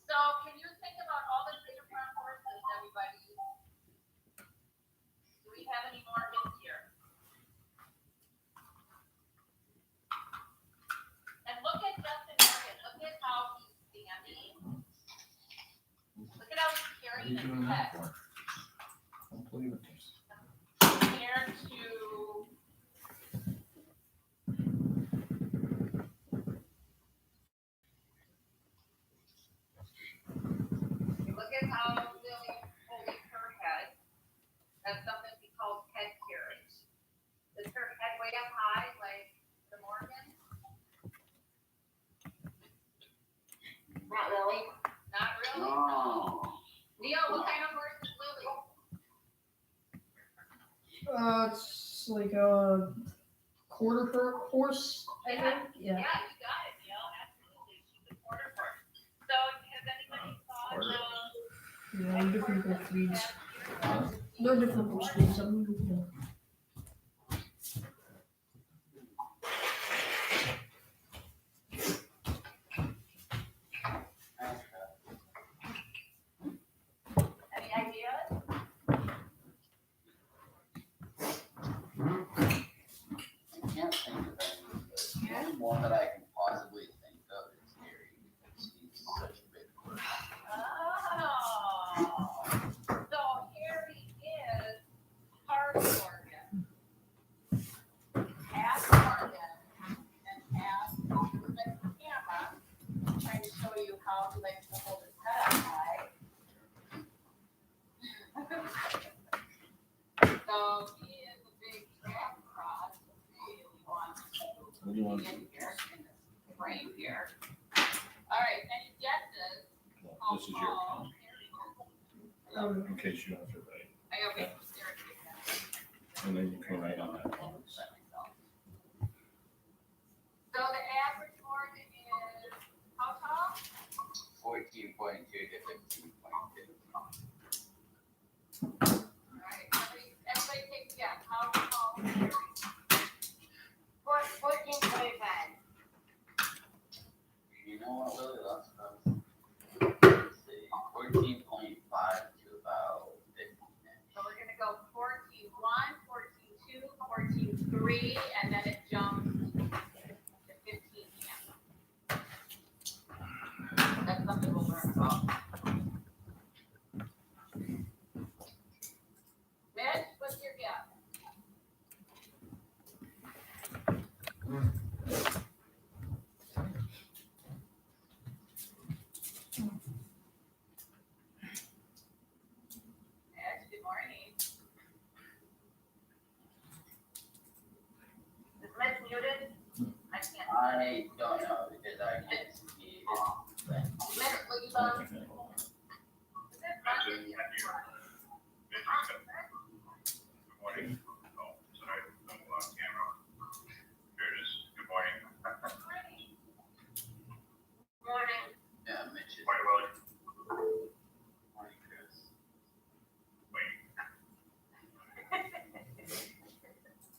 So can you think about all the different horses, everybody? Do we have any Morgans here? And look at Justin Morgan. Look at how he's standing. Look at how he's What are carrying you his doing head. that for? Don't play with this. Compared to look at how Lily holding her head. That's something we call head carriage. Is her head way up high like the Morgan? Not really. Not really? No. Neil, what kind of horse is Lily? It's like a quarter horse, I think. Yeah. Yeah, you got it, Neil. Absolutely. She's a quarter horse. So has anybody thought of Yeah, different breeds. No different breeds. I'm gonna any ideas? I can't think of any, but the only one that I can possibly think of is Harry, because he's such a big horse. Oh. So Harry is part Morgan. Half Morgan and half the camera. Trying to What do you want to do? in here, in this frame here. All right, any guesses? Well, this is your pen, in case you have to write. Okay. And then you can write on that one. So the average mortgage is how tall? 14.2 to 15.2. Alright, everybody take a guess, how tall is Harry? 14.5. You know what, Lily, that's about, let's see, 14.5 to about 15. So we're gonna go 14.1, 14.2, 14.3, and then it jumps to 15 again. That's something we'll learn about. Mitch, what's your guess? Mitch, good morning. Is Mitch muted? I can't. I don't know because I can't see it. Mitch, please, Good morning. Oh, sorry, I'm on camera. Here it is. Good morning. Morning. Yeah, Mitch is. Morning, Willie. Morning, Chris.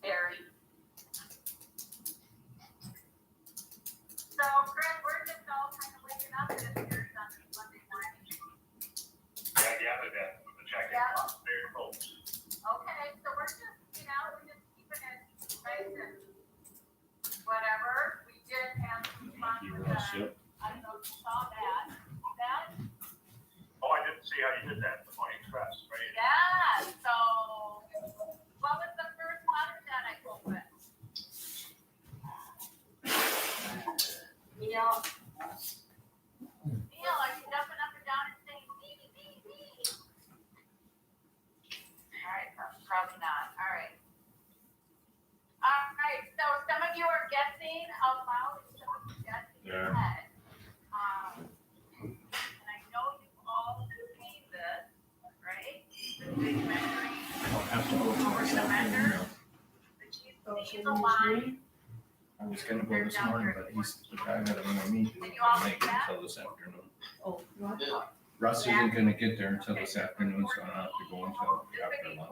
Harry. So, Chris, we're just all kind of waking up this year on Monday morning. Yeah, the jacket. Yeah. Very cold. Okay, so we're just, we're just keeping it nice and whatever. We did have some fun with that. I don't know if you saw that. See that? Oh, I didn't see how you did that, the Morning Express, right? Yeah, so what was the first letter that I opened? Neil. Neil, are you jumping up and down and saying me, me, me? All right, probably not. All right. All right, so some of you are guessing out loud and some of you guessing in your head. And I know you've all seen this, right? The big measuring. I'll have to go Over the measure. She's a line. I was gonna go this morning, but the guy that I'm gonna meet Did you all didn't make see it that? until this afternoon. Oh, what? Russ isn't gonna get there until this afternoon, so I'll have to go until This after would be lunch.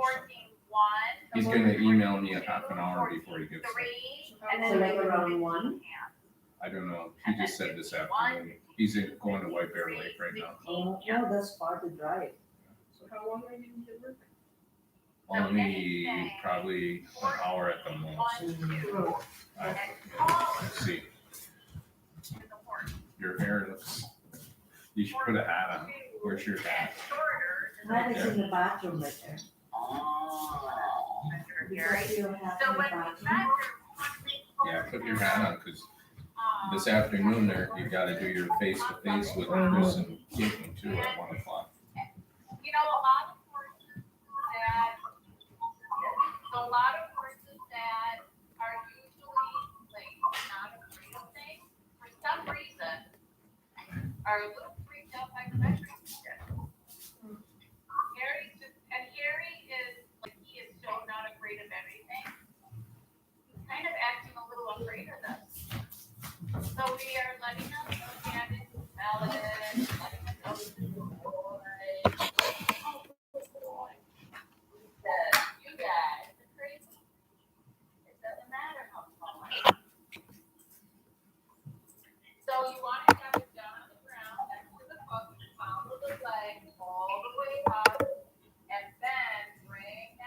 14.1. He's gonna email me a half an hour before he gets there. 3, So and then like around 1? I don't know, he just said this afternoon. He's going to White Bear Lake right now. Oh, no, that's far to drive. How long are you going to work? Only probably an hour at the most. Let's see. Your hair looks, you should put a hat on. Where's your hat? That is in the bathroom right there. Oh. Because you have So the when we bathroom. measure, Yeah, put your hat on, cause this afternoon there, you gotta do your face to face with Chris and Caitlin too at 1 o'clock. a lot of courses that are usually like not a real thing, for some reason, are a little freaked out by the measuring stick. Harry is like, he is so not afraid of everything. He's kind of acting a little afraid of this. So we are letting him